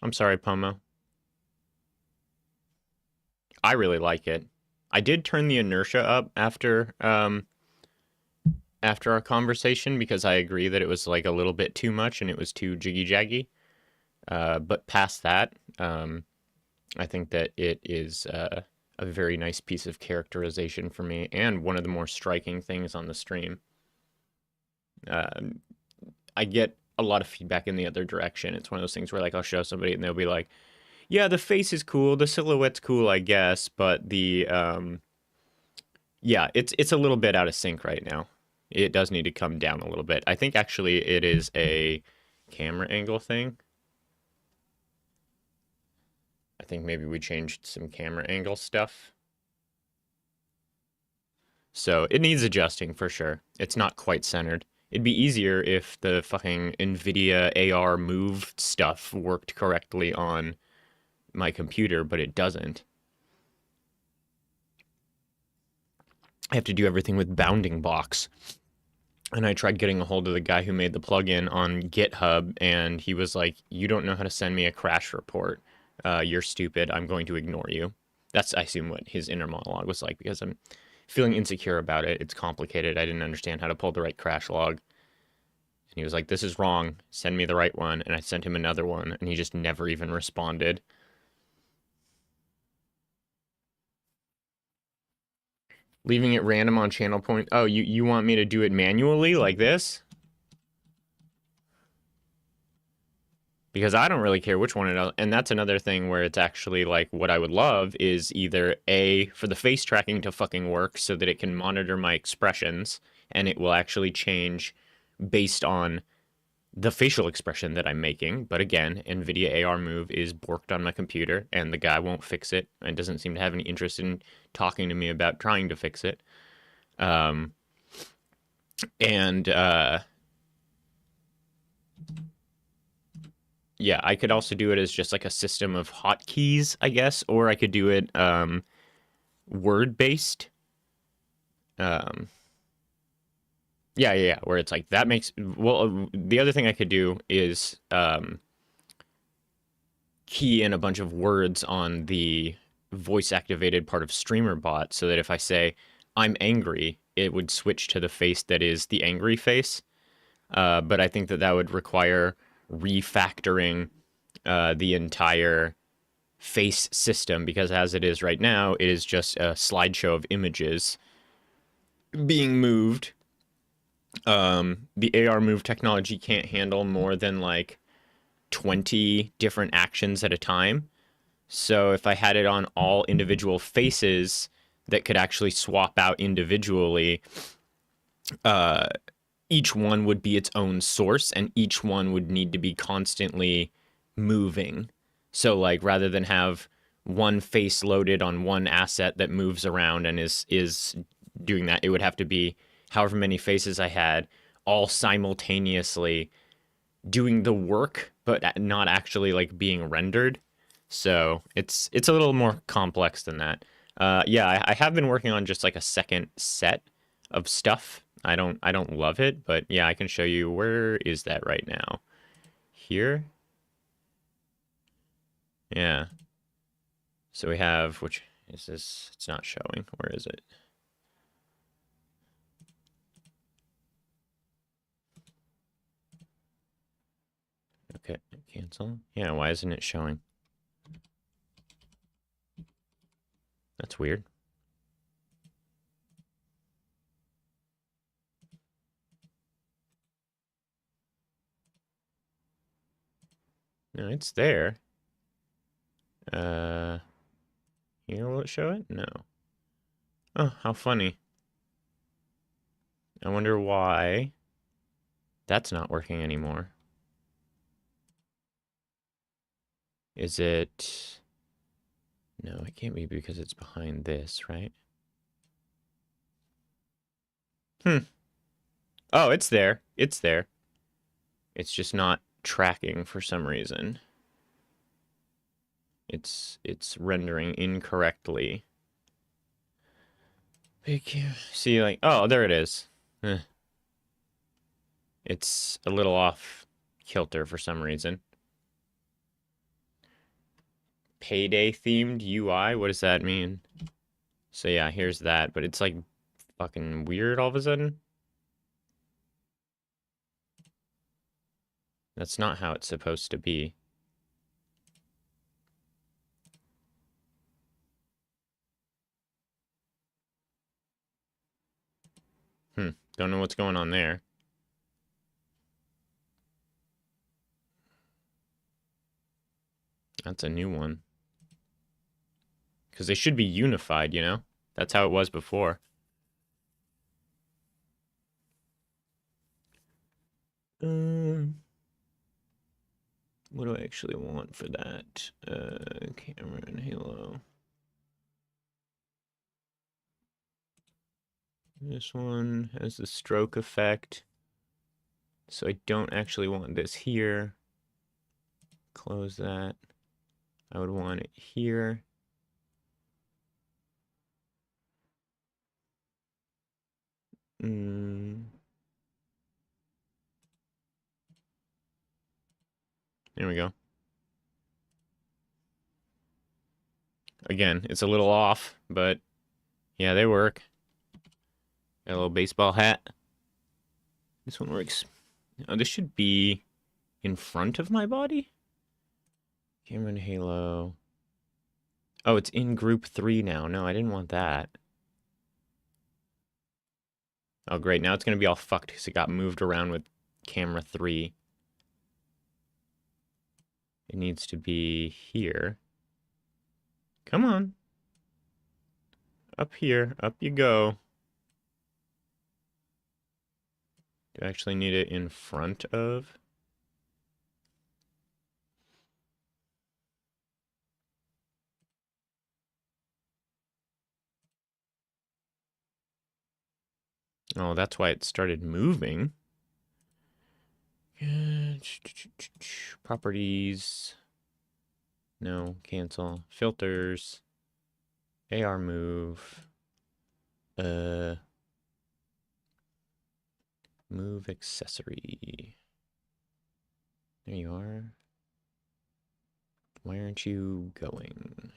I'm sorry, Pomo. I really like it. I did turn the inertia up after our conversation because I agree that it was like a little bit too much and it was too jiggy jaggy. But past that, I think that it is a very nice piece of characterization for me and one of the more striking things on the stream. Um, I get a lot of feedback in the other direction. It's one of those things where like I'll show somebody and they'll be like, "Yeah, the face is cool, the silhouette's cool, I guess, but the yeah, it's a little bit out of sync right now. It does need to come down a little bit. I think actually it is a camera angle thing. I think maybe we changed some camera angle stuff. So it needs adjusting for sure. It's not quite centered. It'd be easier if the fucking NVIDIA AR Move stuff worked correctly on my computer, but it doesn't. I have to do everything with Bounding Box. And I tried getting a hold of the guy who made the plugin on GitHub, and he was like, "You don't know how to send me a crash report. You're stupid. I'm going to ignore you." That's, I assume, what his inner monologue was like, because I'm feeling insecure about it. It's complicated. I didn't understand how to pull the right crash log. And he was like, "This is wrong. Send me the right one." And I sent him another one, and he just never even responded. Leaving it random on channel point. Oh, you want me to do it manually like this? Because I don't really care which one it is. And that's another thing where it's actually like what I would love is either A, for the face tracking to fucking work so that it can monitor my expressions and it will actually change based on the facial expression that I'm making. But again, NVIDIA AR Move is borked on my computer and the guy won't fix it and doesn't seem to have any interest in talking to me about trying to fix it. Um, and Yeah, I could also do it as just like a system of hotkeys, I guess, or I could do it word based. Um, yeah, where it's like that makes the other thing I could do is key in a bunch of words on the voice activated part of StreamerBot so that if I say I'm angry, it would switch to the face that is the angry face. But I think that that would require refactoring the entire face system because as it is right now, it is just a slideshow of images being moved. The AR Move technology can't handle more than like 20 different actions at a time. So if I had it on all individual faces that could actually swap out individually, uh, each one would be its own source and each one would need to be constantly moving. So like rather than have one face loaded on one asset that moves around and is doing that, it would have to be however many faces I had all simultaneously doing the work but not actually like being rendered. So it's a little more complex than that. Yeah, I have been working on just like a second set of stuff. I don't love it, but yeah, I can show you where is that right now. Here? Yeah. So we have which is this? It's not showing. Where is it? Okay, cancel. Yeah, why isn't it showing? That's weird. No, it's there. Uh, Here will it show it? No. Oh, how funny. I wonder why that's not working anymore. Is it... No, it can't be because it's behind this, right? Hmm. Oh, it's there. It's there. It's just not tracking for some reason. It's rendering incorrectly. See, like, oh, there it is. Eh. It's a little off kilter for some reason. Payday themed UI. What does that mean? So yeah, here's that, but it's like fucking weird all of a sudden. That's not how it's supposed to be. Don't know what's going on there. That's a new one. Because they should be unified, you know? That's how it was before. What do I actually want for that? Camera and halo. This one has the stroke effect. So I don't actually want this here. Close that. I would want it here. There we go. Again, it's a little off, but yeah, they work. Got a little baseball hat. This one works. Oh, this should be in front of my body? Camera and halo. Oh, it's in group 3 now. No, I didn't want that. Oh, great. Now it's going to be all fucked because it got moved around with camera 3. It needs to be here. Come on. Up here. Up you go. Do I actually need it in front of? Oh, that's why it started moving. Properties. No, cancel. Filters. AR move. Move accessory. There you are. Why aren't you going?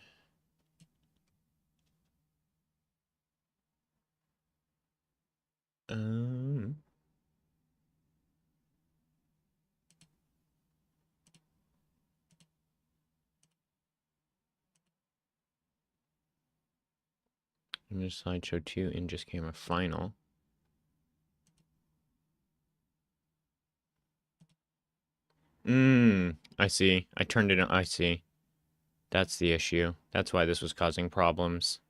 Image slideshow 2 in just camera final. I see. I turned it on. I see. That's the issue. That's why this was causing problems.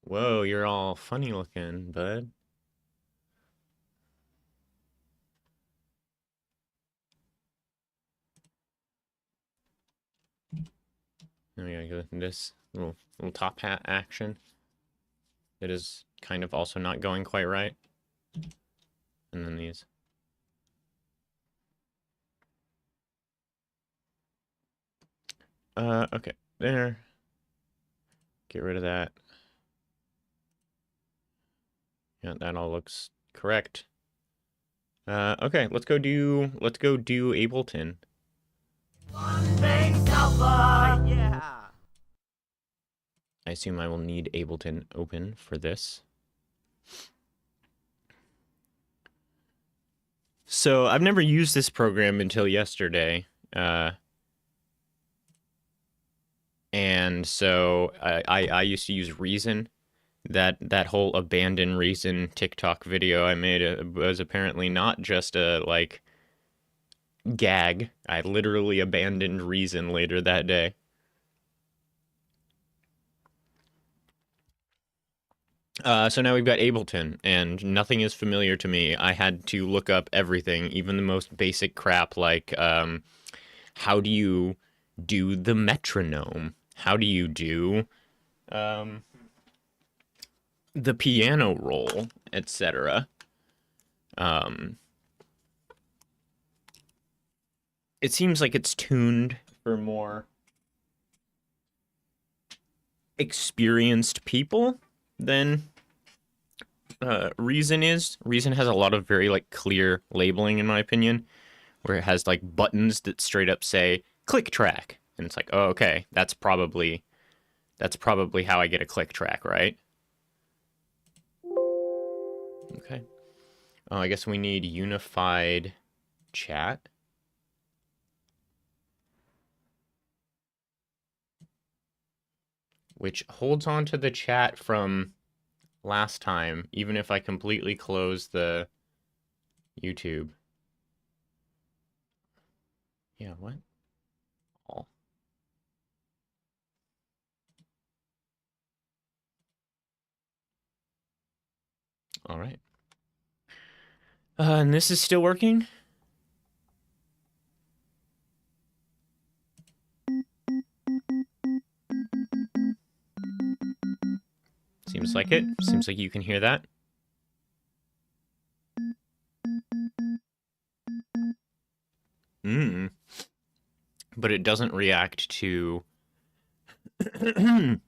Whoa, you're all funny looking, bud. Now we gotta go into this little top hat action. It is kind of also not going quite right. And then these. Okay, there. Get rid of that. Yeah, that all looks correct. Okay, let's go do Ableton. Yeah. I assume I will need Ableton open for this. So I've never used this program until yesterday. And so I used to use Reason. That whole abandon Reason TikTok video I made was apparently not just a like gag. I literally abandoned Reason later that day. So now we've got Ableton, and nothing is familiar to me. I had to look up everything, even the most basic crap like how do you do the metronome? How do you do the piano roll, etc. It seems like it's tuned for more experienced people than Reason is. Reason has a lot of very like clear labeling, in my opinion, where it has like buttons that straight up say click track, and it's like, oh, okay, that's probably how I get a click track, right? Okay. Oh, I guess we need unified chat. Which holds on to the chat from last time, even if I completely close the YouTube. Yeah, what? All. All right. And this is still working? Seems like it. Seems like you can hear that. But it doesn't react to... It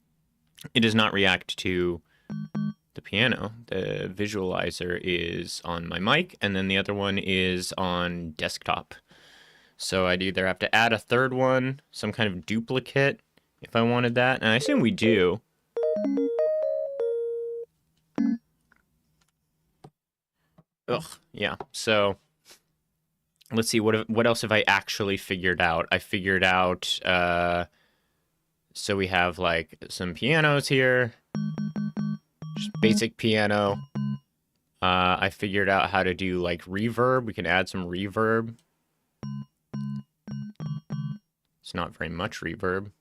does not react to the piano. The visualizer is on my mic, and then the other one is on desktop. So I'd either have to add a third one, some kind of duplicate, if I wanted that. And I assume we do. Ugh, yeah. So let's see, what else have I actually figured out? I figured out, so we have like some pianos here, just basic piano. I figured out how to do like reverb. We can add some reverb. It's not very much reverb.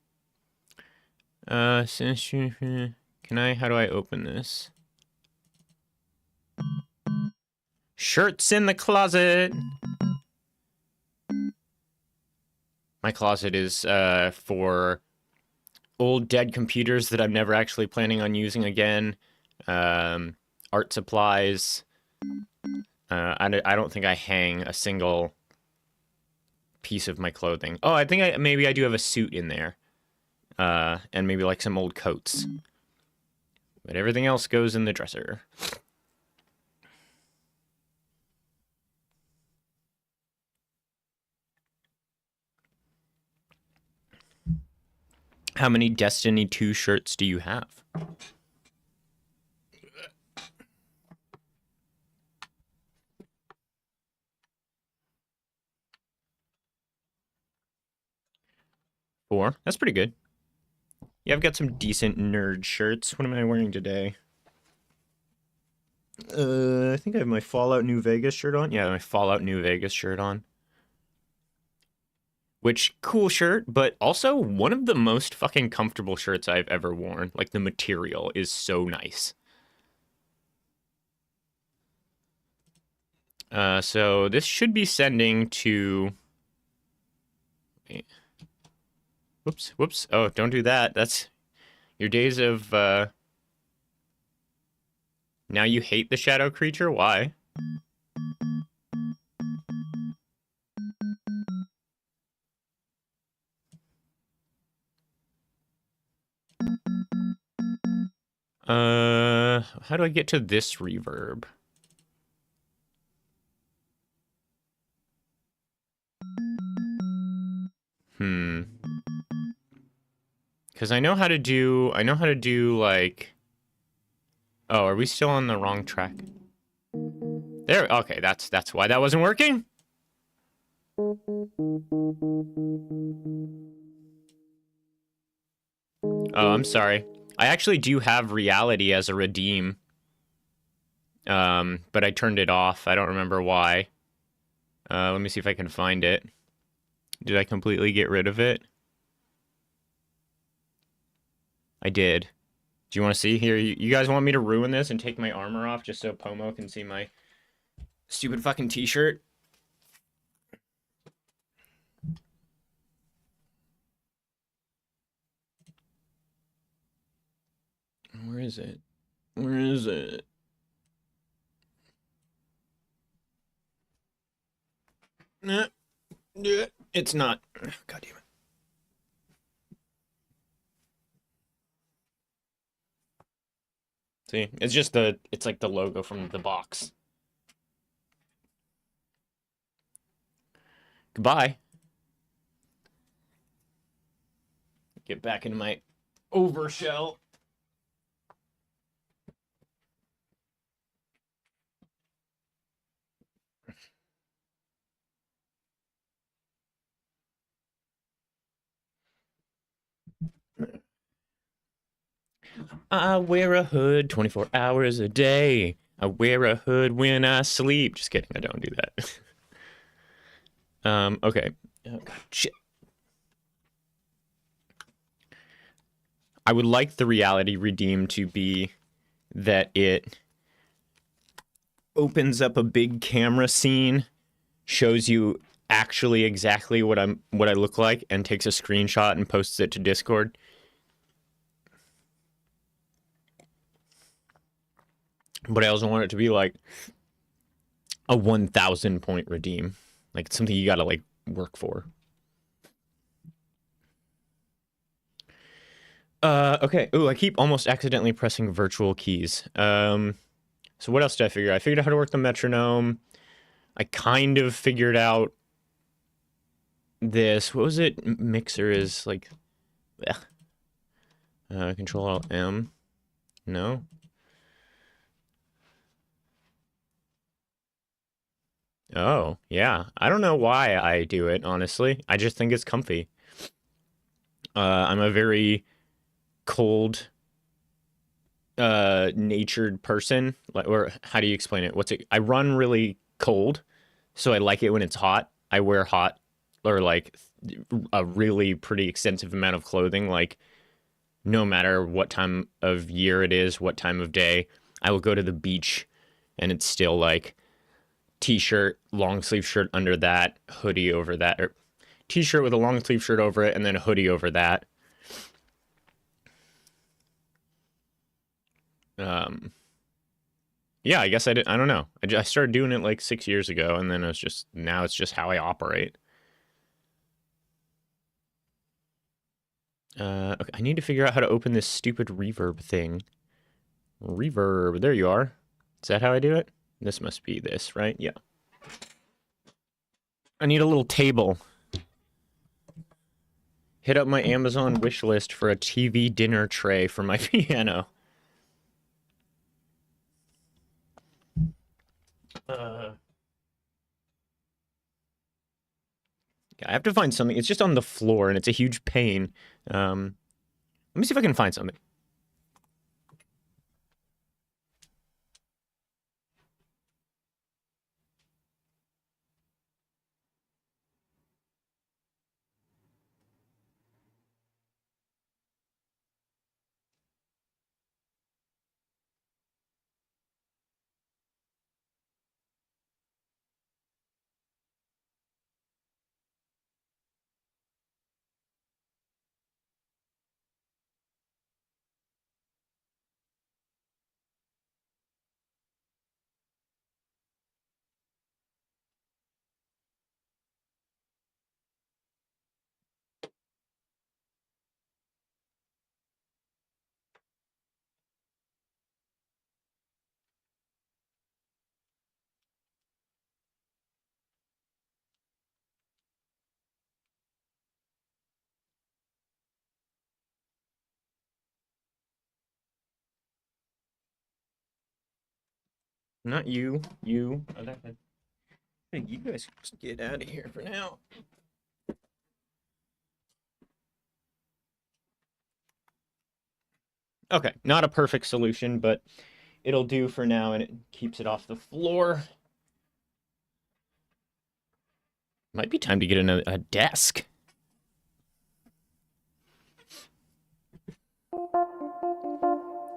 Can I, how do I open this? Shirts in the closet. My closet is for old dead computers that I'm never actually planning on using again. Art supplies. I don't think I hang a single piece of my clothing. Oh, I think maybe I do have a suit in there. And maybe like some old coats. But everything else goes in the dresser. How many Destiny 2 shirts do you have? 4. That's pretty good. Yeah, I've got some decent nerd shirts. What am I wearing today? I think I have my Fallout New Vegas shirt on. Yeah, my Fallout New Vegas shirt on. Which, cool shirt, but also one of the most fucking comfortable shirts I've ever worn. Like, the material is so nice. So this should be sending to... Whoops. Oh, don't do that. That's your days of, Now you hate the shadow creature? Why? How do I get to this reverb? Because I know how to do, like... Oh, are we still on the wrong track? There, okay, that's why that wasn't working? Oh, I'm sorry. I actually do have reality as a redeem. But I turned it off. I don't remember why. Let me see if I can find it. Did I completely get rid of it? I did. Do you want to see here? You guys want me to ruin this and take my armor off just so Pomo can see my stupid fucking t-shirt? Where is it? Where is it? It's not. God damn it. See, it's just it's like the logo from the box. Goodbye. Get back into my overshell. I wear a hood 24 hours a day. I wear a hood when I sleep. Just kidding, I don't do that. Okay. Oh, God, shit. I would like the reality redeem to be that it opens up a big camera scene, shows you actually exactly what I look like, and takes a screenshot and posts it to Discord. But I also want it to be like a 1,000 point redeem. Like it's something you gotta like work for. Okay. Ooh, I keep almost accidentally pressing virtual keys. So what else did I figure out? I figured out how to work the metronome. I kind of figured out this. What was it? Mixer is like... Control Alt M. No? Oh, yeah. I don't know why I do it, honestly. I just think it's comfy. I'm a very cold natured person, like, or how do you explain it? I run really cold, so I like it when it's hot. I wear hot or like a really pretty extensive amount of clothing, like no matter what time of year it is, what time of day. I will go to the beach and it's still like t-shirt, long sleeve shirt under that, hoodie over that, or t-shirt with a long sleeve shirt over it and then a hoodie over that. Yeah, I guess I don't know. I started doing it like 6 years ago, and then now it's just how I operate. Okay, I need to figure out how to open this stupid reverb thing. Reverb, there you are. Is that how I do it? This must be this, right? Yeah. I need a little table. Hit up my Amazon wish list for a TV dinner tray for my piano. I have to find something. It's just on the floor, and it's a huge pain. Let me see if I can find something. Not you. You. Hey, you guys get out of here for now. Okay, not a perfect solution, but it'll do for now, and it keeps it off the floor. Might be time to get a desk.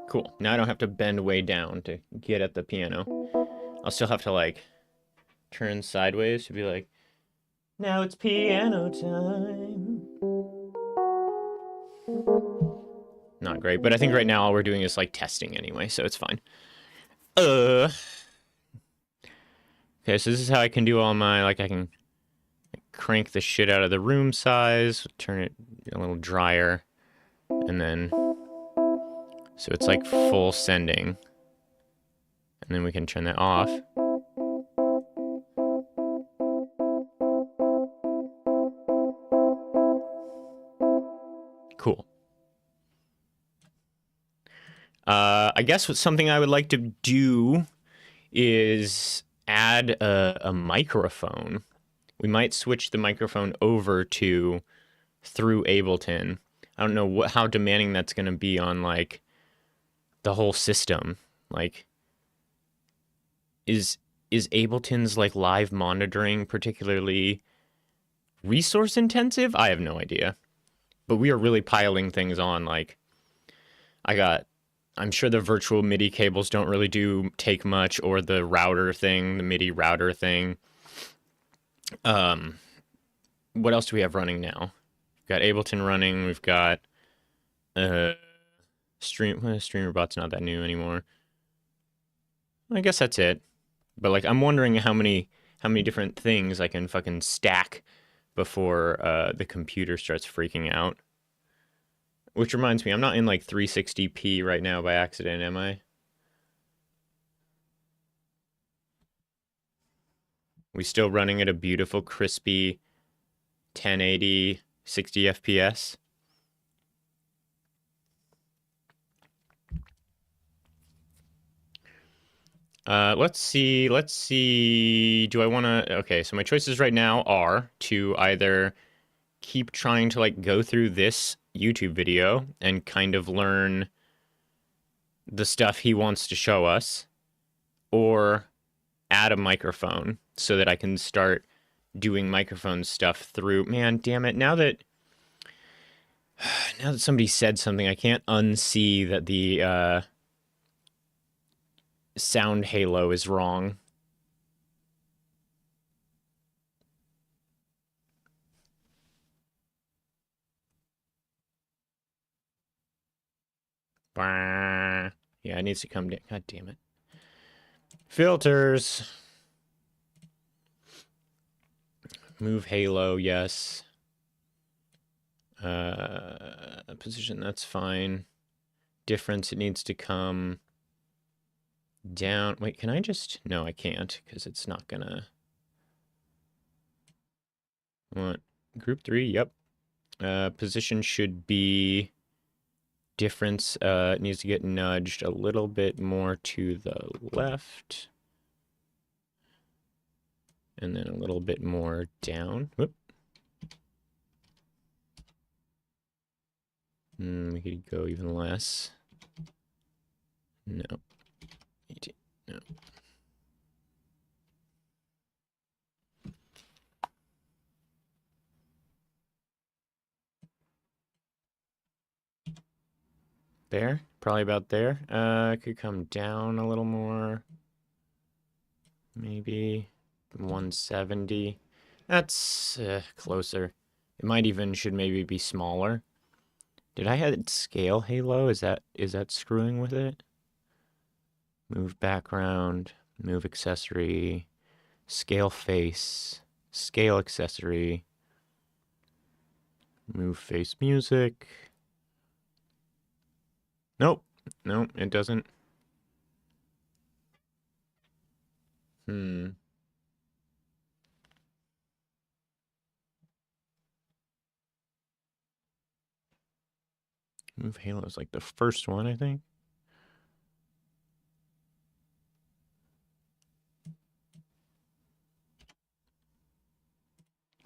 Cool. Now I don't have to bend way down to get at the piano. I'll still have to, like, turn sideways to be like, now it's piano time. Not great, but I think right now all we're doing is, like, testing anyway, so it's fine. Okay, so this is how I can do all my, like, I can crank the shit out of the room size, turn it a little drier, and then, so it's like full sending. And then we can turn that off. I guess what something I would like to do is add a microphone. We might switch the microphone over to through Ableton. I don't know how demanding that's going to be on like the whole system. Like, is Ableton's like live monitoring particularly resource intensive? I have no idea. But we are really piling things on. Like, I'm sure the virtual MIDI cables don't really take much, or the router thing, the MIDI router thing. What else do we have running now? We've got Ableton running. We've got StreamerBot's not that new anymore. I guess that's it. But like, I'm wondering how many different things I can fucking stack before the computer starts freaking out. Which reminds me, I'm not in like 360p right now by accident, am I? We still running at a beautiful, crispy 1080, 60 FPS. Let's see. Do I want to... Okay, so my choices right now are to either keep trying to like go through this YouTube video and kind of learn the stuff he wants to show us, or add a microphone so that I can start doing microphone stuff through... Man, damn it. Now that somebody said something, I can't unsee that the sound halo is wrong. Yeah, it needs to come down. God damn it. Filters. Move halo, yes. Position, that's fine. Difference, it needs to come down. Wait, can I just... No, I can't, because it's not gonna... What? Group 3, yep. Position should be... Difference needs to get nudged a little bit more to the left. And then a little bit more down. Whoop. We could go even less. No. 18. No. There? Probably about there. Could come down a little more. Maybe 170. That's closer. It might even should maybe be smaller. Did I have scale halo? Is that screwing with it? Move background, move accessory, scale face, scale accessory, move face music. Nope. Nope, it doesn't. Move halo is like the first one, I think.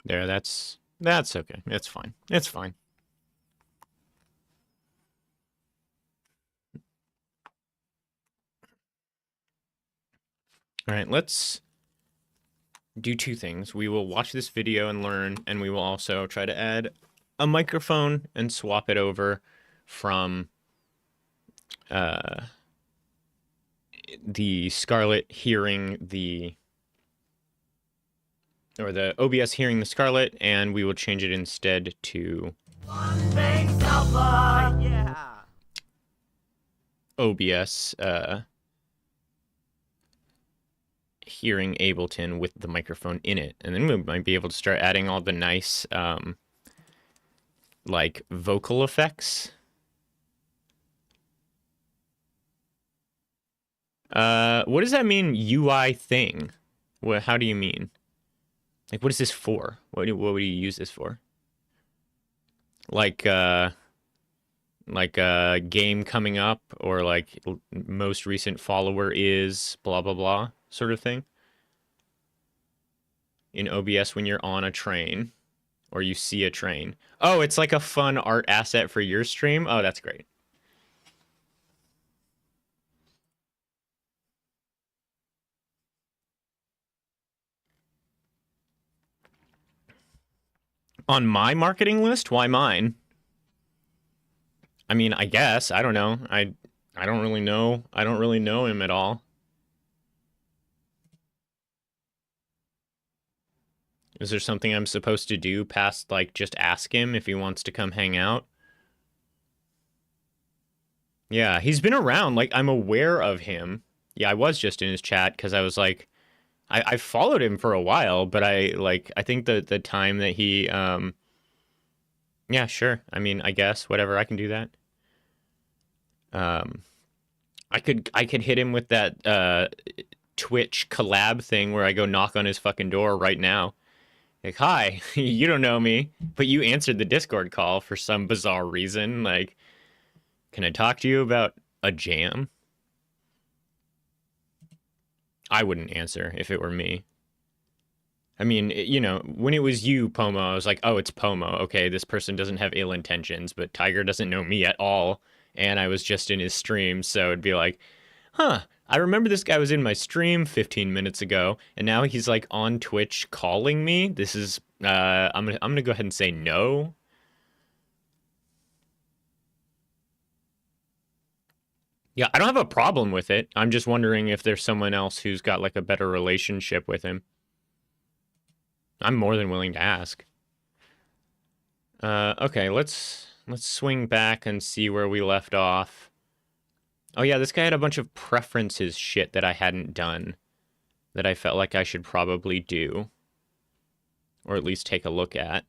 There, that's okay. It's fine. It's fine. All right, let's do two things. We will watch this video and learn, and we will also try to add a microphone and swap it over from the Scarlett hearing the OBS hearing the Scarlett, and we will change it instead to OBS hearing Ableton with the microphone in it. And then we might be able to start adding all the nice like vocal effects. What does that mean, UI thing? How do you mean? Like, what is this for? What would you use this for? Like, like a game coming up, or like most recent follower is blah blah blah sort of thing in OBS when you're on a train or you see a train. Oh, it's like a fun art asset for your stream. Oh, that's great. On my marketing list? Why mine? I mean, I guess. I don't know. I don't really know. I don't really know him at all. Is there something I'm supposed to do past, like, just ask him if he wants to come hang out? Yeah, he's been around. Like, I'm aware of him. Yeah, I was just in his chat because I was like, I followed him for a while, but I think the time that he, yeah, sure. I mean, I guess, whatever, I can do that. I could hit him with that, Twitch collab thing where I go knock on his fucking door right now. Like, hi, you don't know me, but you answered the Discord call for some bizarre reason. Like, can I talk to you about a jam? I wouldn't answer if it were me. I mean, you know, when it was you, Pomo, I was like, oh, it's Pomo. Okay, this person doesn't have ill intentions, but Tiger doesn't know me at all. And I was just in his stream, so it'd be like, huh, I remember this guy was in my stream 15 minutes ago, and now he's like on Twitch calling me. This is, I'm gonna go ahead and say no. Yeah, I don't have a problem with it. I'm just wondering if there's someone else who's got like a better relationship with him. I'm more than willing to ask. Okay, let's swing back and see where we left off. Oh yeah, this guy had a bunch of preferences shit that I hadn't done that I felt like I should probably do, or at least take a look at.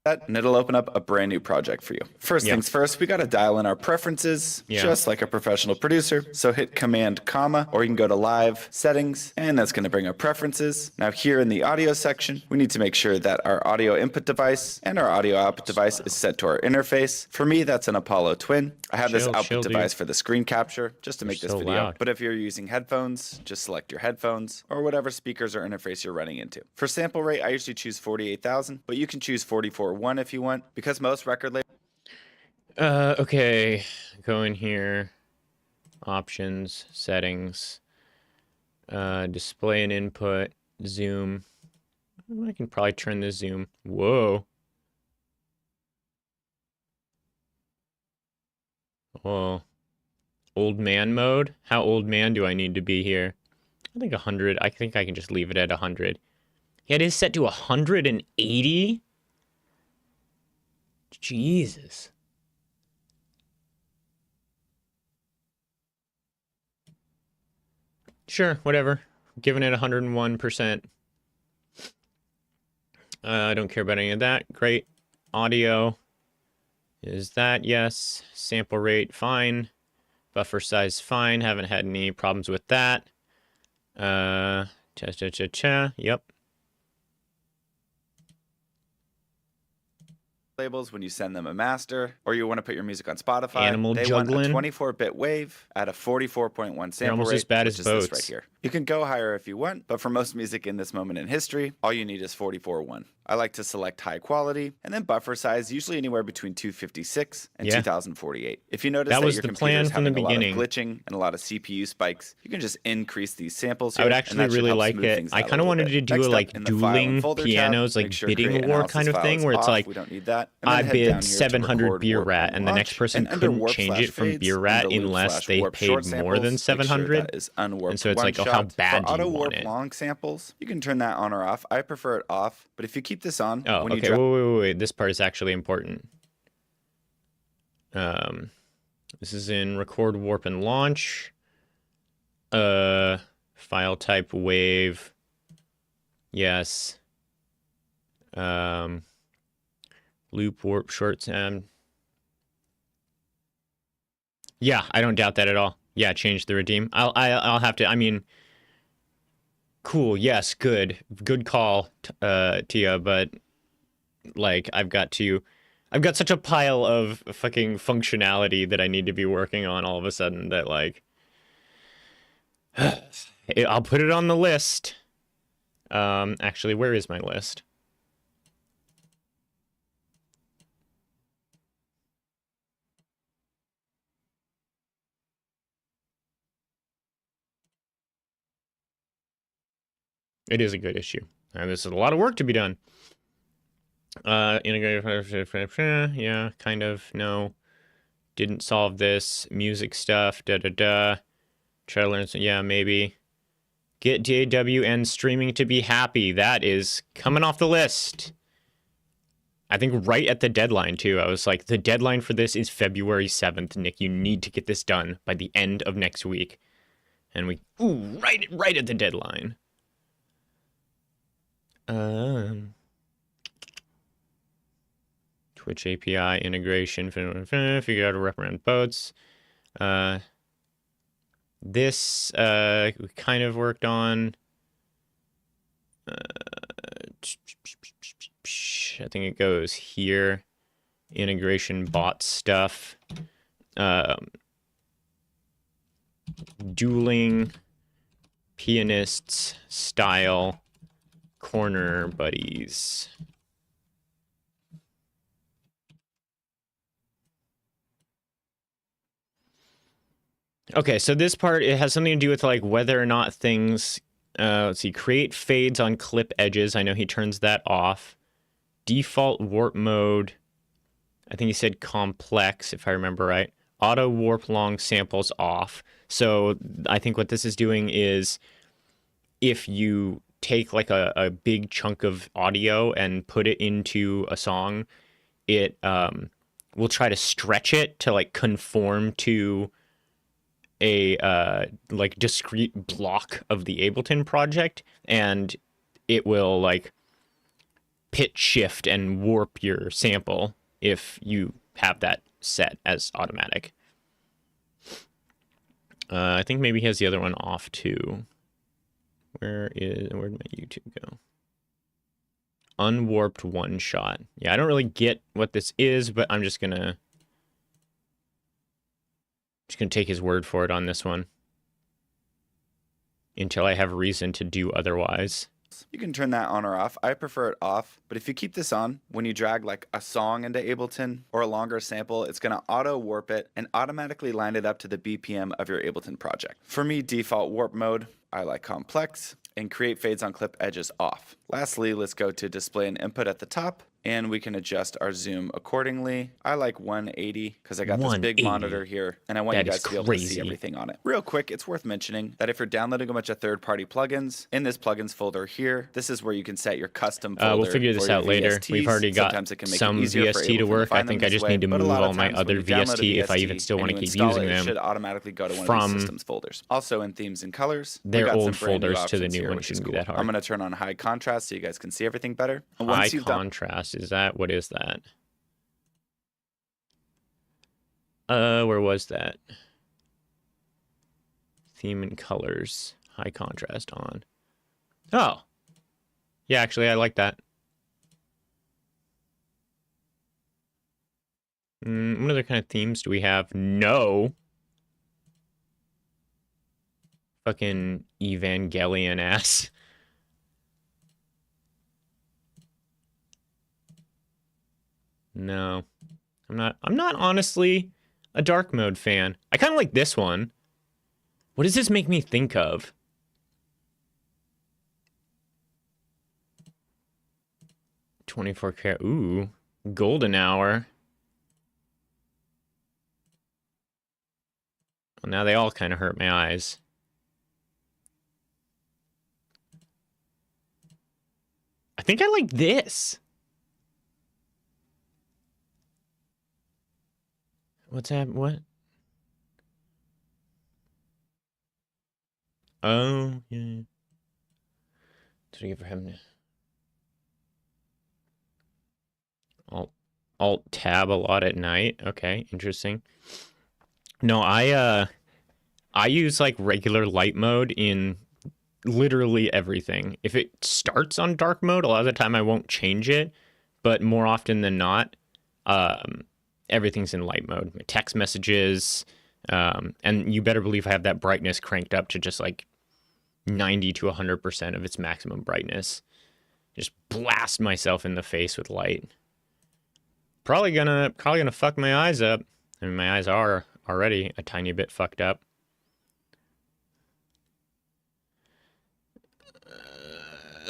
And it'll open up a brand new project for you. First things first, we got to dial in our preferences, just like a professional producer. So hit Command comma, or you can go to Live Settings, and that's going to bring up preferences. Now here in the audio section, we need to make sure that our audio input device and our audio output device is set to our interface. For me, that's an Apollo Twin. I have this output device for the screen capture, just to make this video. Loud. But if you're using headphones, just select your headphones, or whatever speakers or interface you're running into. For sample rate, I usually choose 48,000, but you can choose 44.1 if you want, because most record labels. Okay, go in here, options, settings, display and input, zoom. I can probably turn the zoom. Whoa. Oh, old man mode? How old man do I need to be here? I think 100. I think I can just leave it at 100. Yeah, it is set to 180? Jesus. Sure, whatever. Giving it 101%. I don't care about any of that. Great. Audio. Is that? Yes. Sample rate, fine. Buffer size, fine. Haven't had any problems with that. Yep. Labels when you send them a master, or you want to put your music on Spotify. Animal they juggling. want a 24-bit wave at a 44.1 sample almost rate, as bad which as is boats. this right here. You can go higher if you want, but for most music in this moment in history, all you need is 44.1. I like to select high quality, and then buffer size, usually anywhere between 256 and 2048. If you notice that was your the computer plan is from the having a lot of beginning. glitching and a lot of CPU spikes, you can just increase these samples here, I would actually really like it. I kind of wanted to do a like dueling pianos, like bidding war kind of thing, where it's like, we don't need that. I bid 700 Beer Rat, and the next person couldn't change it from Beer Rat unless they paid more than 700. And so it's like, oh, how bad do you want it? Long samples, you can turn that on or off. I prefer it off, but if you keep this on, oh, when okay, wait. This part is actually important. This is in record, warp, and launch. File type wave. Yes. Loop, warp, short sound. Yeah, I don't doubt that at all. Yeah, change the redeem. I'll have to. I mean, cool. Yes, good call, Tia. But like I've got such a pile of fucking functionality that I need to be working on all of a sudden that like I'll put it on the list. Actually, where is my list? It is a good issue. And this is a lot of work to be done. Integrated, yeah, kind of, no. Didn't solve this. Music stuff, da-da-da. Try to learn some, yeah, maybe. Get DAW and streaming to be happy. That is coming off the list. I think right at the deadline, too. I was like, the deadline for this is February 7th, Nick. You need to get this done by the end of next week. And we, ooh, right at the deadline. Twitch API integration, figure out a wraparound boats. This we kind of worked on. I think it goes here. Integration bot stuff. Dueling pianists style corner buddies. Okay, so this part, it has something to do with like whether or not things, let's see, create fades on clip edges. I know he turns that off. Default warp mode, I think he said complex, if I remember right. Auto warp long samples off. So I think what this is doing is if you take like a big chunk of audio and put it into a song, it will try to stretch it to like conform to a like discrete block of the Ableton project, and it will like pitch shift and warp your sample if you have that set as automatic. I think maybe he has the other one off too. Where'd my YouTube go? Unwarped one shot. Yeah, I don't really get what this is, but I'm just gonna take his word for it on this one until I have reason to do otherwise. You can turn that on or off. I prefer it off, but if you keep this on, when you drag like a song into Ableton or a longer sample, it's going to auto warp it and automatically line it up to the BPM of your Ableton project. For me, default warp mode, I like complex, and create fades on clip edges off. Lastly, let's go to display and input at the top, and we can adjust our zoom accordingly. I like 180 because I got this big monitor here, and I want you guys to be able to see everything on it. Real quick, it's worth mentioning that if you're downloading a bunch of third-party plugins, in this plugins folder here, this is where you can set your custom folder. We'll figure this out later. We've already got some VST to work. I think I just need to move all my other VST if I even still want to keep using them. It should automatically go to one of these systems folders. Also in themes and colors, their old folders to the new one shouldn't be that hard. I'm going to turn on high contrast so you guys can see everything better. High contrast, is that, what is that? Where was that? Theme and colors, high contrast on. Oh, yeah, actually, I like that. What other kind of themes do we have? No. Fucking Evangelion ass. No. I'm not honestly a dark mode fan. I kind of like this one. What does this make me think of? $24K. Ooh, golden hour. Well, now they all kind of hurt my eyes. I think I like this. What's that? What? Oh, yeah. Did I give for him? Alt tab a lot at night. Okay, interesting. No, I use like regular light mode in literally everything. If it starts on dark mode, a lot of the time I won't change it, but more often than not, everything's in light mode. Text messages, and you better believe I have that brightness cranked up to just like 90 to 100% of its maximum brightness. Just blast myself in the face with light. Probably gonna fuck my eyes up. I mean, my eyes are already a tiny bit fucked up.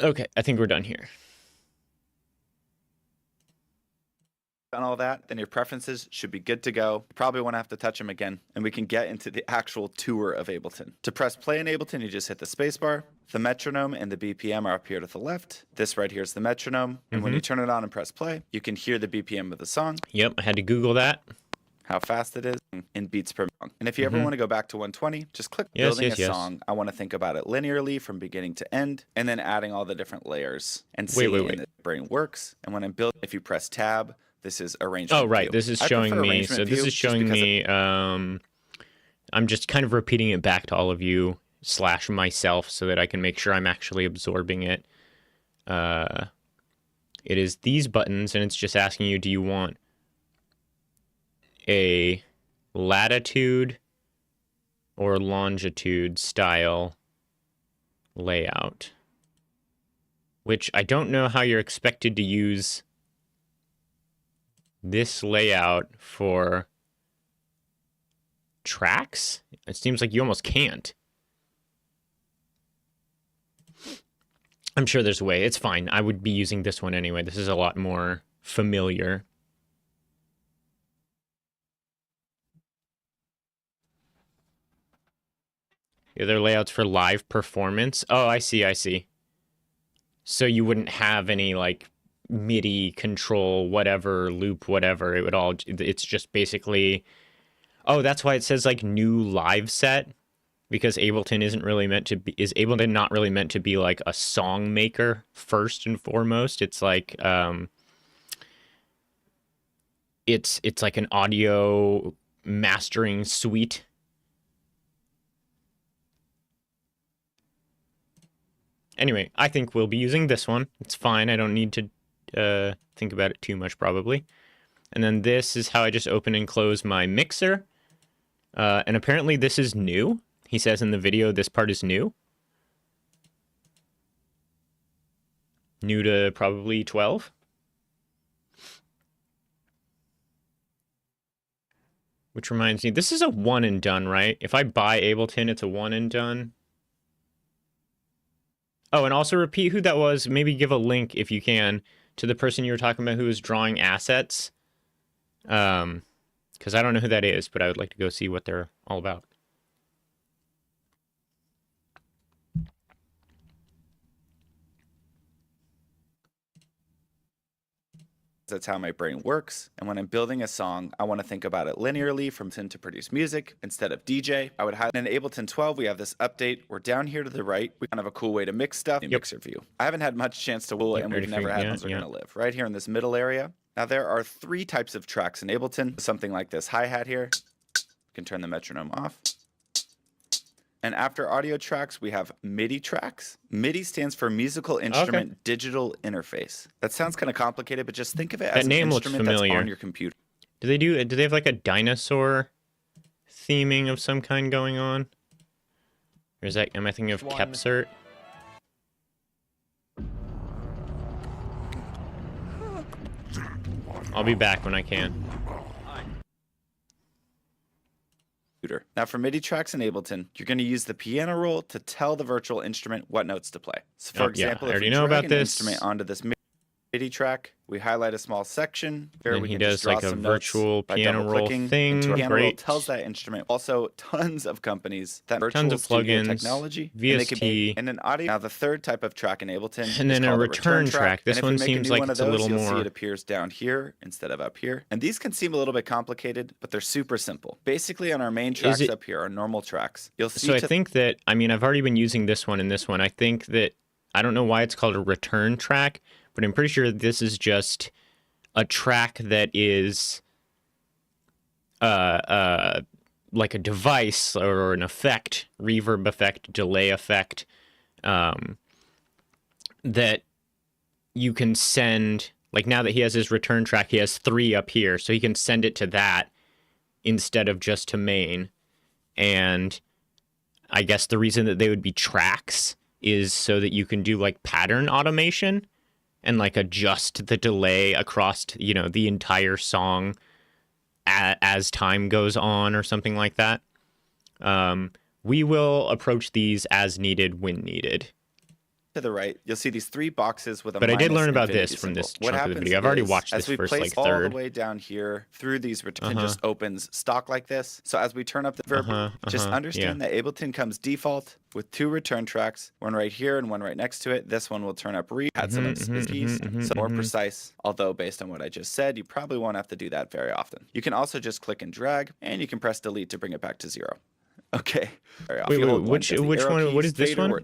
Okay, I think we're done here. On all that, then your preferences should be good to go. You probably won't have to touch them again, and we can get into the actual tour of Ableton. To press play in Ableton, you just hit the spacebar. The metronome and the BPM are up here to the left. This right here is the metronome, and when you turn it on and press play, you can hear the BPM of the song. Yep, I had to Google that. How fast it is in beats per song. And if you ever want to go back to 120, just click building a song. I want to think about it linearly from beginning to end, and then adding all the different layers and see how the brain works. And when I'm building, if you press tab, this is arrangement. Oh, right. View. This is showing me. So this is showing me. I'm just kind of repeating it back to all of you / myself so that I can make sure I'm actually absorbing it. It is these buttons, and it's just asking you, do you want a latitude or longitude style layout? Which I don't know how you're expected to use this layout for tracks. It seems like you almost can't. I'm sure there's a way. It's fine. I would be using this one anyway. This is a lot more familiar. The other layouts for live performance. Oh, I see. So you wouldn't have any like MIDI control, whatever, loop, whatever. It would all, it's just basically, oh, that's why it says like new live set, because Ableton isn't really meant to be, is Ableton not really meant to be like a song maker first and foremost. It's like, it's like an audio mastering suite. Anyway, I think we'll be using this one. It's fine. I don't need to think about it too much, probably. And then this is how I just open and close my mixer. And apparently this is new. He says in the video this part is new. New to probably 12. Which reminds me, this is a one and done, right? If I buy Ableton, it's a one and done. Oh, and also repeat who that was. Maybe give a link, if you can, to the person you were talking about who was drawing assets. Because I don't know who that is, but I would like to go see what they're all about. That's how my brain works. And when I'm building a song, I want to think about it linearly from Ableton to produce music instead of DJ. I would highlight in Ableton 12, we have this update. We're down here to the right. We kind of have a cool way to mix stuff. Mixer view. I haven't had much chance to wool, and we've never had ones we're going to live. Right here in this middle area. Now there are 3 types of tracks in Ableton. Something like this hi-hat here. You can turn the metronome off. And after audio tracks, we have MIDI tracks. MIDI stands for Musical Instrument Digital Interface. That sounds kind of complicated, but just think of it as an instrument that's on your computer. Do they have like a dinosaur theming of some kind going on? Or is that, am I thinking of Kepsert? I'll be back when I can. Now for MIDI tracks in Ableton, you're going to use the piano roll to tell the virtual instrument what notes to play. So for example, if we drag an instrument onto this MIDI track, we highlight a small section. Here we can just draw like a virtual piano roll thing. Piano roll tells that instrument. Also, tons of companies that virtual studio technology, VST, and an audio. Now the third type of track in Ableton, and then a return track. This one seems like it's a little more. You'll see it appears down here instead of up here. And these can seem a little bit complicated, but they're super simple. Basically, on our main tracks up here, our normal tracks, you'll see. So I think that, I mean, I've already been using this one and this one. I think that, I don't know why it's called a return track, but I'm pretty sure this is just a track that is like a device or an effect, reverb effect, delay effect, that you can send Like now that he has his return track, he has 3 up here, so he can send it to that instead of just to main. And I guess the reason that they would be tracks is so that you can do like pattern automation and like adjust the delay across, the entire song as time goes on or something like that. We will approach these as needed when needed. To the right, you'll see these 3 boxes with a But I did learn about infinity this from symbol. this What chunk of the happens video. I've already is, watched as this we first place like third. all the way down here through these return just opens stock like this. So as we turn up the verb, just understand that Ableton comes default with 2 return tracks, one right here and one right next to it. This one will turn up add some keys, so more precise. Although based on what I just said, you probably won't have to do that very often. You can also just click and drag, and you can press delete to bring it back to 0. Okay. Wait, which one? What is this one?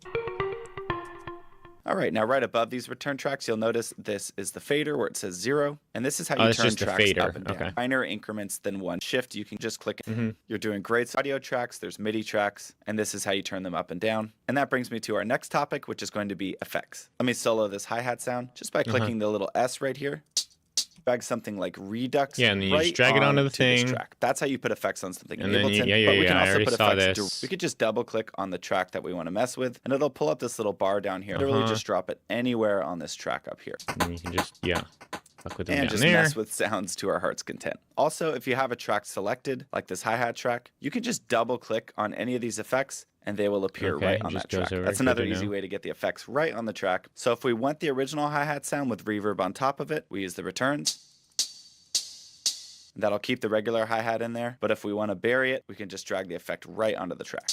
All right, now right above these return tracks, you'll notice this is the fader where it says 0, and this is how you turn tracks up and down. Okay. Minor increments than 1. Shift, you can just click it. You're doing great. Audio tracks, there's MIDI tracks, and this is how you turn them up and down. And that brings me to our next topic, which is going to be effects. Let me solo this hi-hat sound just by clicking the little S right here. Drag something like Redux. Yeah, and then you just drag it onto the thing. Track. That's how you put effects on something in Ableton. But we can also put effects. This. We could just double click on the track that we want to mess with, and it'll pull up this little bar down here. Literally just drop it anywhere on this track up here. And you can just, fuck with them and down just there. mess with sounds to our heart's content. Also, if you have a track selected, like this hi-hat track, you can just double click on any of these effects and they will appear right on that track. That's another easy way to get the effects right on the track. So if we want the original hi-hat sound with reverb on top of it, we use the returns. That'll keep the regular hi-hat in there, but if we want to bury it, we can just drag the effect right onto the track.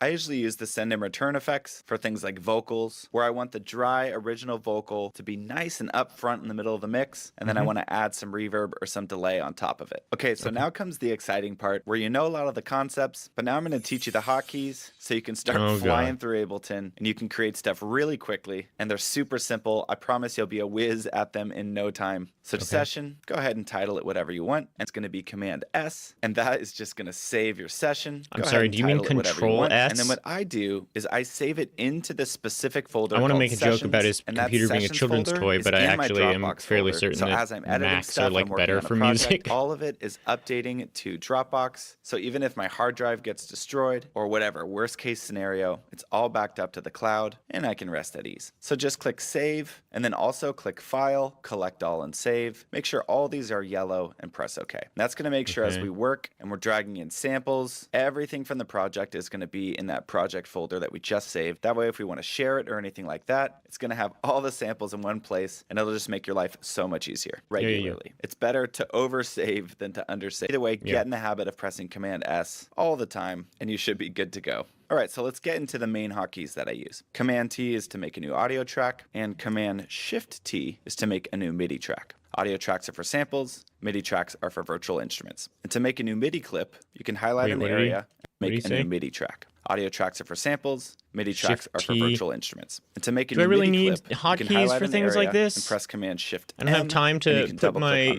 I usually use the send and return effects for things like vocals, where I want the dry original vocal to be nice and up front in the middle of the mix, and then I want to add some reverb or some delay on top of it. Okay, so now comes the exciting part where you know a lot of the concepts, but now I'm going to teach you the hotkeys so you can start flying through Ableton and you can create stuff really quickly, and they're super simple. I promise you'll be a whiz at them in no time. So to session, go ahead and title it whatever you want. And it's going to be Command S, and that is just going to save your session. I'm sorry, do you mean Control S? And then what I do is I save it into the specific folder. I want to make a joke about his computer being a children's toy, but I actually am fairly certain that Macs are like better for music. All of it is updating to Dropbox. So even if my hard drive gets destroyed or whatever, worst case scenario, it's all backed up to the cloud and I can rest at ease. So just click Save and then also click File, Collect All and Save. Make sure all these are yellow and press OK. And that's going to make sure as we work and we're dragging in samples, everything from the project is going to be in that project folder that we just saved. That way, if we want to share it or anything like that, it's going to have all the samples in one place and it'll just make your life so much easier regularly. It's better to oversave than to undersave. Either way, get in the habit of pressing Command S all the time and you should be good to go. All right, so let's get into the main hotkeys that I use. Command T is to make a new audio track, and Command Shift T is to make a new MIDI track. Audio tracks are for samples, MIDI tracks are for virtual instruments. And to make a new MIDI clip, you can highlight an area and make a new MIDI track. Audio tracks are for samples, MIDI tracks are for virtual instruments. And to make a new MIDI clip, you can highlight for an things area like this? and press Command Shift I don't have time to put my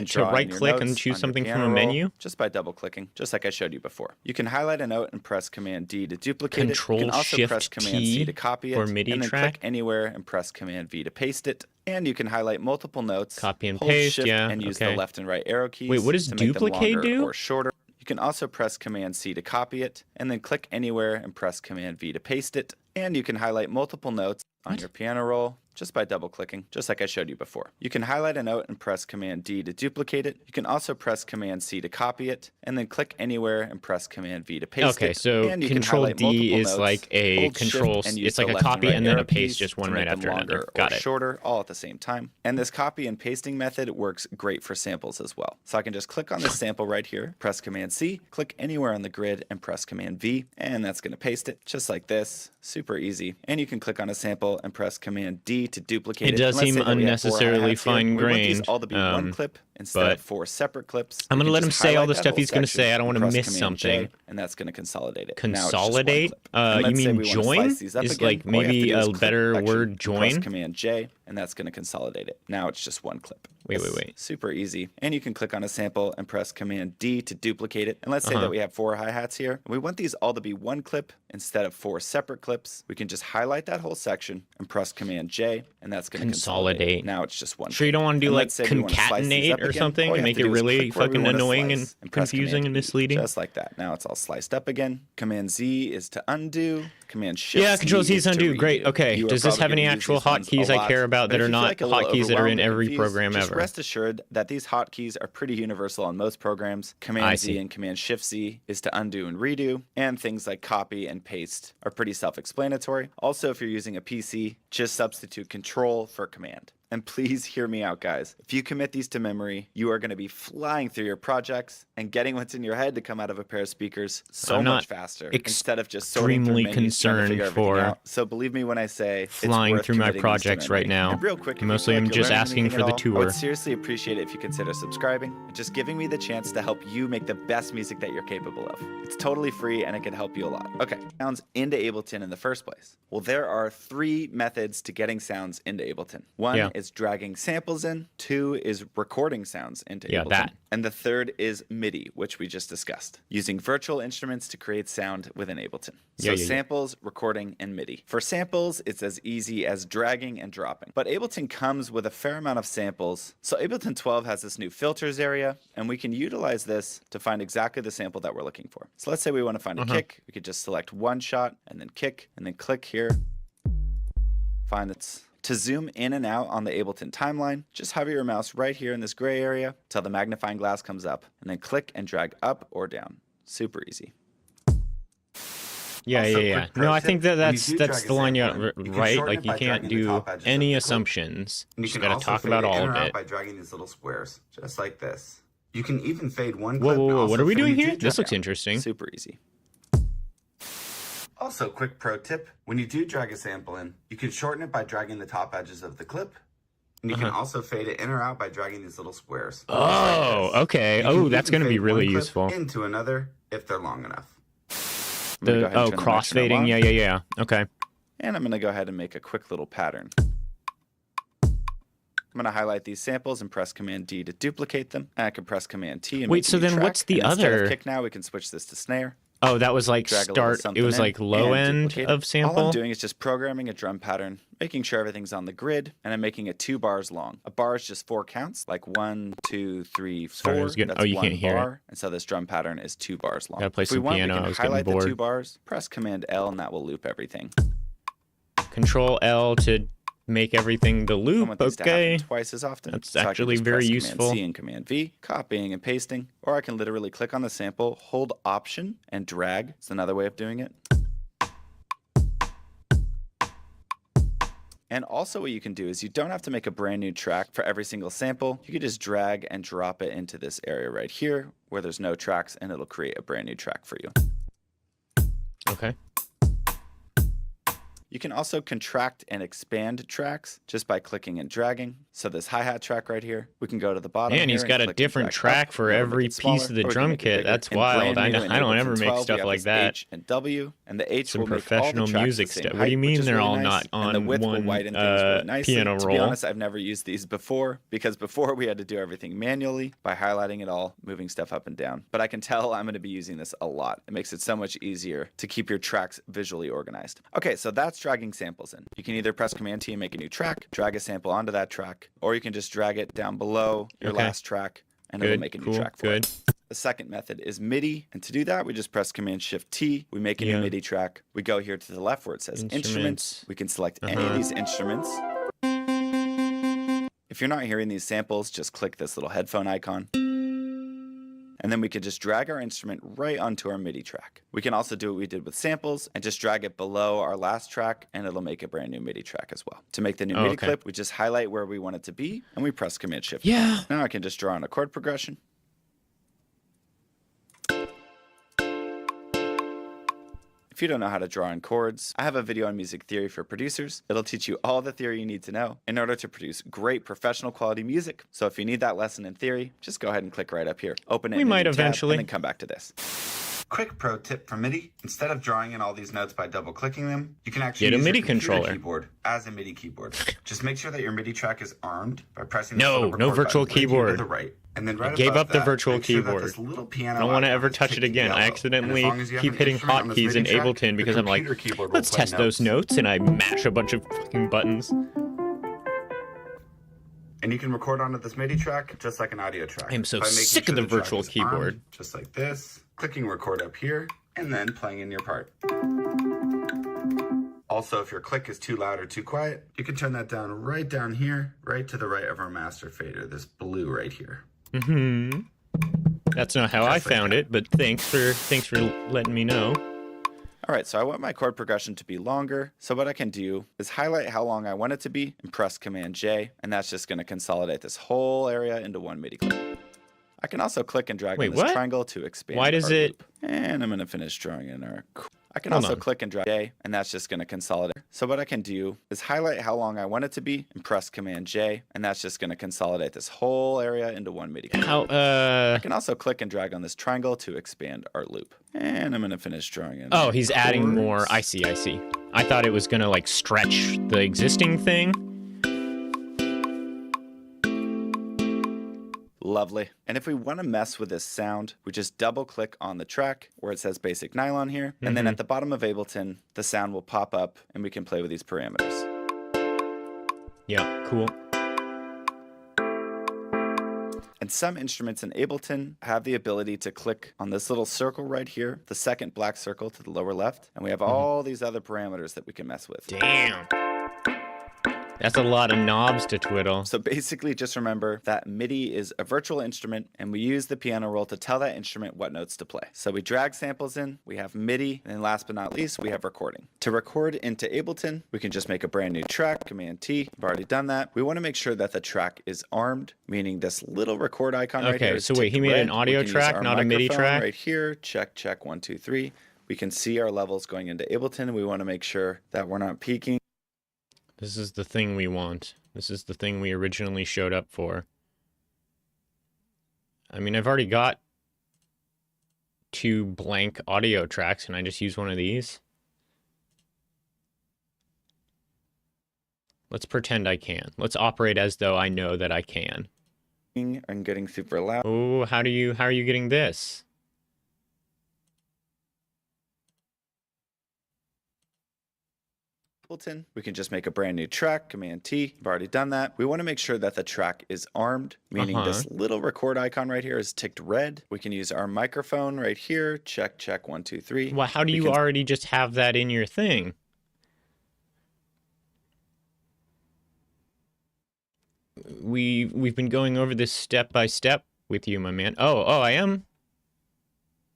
to right click and choose something from a menu. Just by double clicking, just like I showed you before. You can highlight a note and press Command D to duplicate it. You can also press Command C to copy it, MIDI and then track. click anywhere and press Command V to paste it. And you can highlight multiple notes, copy and hold paste, Shift and use the left and right arrow keys. Wait, what does to make them duplicate longer do? or shorter. You can also press Command C to copy it, and then click anywhere and press Command V to paste it. And you can highlight multiple notes on your piano roll just by double clicking, just like I showed you before. You can highlight a note and press Command D to duplicate it. You can also press Command C to copy it, and then click anywhere and press Command V to paste it. Okay, so and you Control can D is notes, like a control. It's like a copy and then a paste, keys just one to right make them after another. longer Got or it. shorter, all at the same time. And this copy and pasting method works great for samples as well. So I can just click on this sample right here, press Command C, click anywhere on the grid, and press Command V, and that's going to paste it just like this. Super easy. And you can click on a sample and press Command D to duplicate it. It does seem unnecessarily fine-grained. We want these all to be one clip instead of 4 separate clips. I'm going to let him say all the stuff he's going to section say. I don't want to and miss press Command J, something. and that's going to consolidate it. Consolidate? Now it's just one clip. And You let's say mean we wanna join? slice these up Is again. like All you have to maybe do is a click better section word, and join? Press Command J, and that's going to consolidate it. Now it's just one clip. Wait. Super easy. And you can click on a sample and press Command D to duplicate it. And let's say that we have 4 hi-hats here. And we want these all to be one clip instead of 4 separate clips. We can just highlight that whole section and press Command J, and that's going to consolidate. Now it's just one. Sure, you don't want to do like concatenate or something and make it really fucking annoying and confusing and misleading. Just like that. Now it's all sliced up again. Command Z is to undo. Command Shift. Yeah, Control Z is undo. Great. Okay. Does this have any actual hotkeys I care about that are not hotkeys that are in every program ever? Rest assured that these hotkeys are pretty universal on most programs. Command Z and Command Shift Z is to undo and redo, and things like copy and paste are pretty self-explanatory. Also, if you're using a PC, just substitute Control for Command. And please hear me out, guys. If you commit these to memory, you are going to be flying through your projects and getting what's in your head to come out of a pair of speakers so much faster instead of just sorting through menus trying to figure everything out. So believe me when I say flying through my projects right now. And real quick, mostly I'm just asking for the tour. I would seriously appreciate it if you consider subscribing and just giving me the chance to help you make the best music that you're capable of. It's totally free and it can help you a lot. Okay, sounds into Ableton in the first place. Well, there are 3 methods to getting sounds into Ableton. One is dragging samples in. 2 is recording sounds into Ableton. And the 3rd is MIDI, which we just discussed, using virtual instruments to create sound within Ableton. So samples, recording, and MIDI. For samples, it's as easy as dragging and dropping. But Ableton comes with a fair amount of samples. So Ableton 12 has this new filters area, and we can utilize this to find exactly the sample that we're looking for. So let's say we want to find a kick. We could just select one shot and then kick, and then click here. Find that's to zoom in and out on the Ableton timeline, just hover your mouse right here in this gray area till the magnifying glass comes up, and then click and drag up or down. Super easy. Yeah. No, I think that's the line you got right. Like you can't do any assumptions. You just gotta talk about all of it. By dragging these little squares, just like this. You can even fade one clip. Whoa, what are we doing here? This looks interesting. Super easy. Also, quick pro tip, when you do drag a sample in, you can shorten it by dragging the top edges of the clip. And you can also fade it in or out by dragging these little squares. Oh, okay. Oh, that's going to be really useful. Into another if they're long enough. Crossfading. Yeah. Okay. And I'm going to go ahead and make a quick little pattern. I'm going to highlight these samples and press Command D to duplicate them. And I can press Command T and wait, so then what's the other? Instead of kick now, we can switch this to snare. Oh, that was like start. It was like low end of sample. All I'm doing is just programming a drum pattern, making sure everything's on the grid, and I'm making it 2 bars long. A bar is just 4 counts, like 1, 2, 3, 4. That's you can't hear it. And so this drum pattern is 2 bars long. Gotta play some piano. We can highlight the 2 bars, press Command L, and that will loop everything. Control L to make everything the loop. Okay. Twice as often. That's actually very useful. Command C and Command V, copying and pasting, or I can literally click on the sample, hold Option, and drag. It's another way of doing it. And also what you can do is you don't have to make a brand new track for every single sample. You can just drag and drop it into this area right here where there's no tracks, and it'll create a brand new track for you. Okay. You can also contract and expand tracks just by clicking and dragging. So this hi-hat track right here, we can go to the bottom. Man, he's got a different track for every piece of the drum kit. That's wild. I don't ever make stuff like that. H and W, and the H some will professional make all the music the same stuff. What do you mean they're all not on the width one will widen things really nicely. piano roll? To be honest, I've never used these before because before we had to do everything manually by highlighting it all, moving stuff up and down. But I can tell I'm going to be using this a lot. It makes it so much easier to keep your tracks visually organized. Okay, so that's dragging samples in. You can either press Command T and make a new track, drag a sample onto that track, or you can just drag it down below your last track and it'll make a new track for it. The second method is MIDI, and to do that, we just press Command Shift T. We make a new MIDI track. We go here to the left where it says Instruments. We can select any of these instruments. If you're not hearing these samples, just click this little headphone icon. And then we can just drag our instrument right onto our MIDI track. We can also do what we did with samples and just drag it below our last track, and it'll make a brand new MIDI track as well. To make the new MIDI clip, we just highlight where we want it to be, and we press Command Shift. Yeah. Now I can just draw on a chord progression. If you don't know how to draw in chords, I have a video on music theory for producers. It'll teach you all the theory you need to know in order to produce great professional quality music. So if you need that lesson in theory, just go ahead and click right up here. Open it. We might eventually. And then come back to this. Quick pro tip for MIDI: instead of drawing in all these notes by double-clicking them, you can actually get a use MIDI your computer controller keyboard as a MIDI keyboard. Just make sure that your MIDI track is armed by pressing no virtual keyboard. to the right. And then right I gave above up the that, virtual make sure that keyboard. this little piano I don't want to icon ever is touch it ticked to again. yellow. I And accidentally as long as you have keep an hitting instrument on this hotkeys in MIDI track, Ableton the because I'm like, computer keyboard will let's play test those notes, and I mash a bunch of fucking buttons. And you can record onto this MIDI track just like an audio track. I am so by making sick sure of the track virtual is keyboard. armed, just like this, clicking record up here, and then playing in your part. Also, if your click is too loud or too quiet, you can turn that down right down here, right to the right of our master fader, this blue right here. Mm-hmm. That's not how I found it, but thanks for letting me know. All right, so I want my chord progression to be longer. So what I can do is highlight how long I want it to be and press Command J, and that's just going to consolidate this whole area into one MIDI clip. I can also click and drag on this triangle to expand. Why does our it? Loop. And I'm going to finish drawing in our. I can Hold also on. click and drag J, and that's just going to consolidate. So what I can do is highlight how long I want it to be and press Command J, and that's just going to consolidate this whole area into one MIDI clip. I can also click and drag on this triangle to expand our loop. And I'm going to finish drawing in. Oh, he's adding more. I see. I thought it was gonna like stretch the existing thing. Lovely. And if we want to mess with this sound, we just double click on the track where it says Basic Nylon here. And then at the bottom of Ableton, the sound will pop up and we can play with these parameters. Yeah, cool. And some instruments in Ableton have the ability to click on this little circle right here, the second black circle to the lower left. And we have all these other parameters that we can mess with. Damn. That's a lot of knobs to twiddle. So basically just remember that MIDI is a virtual instrument and we use the piano roll to tell that instrument what notes to play. So we drag samples in, we have MIDI, and then last but not least, we have recording. To record into Ableton, we can just make a brand new track, Command T. I've already done that. We want to make sure that the track is armed, meaning this little record icon right here. Okay, so wait, he made an audio track, not a MIDI track? Right here, check, 1, 2, 3. We can see our levels going into Ableton. We want to make sure that we're not peaking. This is the thing we want. This is the thing we originally showed up for. I mean, I've already got 2 blank audio tracks. Can I just use one of these? Let's pretend I can. Let's operate as though I know that I can. I'm getting super loud. Oh, how are you getting this? Ableton, we can just make a brand new track, Command T. I've already done that. We want to make sure that the track is armed, meaning this little record icon right here is ticked red. We can use our microphone right here, check, 1, 2, 3. Well, how do you already just have that in your thing? We've been going over this step by step with you, my man. Oh, I am.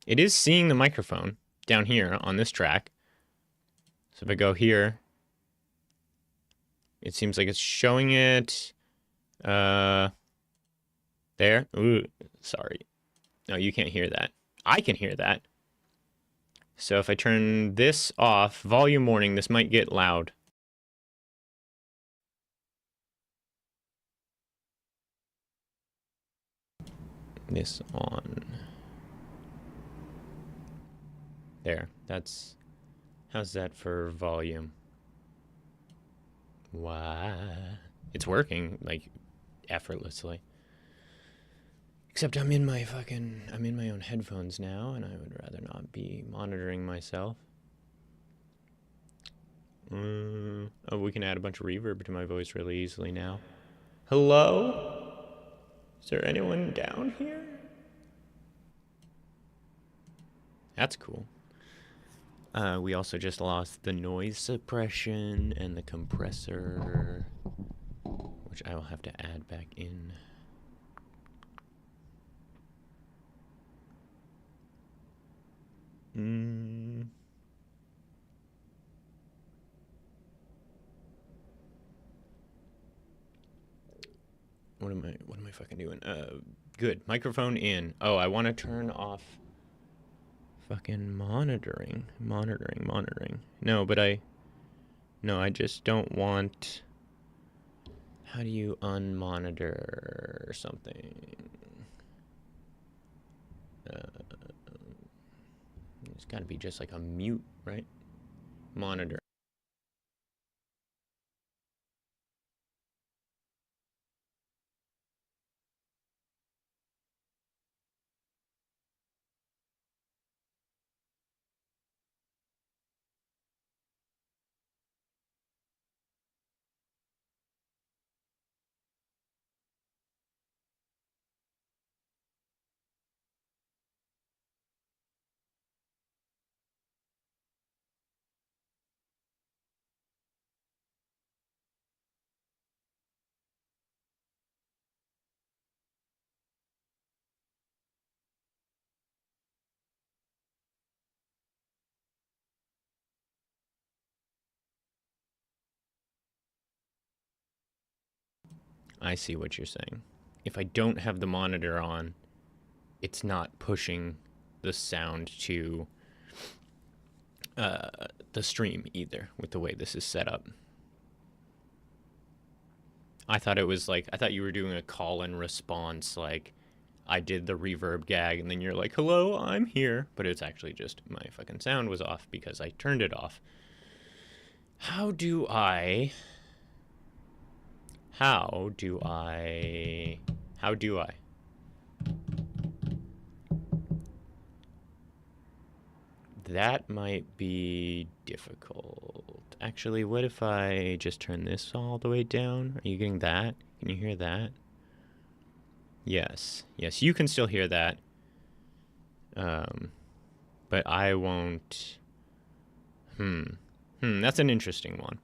It is seeing the microphone down here on this track. So if I go here, it seems like it's showing it. There. Ooh, sorry. No, you can't hear that. I can hear that. So if I turn this off, volume warning, this might get loud. This on. There. How's that for volume? Why? It's working, like, effortlessly. Except I'm in my own headphones now, and I would rather not be monitoring myself. Oh, we can add a bunch of reverb to my voice really easily now. Hello? Is there anyone down here? That's cool. We also just lost the noise suppression and the compressor, which I will have to add back in. What am I fucking doing? Good. Microphone in. Oh, I want to turn off fucking monitoring. No, but I just don't want. How do you unmonitor something? It's got to be just like a mute, right? Monitor. I see what you're saying. If I don't have the monitor on, it's not pushing the sound to the stream either with the way this is set up. I thought it was like, I thought you were doing a call and response, like I did the reverb gag and then you're like, hello, I'm here. But it's actually just my fucking sound was off because I turned it off. How do I... That might be difficult. Actually, what if I just turn this all the way down? Are you getting that? Can you hear that? Yes. Yes, you can still hear that. But I won't... That's an interesting one.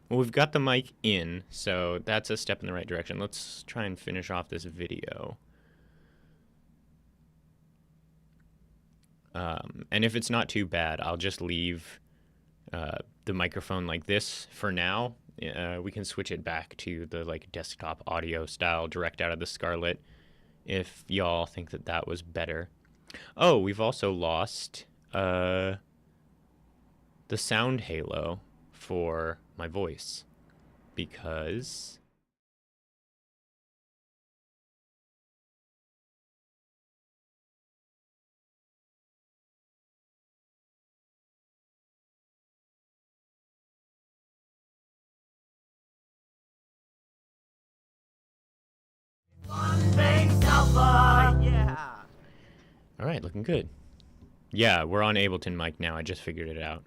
Well, we've got the mic in, so that's a step in the right direction. Let's try and finish off this video. And if it's not too bad, I'll just leave the microphone like this for now. We can switch it back to the like desktop audio style direct out of the Scarlett if y'all think that that was better. Oh, we've also lost the sound halo for my voice because... Yeah. All right, looking good. Yeah, we're on Ableton mic now. I just figured it out.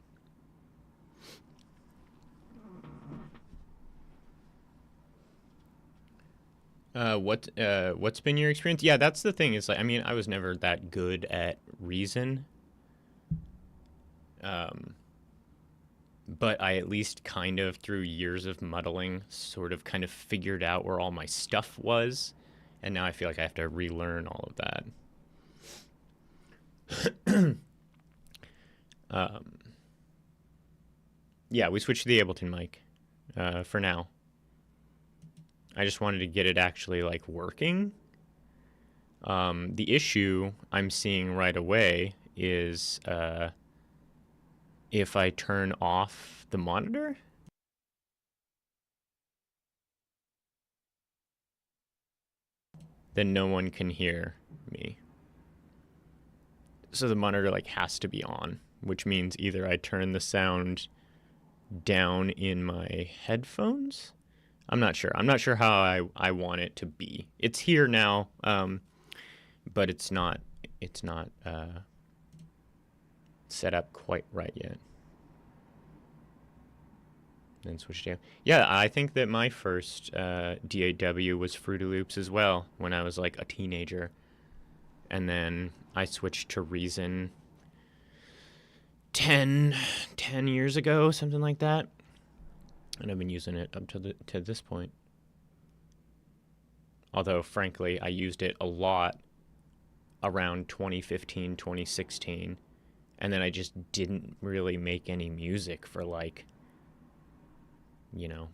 What's been your experience? Yeah, that's the thing. Is like, I mean, I was never that good at Reason. But I at least kind of, through years of muddling, sort of kind of figured out where all my stuff was. And now I feel like I have to relearn all of that. Yeah, we switched to the Ableton mic for now. I just wanted to get it actually like working. The issue I'm seeing right away is if I turn off the monitor, then no one can hear me. So the monitor like has to be on, which means either I turn the sound down in my headphones. I'm not sure. I'm not sure how I want it to be. It's here now, but it's not set up quite right yet. Then switch to... Yeah, I think that my first DAW was Fruity Loops as well when I was like a teenager. And then I switched to Reason 10 years ago, something like that. And I've been using it up to this point. Although, frankly, I used it a lot around 2015, 2016. And then I just didn't really make any music for like, you know,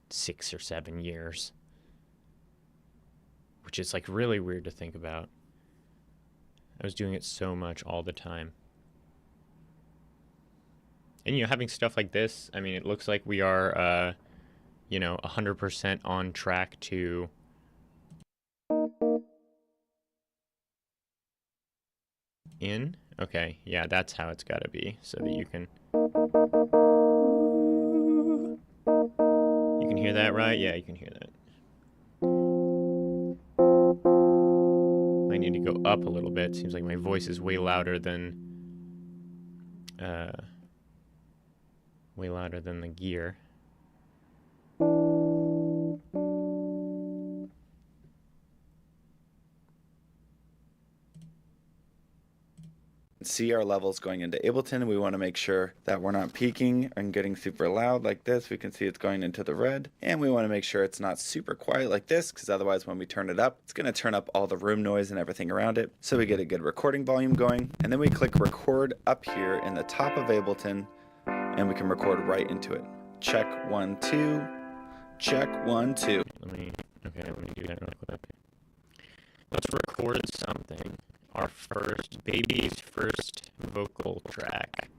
6 or 7 years. Which is like really weird to think about. I was doing it so much all the time. And, you know, having stuff like this, I mean, it looks like we are, you know, 100% on track to... in? Okay, yeah, that's how it's got to be, so that you can hear that, right? Yeah, you can hear that. I need to go up a little bit. Seems like my voice is way louder than the gear. See our levels going into Ableton. We want to make sure that we're not peaking and getting super loud like this. We can see it's going into the red, and we want to make sure it's not super quiet like this, because otherwise when we turn it up, it's going to turn up all the room noise and everything around it. So we get a good recording volume going, and then we click record up here in the top of Ableton, and we can record right into it. Check 1 2. Check 1 2. Let me do that real quick. Let's record something. Our baby's first vocal track.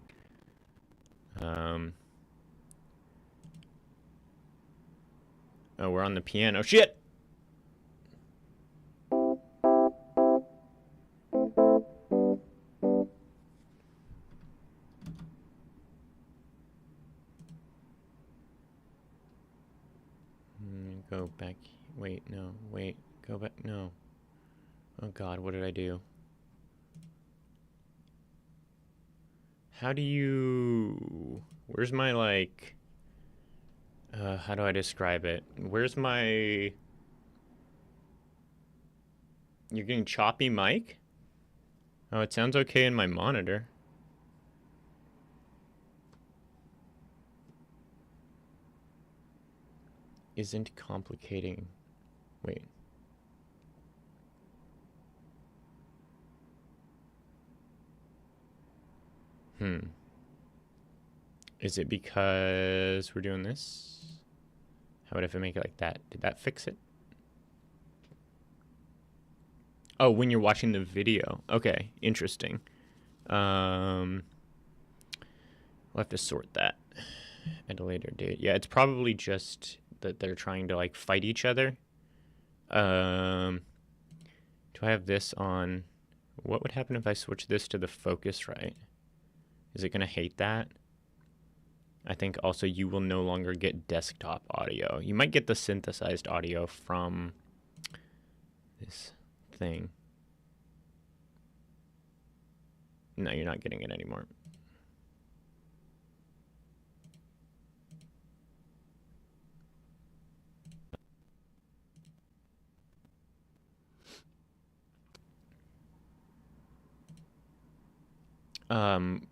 Oh, we're on the piano. Shit! Go back. Wait, no. Wait. Go back. No. Oh God, what did I do? How do you... Where's my, like... how do I describe it? Where's my... You're getting choppy mic? Oh, it sounds okay in my monitor. Isn't complicating. Wait. Is it because we're doing this? How about if I make it like that? Did that fix it? Oh, when you're watching the video. Okay, interesting. We'll have to sort that at a later date. Yeah, it's probably just that they're trying to like fight each other. Do I have this on? What would happen if I switch this to the Focusrite? Is it gonna hate that? I think also you will no longer get desktop audio. You might get the synthesized audio from this thing. No, you're not getting it anymore.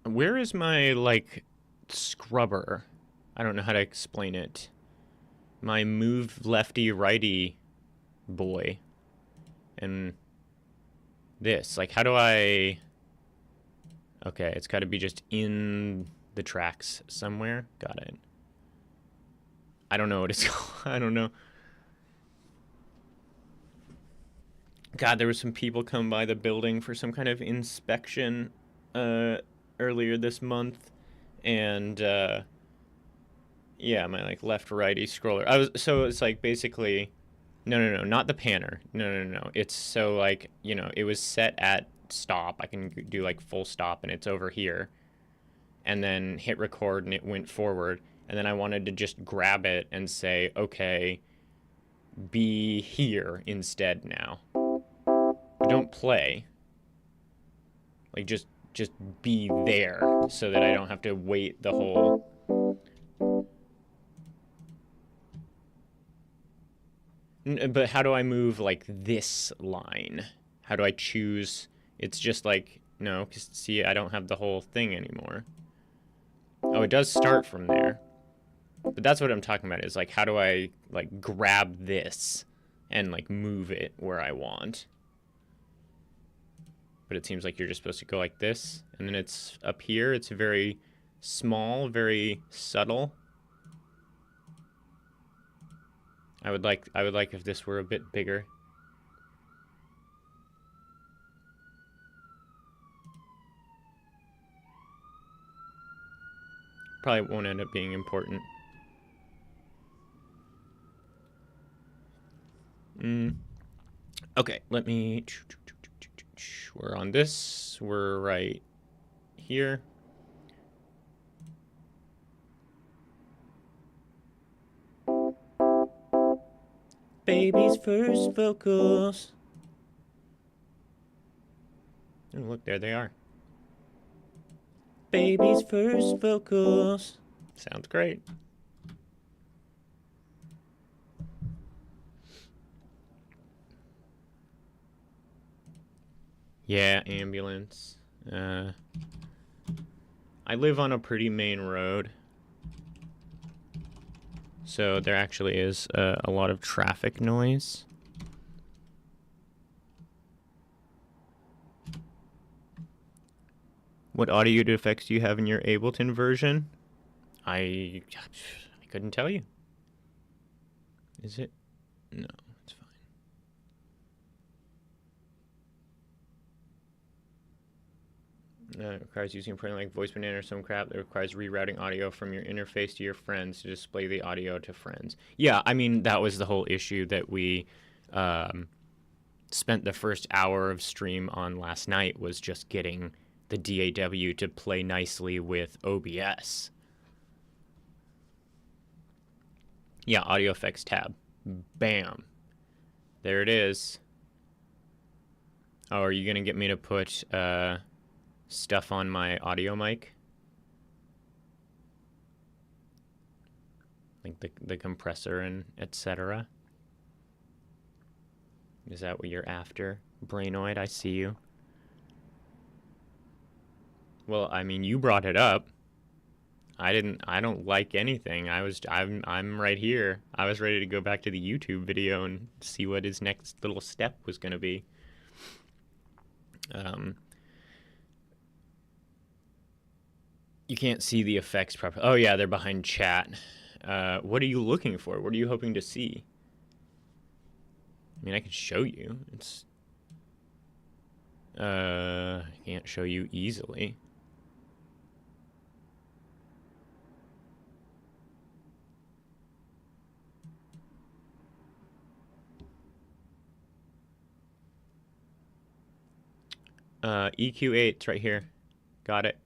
Where is my, like, scrubber? I don't know how to explain it. My move lefty righty boy. And this, like, how do I... Okay, it's got to be just in the tracks somewhere. Got it. I don't know what it's called. I don't know. God, there were some people come by the building for some kind of inspection earlier this month, and yeah, my like left righty scroller. So it's like basically, no, not the panner. No. It's so like, you know, it was set at stop. I can do like full stop, and it's over here, and then hit record, and it went forward, and then I wanted to just grab it and say, okay, be here instead now. But don't play. Like just be there so that I don't have to wait the whole... But how do I move like this line? How do I choose? It's just like, no, because see, I don't have the whole thing anymore. Oh, it does start from there. But that's what I'm talking about, is like, how do I like grab this and like move it where I want? But it seems like you're just supposed to go like this, and then it's up here. It's very small, very subtle. I would like if this were a bit bigger. Probably won't end up being important. Okay, let me... We're on this. We're right here. Baby's first vocals. Oh, look, there they are. Baby's first vocals. Sounds great. Yeah, ambulance. I live on a pretty main road. So there actually is a lot of traffic noise. What audio effects do you have in your Ableton version? I couldn't tell you. Is it? No, it's fine. It requires using a program like Voice Banana or some crap that requires rerouting audio from your interface to your friends to display the audio to friends. Yeah, I mean, that was the whole issue that we spent the first hour of stream on last night, was just getting the DAW to play nicely with OBS. Yeah, audio effects tab. Bam. There it is. Oh, are you going to get me to put stuff on my audio mic? Like the compressor and etc.? Is that what you're after? Brainoid, I see you. Well, I mean, you brought it up. I don't like anything. I'm right here. I was ready to go back to the YouTube video and see what his next little step was going to be. You can't see the effects properly. Oh yeah, they're behind chat. What are you looking for? What are you hoping to see? I mean, I can show you. It's I can't show you easily. EQ8, it's right here. Got it.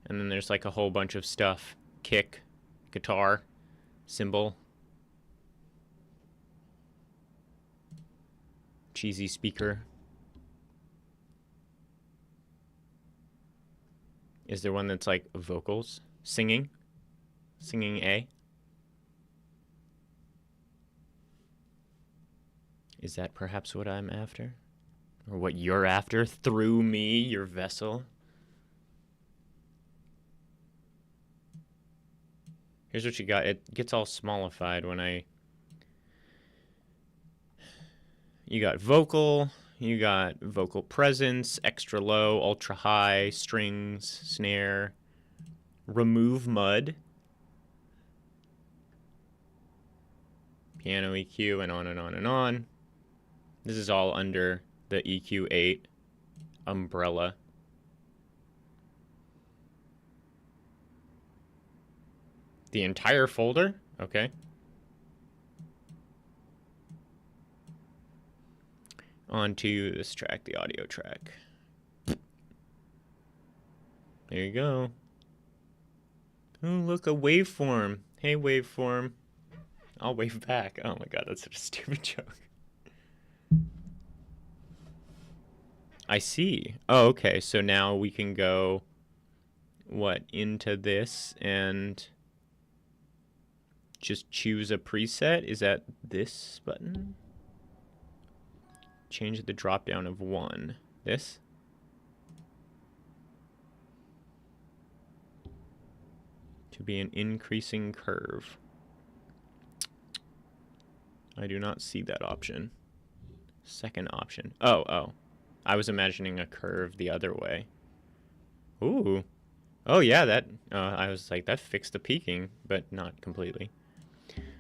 And then there's like a whole bunch of stuff. Kick, guitar, cymbal. Cheesy speaker. Is there one that's like vocals? Singing? Singing A? Is that perhaps what I'm after? Or what you're after through me, your vessel? Here's what you got. It gets all smallified when I... You got vocal, you got vocal presence, extra low, ultra high, strings, snare, remove mud, piano EQ, and on and on and on. This is all under the EQ8 umbrella. The entire folder? Okay. Onto this track, the audio track. There you go. Oh, look, a waveform. Hey, waveform. I'll wave back. Oh my god, that's such a stupid joke. I see. Oh, okay, so now we can go, what, into this and just choose a preset? Is that this button? Change the drop down of 1. This? To be an increasing curve. I do not see that option. Second option. Oh. I was imagining a curve the other way. Ooh. Oh yeah, that, I was like, that fixed the peaking, but not completely.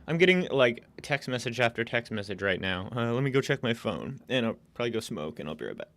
I'm getting, like, text message after text message right now. Let me go check my phone, and I'll probably go smoke, and I'll be right back.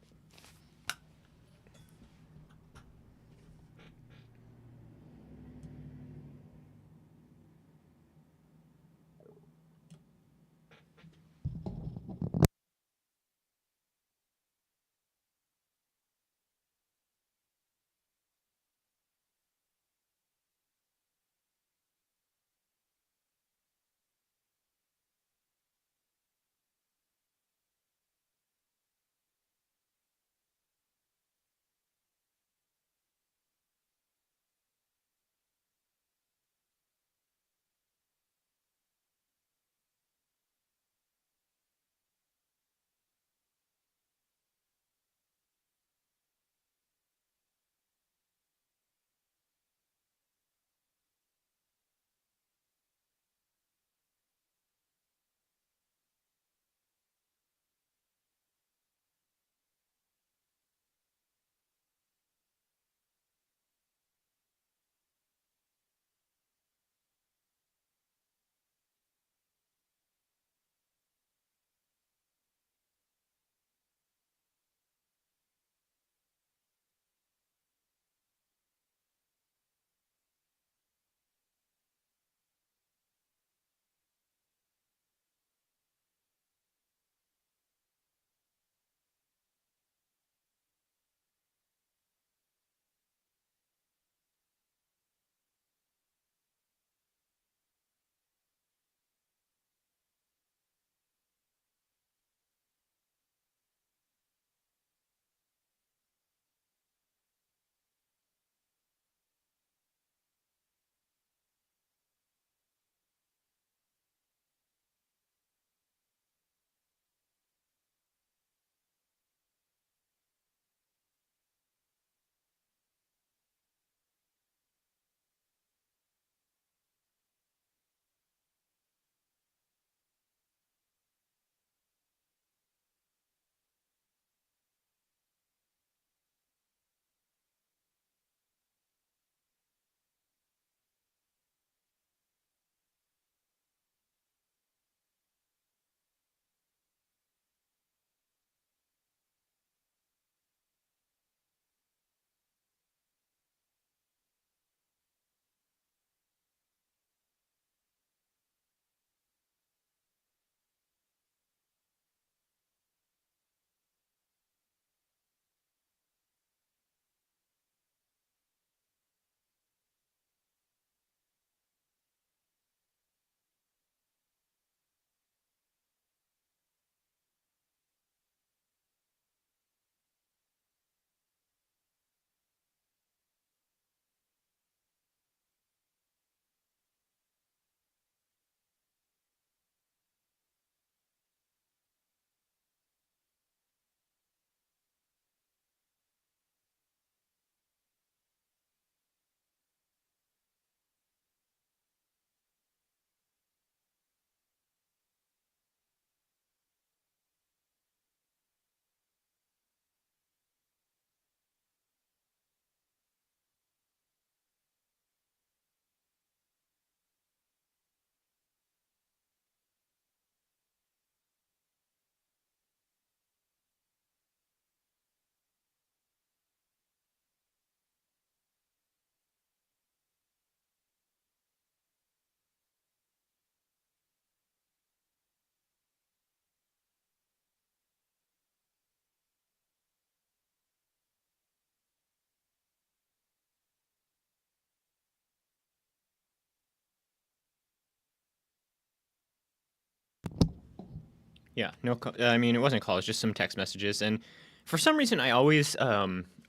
Yeah, no, I mean, it wasn't calls, just some text messages. And for some reason, I always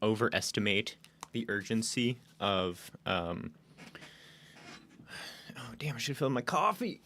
overestimate the urgency of. Oh, damn, I should fill my coffee.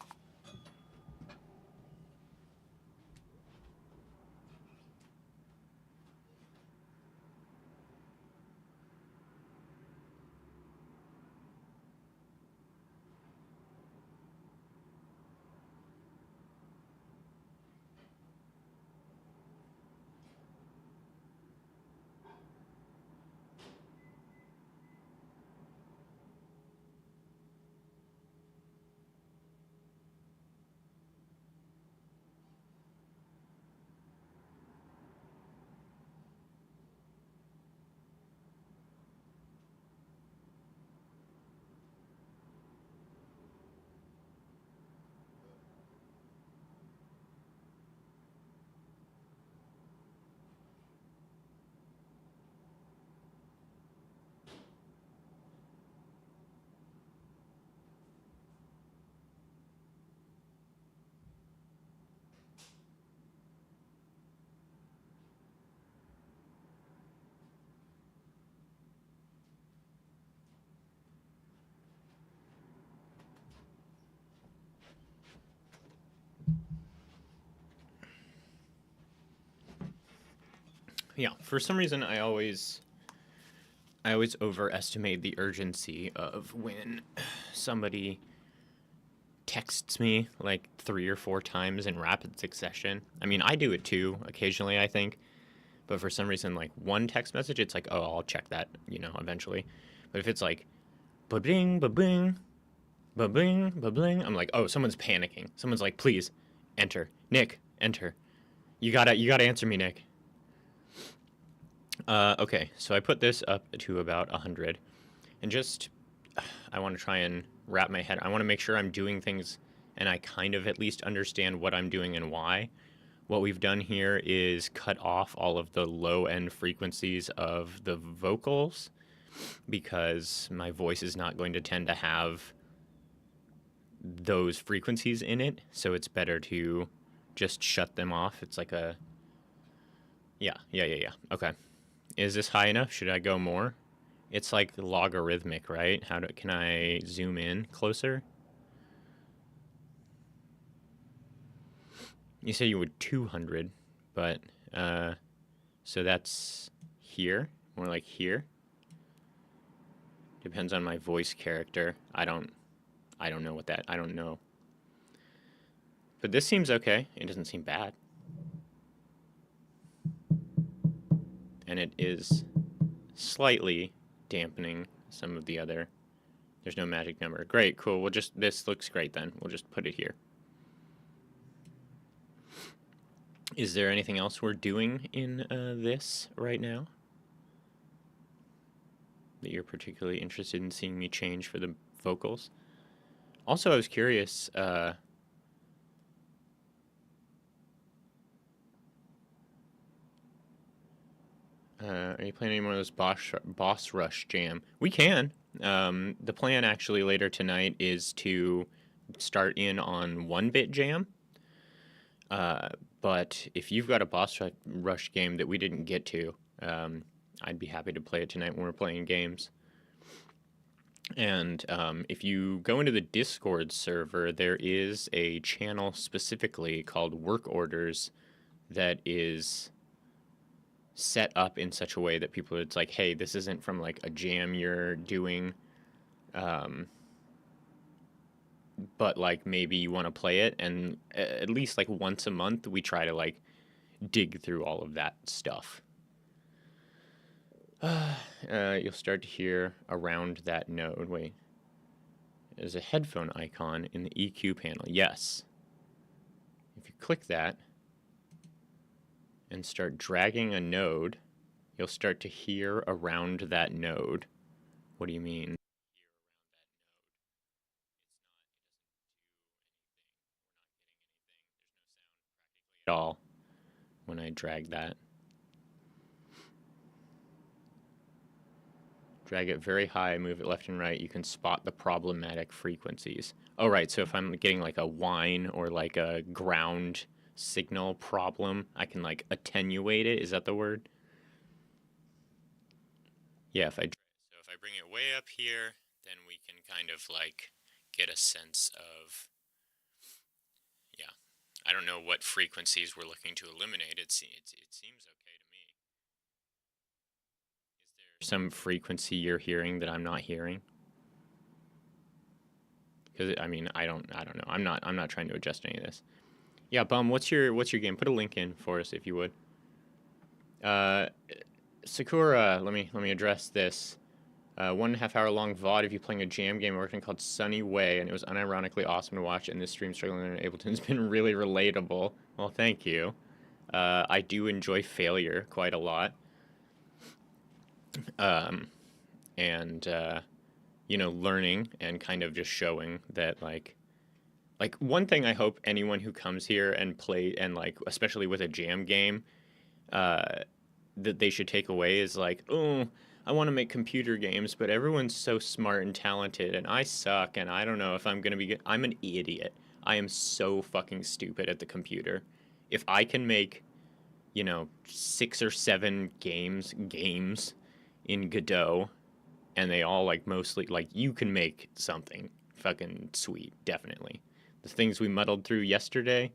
Yeah, for some reason, I always overestimate the urgency of when somebody texts me like 3 or 4 times in rapid succession. I mean, I do it too occasionally, I think. But for some reason, like one text message, it's like, oh, I'll check that, eventually. But if it's like, ba-bing, ba-bing, ba-bing, ba-bing, I'm like, oh, someone's panicking. Someone's like, please, enter. Nick, enter. You gotta answer me, Nick. Okay, so I put this up to about 100. And just, I want to try and wrap my head. I want to make sure I'm doing things and I kind of at least understand what I'm doing and why. What we've done here is cut off all of the low end frequencies of the vocals because my voice is not going to tend to have those frequencies in it. So it's better to just shut them off. It's like a. Yeah. Okay. Is this high enough? Should I go more? It's like logarithmic, right? Can I zoom in closer? You said you would 200, but so that's here, more like here. Depends on my voice character. I don't know what that. I don't know. But this seems okay. It doesn't seem bad. And it is slightly dampening some of the other. There's no magic number. Great, cool. This looks great then. We'll just put it here. Is there anything else we're doing in this right now that you're particularly interested in seeing me change for the vocals? Also, I was curious. Are you playing any more of those Boss Rush Jam? We can. The plan actually later tonight is to start in on 1-bit jam. But if you've got a Boss Rush game that we didn't get to, I'd be happy to play it tonight when we're playing games. And if you go into the Discord server, there is a channel specifically called Work Orders that is set up in such a way that people, it's like, hey, this isn't from like a jam you're doing, but like maybe you want to play it, and at least like once a month we try to like dig through all of that stuff. You'll start to hear around that node. Wait, there's a headphone icon in the EQ panel. Yes. If you click that and start dragging a node, you'll start to hear around that node. What do you mean? At all when I drag that. Drag it very high, move it left and right, you can spot the problematic frequencies. Oh, right, so if I'm getting like a whine or like a ground signal problem, I can like attenuate it. Is that the word? Yeah, so if I bring it way up here, then we can kind of like get a sense of, yeah. I don't know what frequencies we're looking to eliminate. It seems okay to me. Is there some frequency you're hearing that I'm not hearing? Because I mean, I don't know. I'm not trying to adjust any of this. Yeah, Bum, what's your game? Put a link in for us if you would. Sakura, let me address this. 1.5 hour long VOD of you playing a jam game working called Sunny Way, and it was unironically awesome to watch. And this stream struggling in Ableton's been really relatable. Well, thank you. I do enjoy failure quite a lot. And you know, learning and kind of just showing that like one thing I hope anyone who comes here and play and like especially with a jam game that they should take away is like, oh, I want to make computer games, but everyone's so smart and talented, and I suck, and I don't know if I'm gonna be good. I'm an idiot. I am so fucking stupid at the computer. If I can make, you know, 6 or 7 games in Godot, and they all like mostly like you can make something fucking sweet, definitely. The things we muddled through yesterday.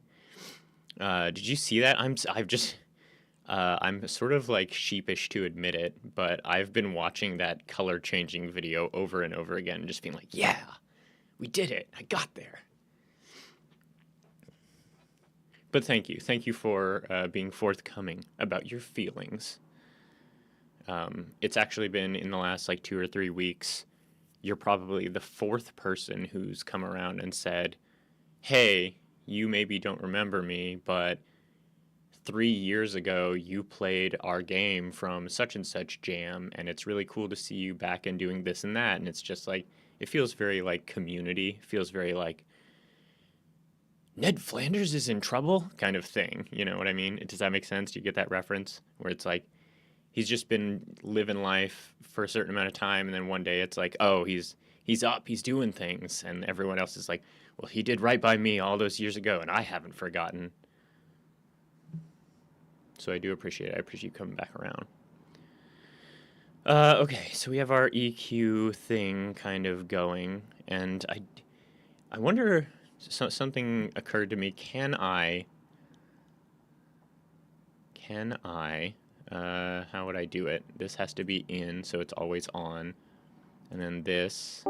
Did you see that? I'm sort of like sheepish to admit it, but I've been watching that color changing video over and over again, just being like, yeah, we did it. I got there. But thank you for being forthcoming about your feelings. It's actually been in the last like 2 or 3 weeks. You're probably the 4th person who's come around and said, hey, you maybe don't remember me, but 3 years ago you played our game from such and such jam, and it's really cool to see you back and doing this and that. And it's just like, it feels very like community, feels very like Ned Flanders is in trouble kind of thing. You know what I mean? Does that make sense? Do you get that reference? Where it's like, he's just been living life for a certain amount of time, and then one day it's like, oh, he's up, he's doing things, and everyone else is like, well, he did right by me all those years ago, and I haven't forgotten. So I do appreciate it. I appreciate you coming back around. Okay, so we have our EQ thing kind of going, and I wonder, something occurred to me. Can I, how would I do it? This has to be in, so it's always on. And then this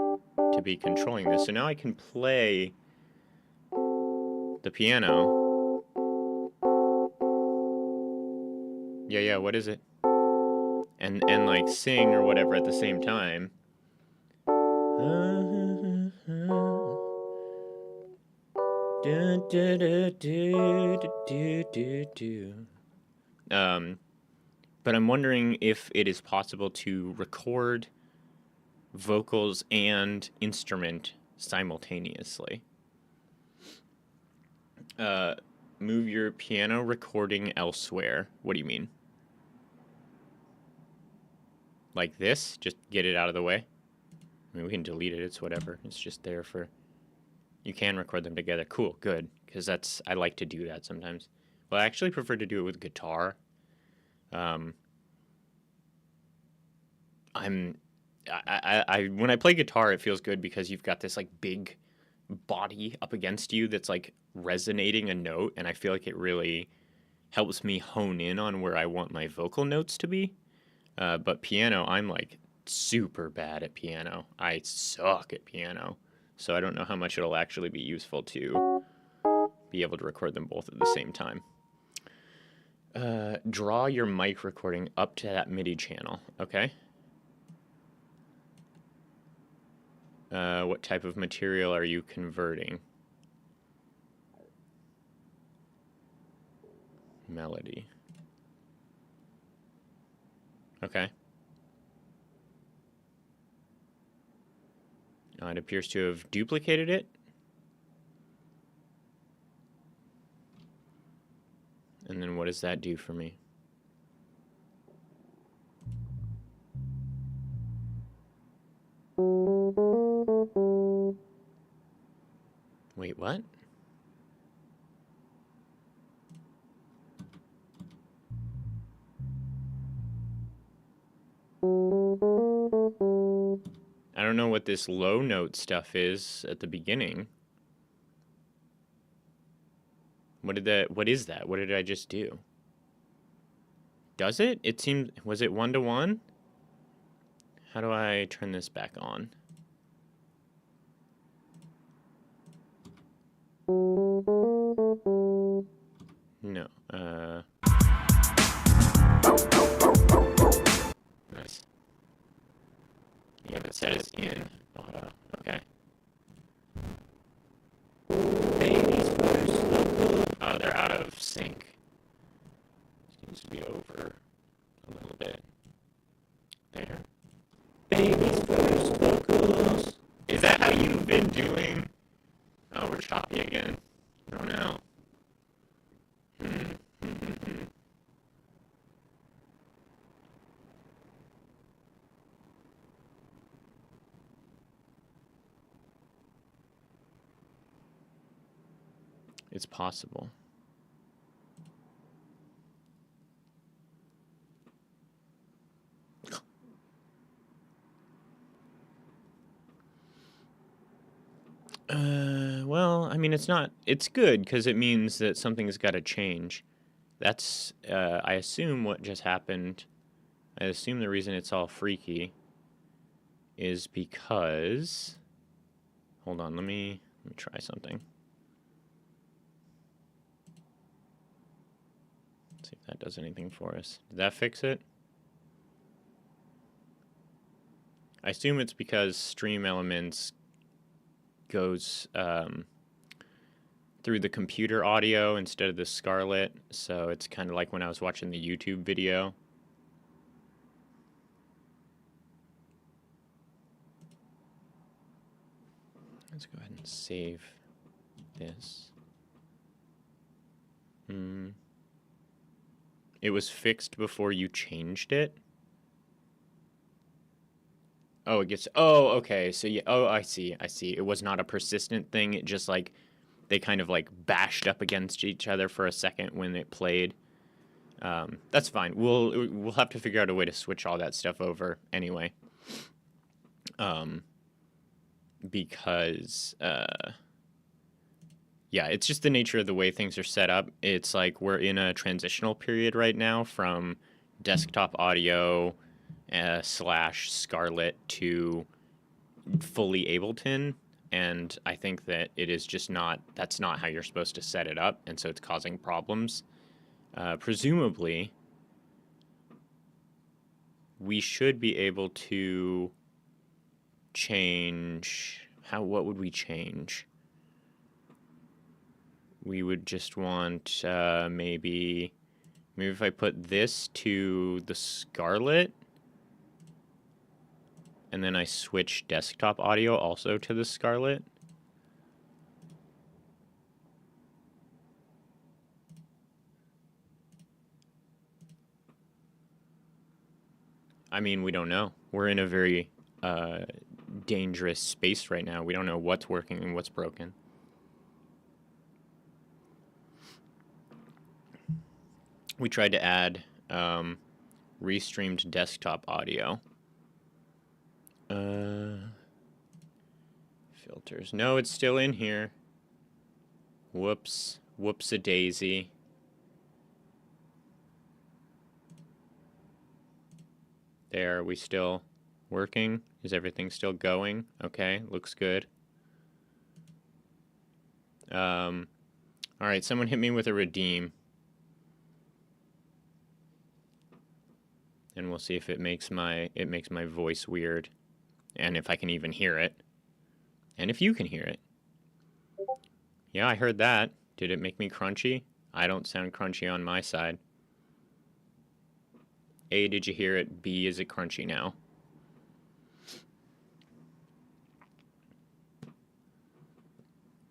to be controlling this. So now I can play the piano. Yeah, what is it? And like sing or whatever at the same time. But I'm wondering if it is possible to record vocals and instrument simultaneously. Move your piano recording elsewhere. What do you mean? Like this? Just get it out of the way? I mean, we can delete it. It's whatever. It's just there for... You can record them together. Cool, good. Because I like to do that sometimes. Well, I actually prefer to do it with guitar. When I play guitar, it feels good because you've got this like big body up against you that's like resonating a note, and I feel like it really helps me hone in on where I want my vocal notes to be. But piano, I'm like super bad at piano. I suck at piano. So I don't know how much it'll actually be useful to be able to record them both at the same time. Draw your mic recording up to that MIDI channel, okay? What type of material are you converting? Melody. Okay. It appears to have duplicated it. And then what does that do for me? Wait, what? I don't know what this low note stuff is at the beginning. What is that? What did I just do? Does it? It seemed, was it 1-to-1? How do I turn this back on? No, nice. Yeah, but it says in auto. Okay. Baby's first local. Oh, they're out of sync. Seems to be over a little bit. There. Baby's first vocals. Is that how you've been doing? Oh, we're choppy again. Oh no. It's possible. Well, I mean, it's good because it means that something's got to change. That's, I assume what just happened. I assume the reason it's all freaky is because, hold on, let me try something. Let's see if that does anything for us. Did that fix it? I assume it's because Stream Elements goes through the computer audio instead of the Scarlett, so it's kind of like when I was watching the YouTube video. Let's go ahead and save this. It was fixed before you changed it? Oh, it gets... Oh, okay. So, yeah. Oh, I see. It was not a persistent thing. It just, like, they kind of, like, bashed up against each other for a second when it played. That's fine. We'll have to figure out a way to switch all that stuff over anyway. Because, yeah, it's just the nature of the way things are set up. It's like we're in a transitional period right now from desktop audio / Scarlett to fully Ableton, and I think that it is just that's not how you're supposed to set it up, and so it's causing problems. Presumably, we should be able to change... What would we change? We would just want maybe if I put this to the Scarlett, and then I switch desktop audio also to the Scarlett. I mean, we don't know. We're in a very dangerous space right now. We don't know what's working and what's broken. We tried to add restreamed desktop audio. Filters. No, it's still in here. Whoops. Whoops-a-daisy. There, are we still working? Is everything still going? Okay, looks good. Alright, someone hit me with a redeem. And we'll see if it makes my voice weird. And if I can even hear it. And if you can hear it. Yeah, I heard that. Did it make me crunchy? I don't sound crunchy on my side. A, did you hear it? B, is it crunchy now?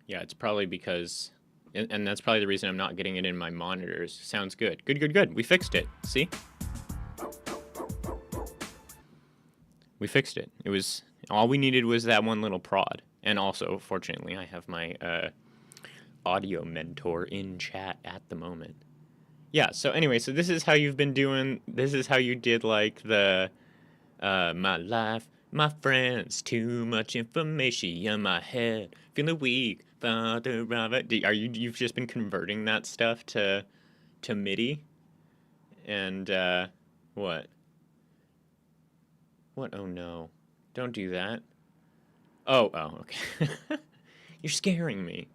Yeah, it's probably because... And that's probably the reason I'm not getting it in my monitors. Sounds good. Good. We fixed it. See? We fixed it. It was... All we needed was that one little prod. And also, fortunately, I have my audio mentor in chat at the moment. Yeah, so anyway, this is how you've been doing... This is how you did, like, the... my life My friends, too much information in my head. Feeling weak, father of it. You've just been converting that stuff to MIDI? And, what? What? Oh no. Don't do that. Oh, okay. You're scaring me.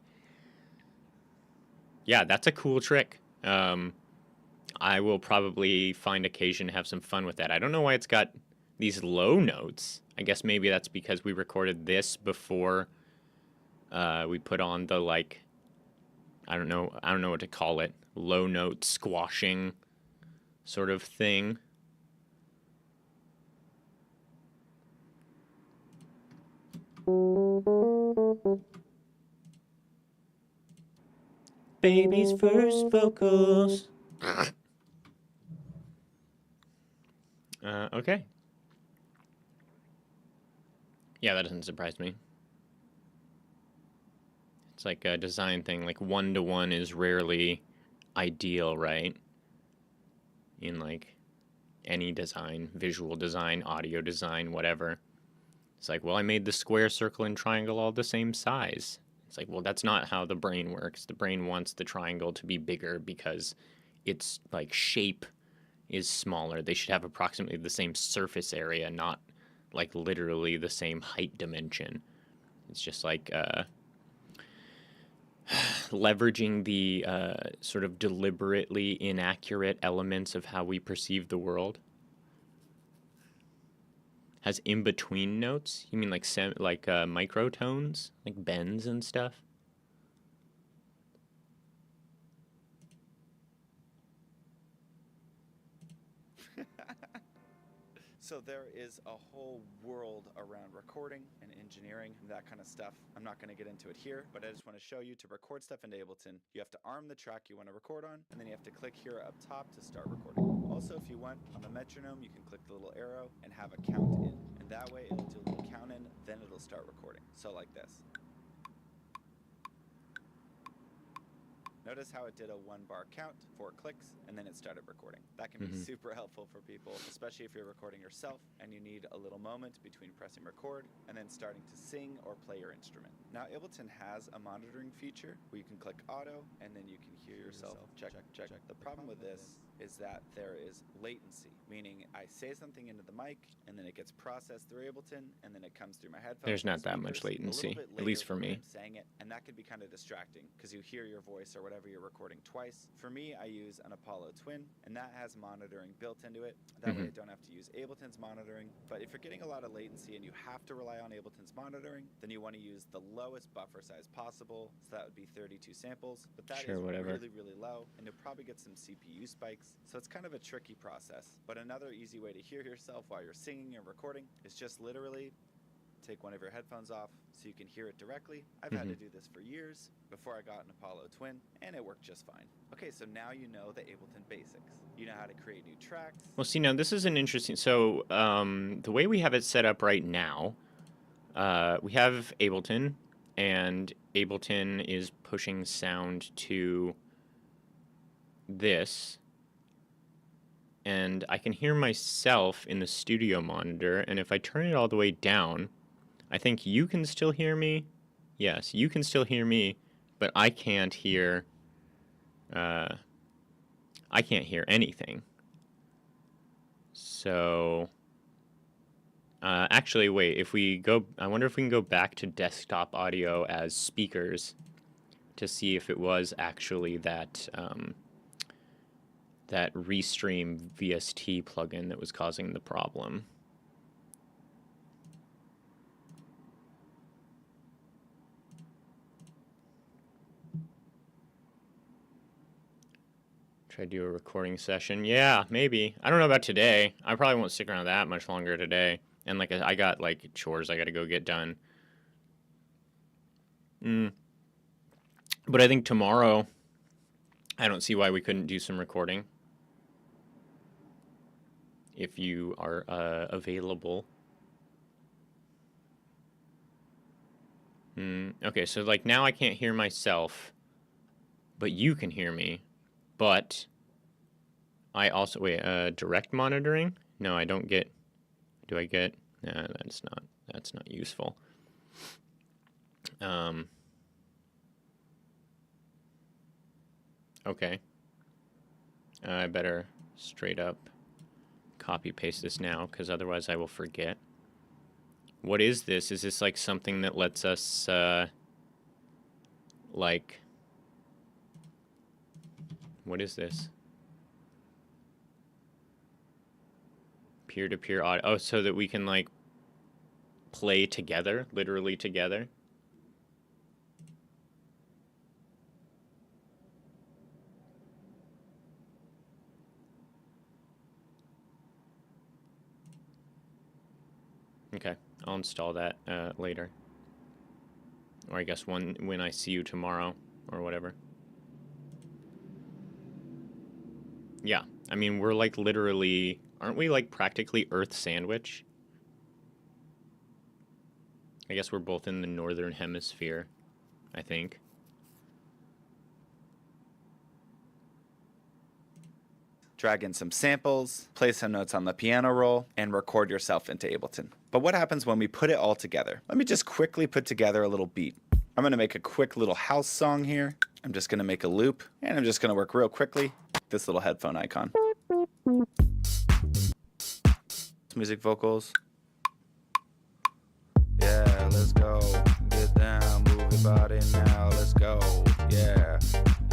Yeah, that's a cool trick. I will probably find occasion to have some fun with that. I don't know why it's got these low notes. I guess maybe that's because we recorded this before we put on the, like, I don't know what to call it, low note squashing sort of thing. Baby's first vocals. Okay. Yeah, that doesn't surprise me. It's like a design thing. Like 1-to-1 is rarely ideal, right? In like any design, visual design, audio design, whatever. It's like, well, I made the square, circle, and triangle all the same size. It's like, well, that's not how the brain works. The brain wants the triangle to be bigger because its like shape is smaller. They should have approximately the same surface area, not like literally the same height dimension. It's just like leveraging the sort of deliberately inaccurate elements of how we perceive the world. Has in-between notes? You mean like microtones? Like bends and stuff? So there is a whole world around recording and engineering and that kind of stuff. I'm not going to get into it here, but I just want to show you to record stuff in Ableton, you have to arm the track you want to record on, and then you have to click here up top to start recording. Also, if you want, on the metronome, you can click the little arrow and have a count in. And that way it'll do a little count in, then it'll start recording. So like this. Notice how it did a 1-bar count, 4 clicks, and then it started recording. That can be super helpful for people, especially if you're recording yourself and you need a little moment between pressing record and then starting to sing or play your instrument. Now, Ableton has a monitoring feature where you can click auto and then you can hear yourself. Check. The problem with this is that there is latency, meaning I say something into the mic and then it gets processed through Ableton and then it comes through my headphones. There's not that much latency, at least for me. I'm saying it, and that can be kind of distracting because you hear your voice or whatever you're recording twice. For me, I use an Apollo Twin, and that has monitoring built into it. That way I don't have to use Ableton's monitoring. But if you're getting a lot of latency and you have to rely on Ableton's monitoring, then you want to use the lowest buffer size possible. So that would be 32 samples, but that is really, really low, and you'll probably get some CPU spikes. So it's kind of a tricky process. But another easy way to hear yourself while you're singing and recording is just literally take one of your headphones off so you can hear it directly. I've had to do this for years before I got an Apollo Twin, and it worked just fine. Okay, so now you know the Ableton basics. You know how to create new tracks. Well, see, now this is an interesting... So, the way we have it set up right now, we have Ableton, and Ableton is pushing sound to this, and I can hear myself in the studio monitor, and if I turn it all the way down, I think you can still hear me. Yes, you can still hear me, but I can't hear anything. So actually, wait, if we go, I wonder if we can go back to desktop audio as speakers to see if it was actually that that Restream VST plugin that was causing the problem. Try to do a recording session. Yeah, maybe. I don't know about today. I probably won't stick around that much longer today. And like I got like chores I got to go get done. But I think tomorrow, I don't see why we couldn't do some recording. If you are available. Okay, so like now I can't hear myself, but you can hear me. But I also, wait, direct monitoring? No, I don't get, do I get, No, that's not useful. Okay. I better straight up copy paste this now, because otherwise I will forget. What is this? Is this like something that lets us like, what is this? Peer-to-peer audio. Oh, so that we can like play together, literally together. Okay, I'll install that later. Or I guess when I see you tomorrow, or whatever. Yeah, I mean, we're like literally, aren't we like practically Earth sandwich? I guess we're both in the northern hemisphere, I think. Drag in some samples, play some notes on the piano roll, and record yourself into Ableton. But what happens when we put it all together? Let me just quickly put together a little beat. I'm gonna make a quick little house song here. I'm just gonna make a loop, and I'm just gonna work real quickly. This little headphone icon. Music vocals. Yeah, let's go. Get down, move your body now. Let's go. Yeah,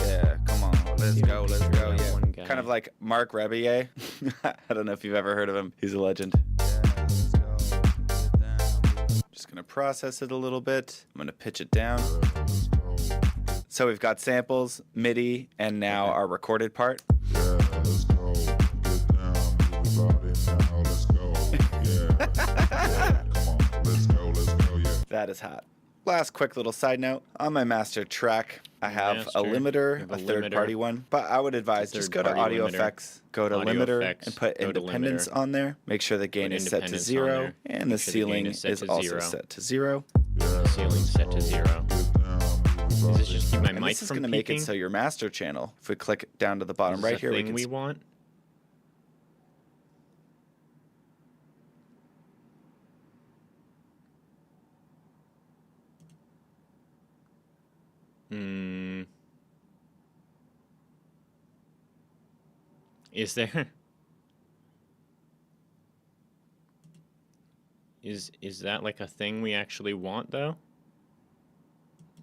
yeah, come on. Let's go, yeah. Kind of like Mark Rebier. I don't know if you've ever heard of him. He's a legend. Yeah, let's go. Get down. Just gonna process it a little bit. I'm gonna pitch it down. So we've got samples, MIDI, and now our recorded part. Yeah, let's go. Get down, move your body now. Let's go. Yeah, yeah, come on. Let's go, yeah. That is hot. Last quick little side note. On my master track, I have a limiter, a third-party one. But I would advise just go to Audio Effects, go to Limiter, and put Independence on there. Make sure the gain is set to 0, and the ceiling is also set to 0. The ceiling's set to 0. Does this just keep my mic from peaking? This is going to make it so your master channel, if we click down to the bottom right here, we want. Is there? Is that like a thing we actually want though?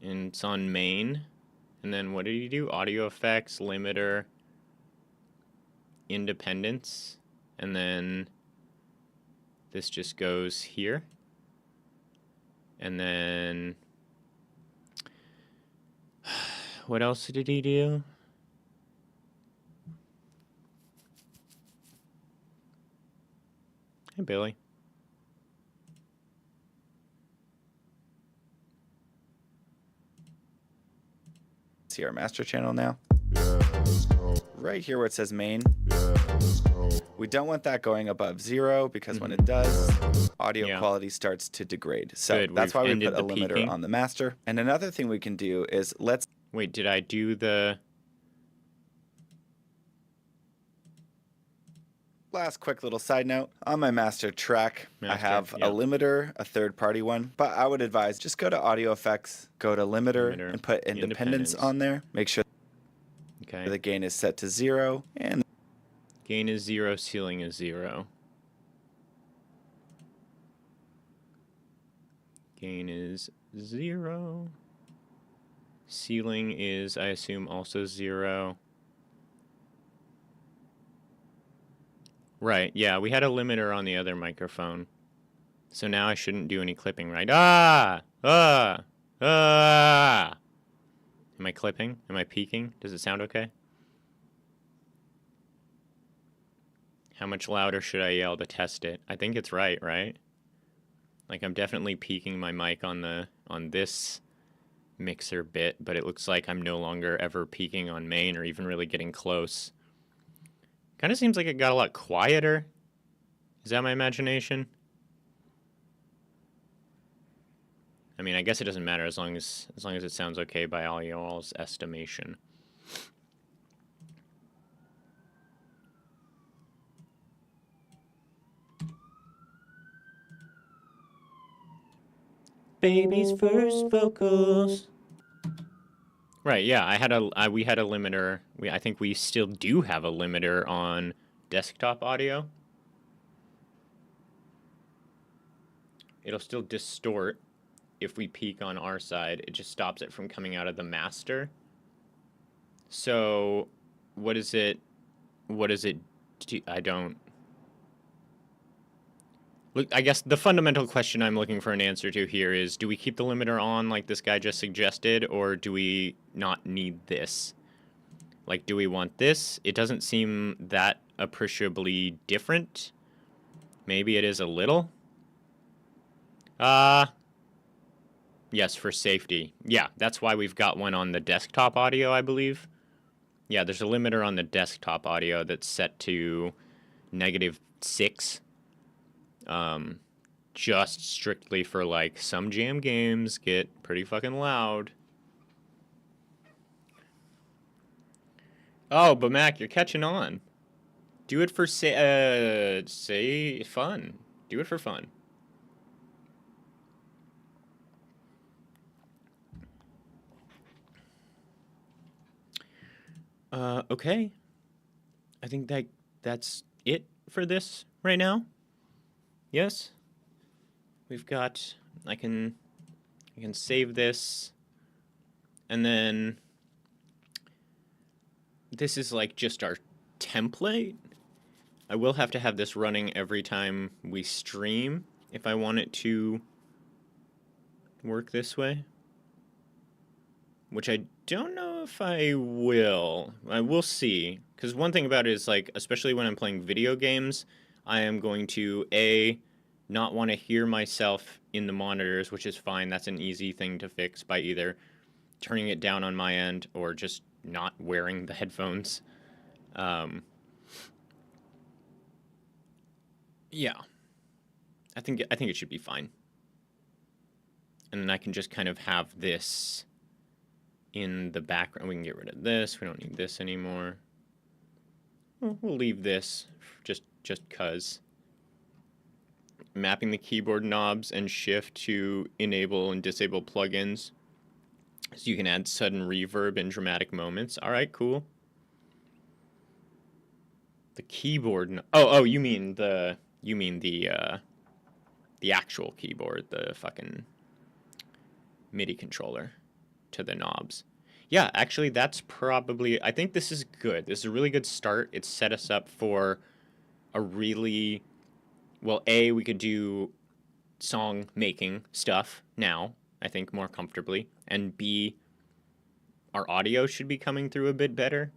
And it's on main. And then what did you do? Audio effects, limiter, independence, and then this just goes here. And then what else did he do? Hey, Billy. See our master channel now. Yeah, let's go. Right here where it says main. Yeah, let's go. We don't want that going above 0 because when it does, audio quality starts to degrade. So that's why we put a limiter on the master. And another thing we can do is Wait, did I do the... Last quick little side note. On my master track, I have a limiter, a third-party one. But I would advise just go to Audio Effects, go to limiter and put Independence on there. Make sure the gain is set to 0. And gain is 0, ceiling is 0. Gain is 0. Ceiling is, I assume, also 0. Right, yeah, we had a limiter on the other microphone. So now I shouldn't do any clipping, right? Ah! Ah! Ah! Am I clipping? Am I peaking? Does it sound okay? How much louder should I yell to test it? I think it's right? Like I'm definitely peaking my mic on this mixer bit, but it looks like I'm no longer ever peaking on main or even really getting close. Kind of seems like it got a lot quieter. Is that my imagination? I mean, I guess it doesn't matter as long as it sounds okay by all y'all's estimation. Baby's first vocals. Right, yeah, we had a limiter. I think we still do have a limiter on desktop audio. It'll still distort if we peak on our side. It just stops it from coming out of the master. So, what is it do? I don't... Look, I guess the fundamental question I'm looking for an answer to here is, do we keep the limiter on like this guy just suggested, or do we not need this? Like, do we want this? It doesn't seem that appreciably different. Maybe it is a little. Yes, for safety. Yeah, that's why we've got one on the desktop audio, I believe. Yeah, there's a limiter on the desktop audio that's set to -6. Just strictly for, like, some jam games get pretty fucking loud. Oh, but Mac, you're catching on. Do it for say fun. Do it for fun. Okay. I think that's it for this right now. Yes. We've got, I can save this, and then this is like just our template. I will have to have this running every time we stream if I want it to work this way, which I don't know if I will. I will see, because one thing about it is, like, especially when I'm playing video games, I am going to not want to hear myself in the monitors, which is fine. That's an easy thing to fix by either turning it down on my end or just not wearing the headphones. Yeah, I think it should be fine. And then I can just kind of have this in the background. We can get rid of this. We don't need this anymore. We'll leave this just 'cause. Mapping the keyboard knobs and shift to enable and disable plugins, so you can add sudden reverb in dramatic moments. All right, cool. The keyboard. Oh, you mean the actual keyboard, the fucking MIDI controller to the knobs. Yeah, actually, that's probably... I think this is good. This is a really good start. It's set us up for a really... Well, A, we could do song-making stuff now, I think, more comfortably. And B, our audio should be coming through a bit better.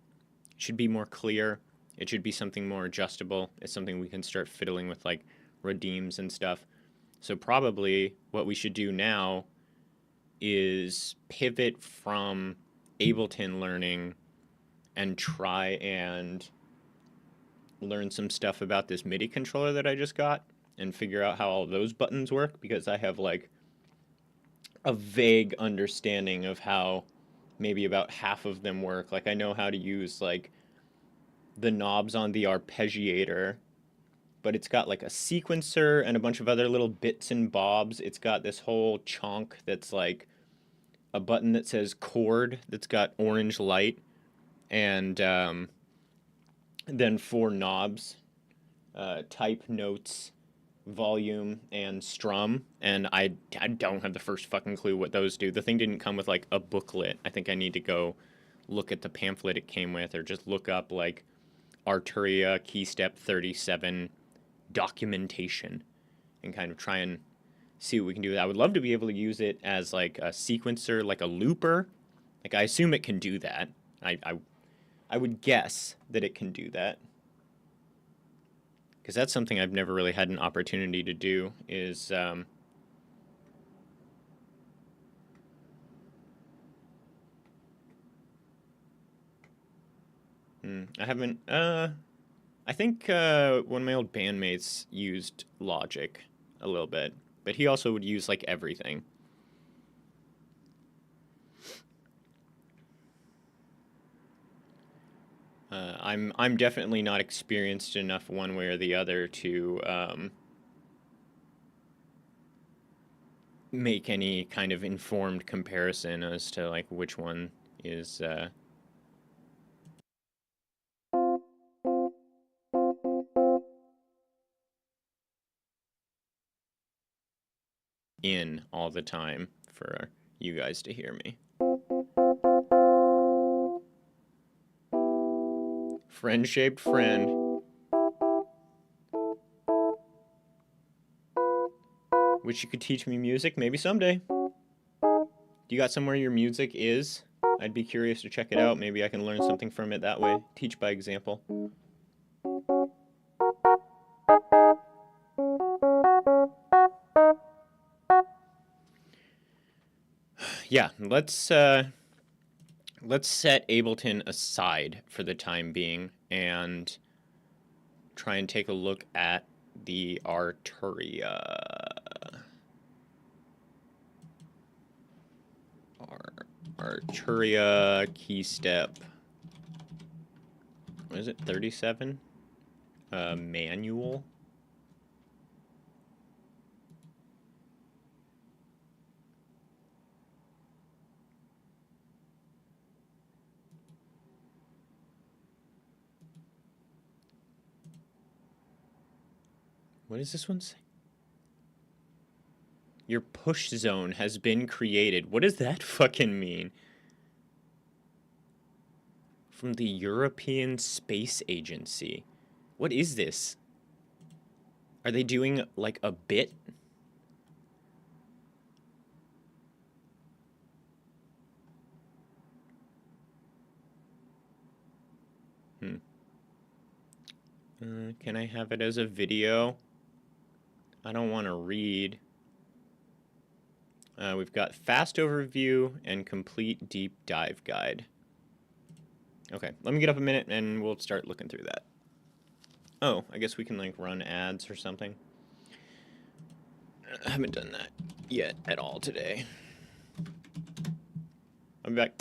It should be more clear. It should be something more adjustable. It's something we can start fiddling with, like, redeems and stuff. So probably what we should do now is pivot from Ableton learning and try and learn some stuff about this MIDI controller that I just got and figure out how all those buttons work, because I have like a vague understanding of how maybe about half of them work. Like, I know how to use like the knobs on the arpeggiator, but it's got like a sequencer and a bunch of other little bits and bobs. It's got this whole chunk that's like a button that says chord that's got orange light, and then 4 knobs, type, notes, volume, and strum, and I don't have the first fucking clue what those do. The thing didn't come with like a booklet. I think I need to go look at the pamphlet it came with, or just look up like Arturia Key Step 37 documentation and kind of try and see what we can do. I would love to be able to use it as like a sequencer, like a looper. Like, I assume it can do that. I would guess that it can do that, because that's something I've never really had an opportunity to do, is I haven't, I think one of my old bandmates used Logic a little bit, but he also would use like everything. I'm definitely not experienced enough one way or the other to make any kind of informed comparison as to like which one is in all the time for you guys to hear me. Friend-shaped friend. Wish you could teach me music, maybe someday. Do you got somewhere your music is? I'd be curious to check it out. Maybe I can learn something from it that way. Teach by example. Yeah, let's set Ableton aside for the time being and try and take a look at the Arturia. Arturia key step. What is it? 37? Manual. What does this one say? Your push zone has been created. What does that fucking mean? From the European Space Agency. What is this? Are they doing like a bit? Can I have it as a video? I don't want to read. We've got fast overview and complete deep dive guide. Okay, let me get up a minute and we'll start looking through that. Oh, I guess we can like run ads or something. I haven't done that yet at all today. I'll be back.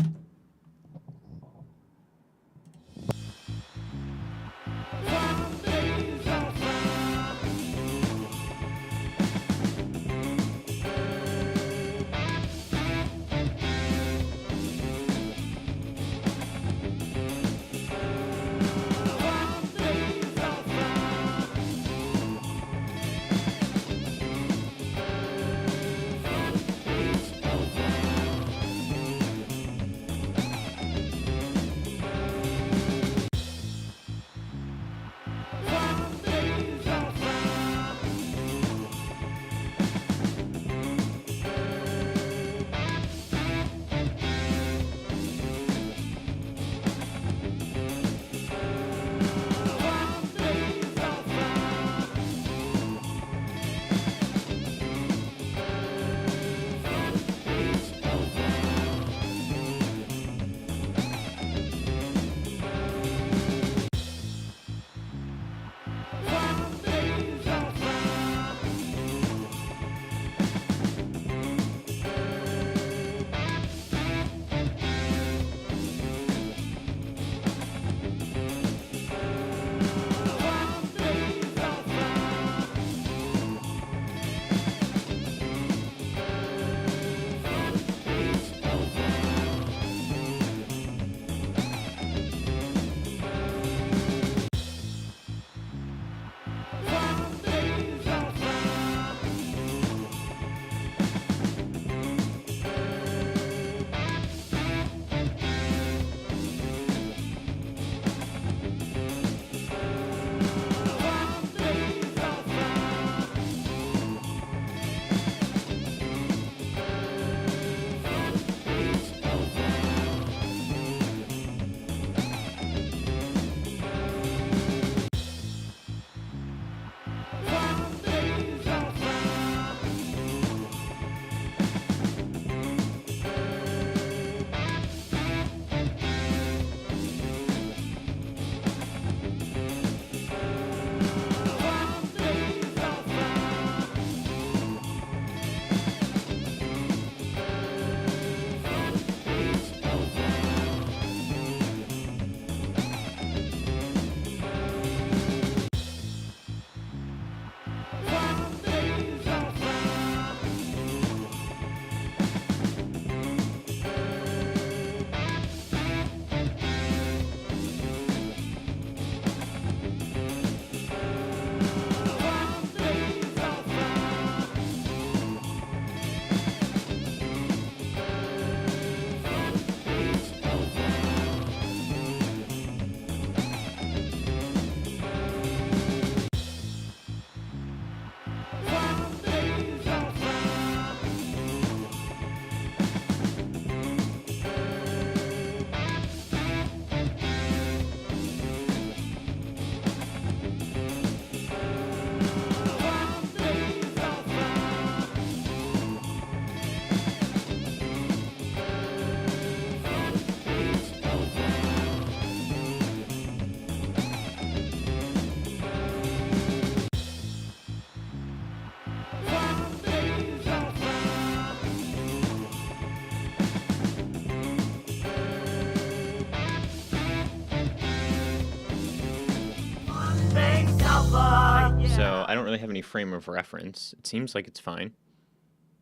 I don't really have any frame of reference. It seems like it's fine.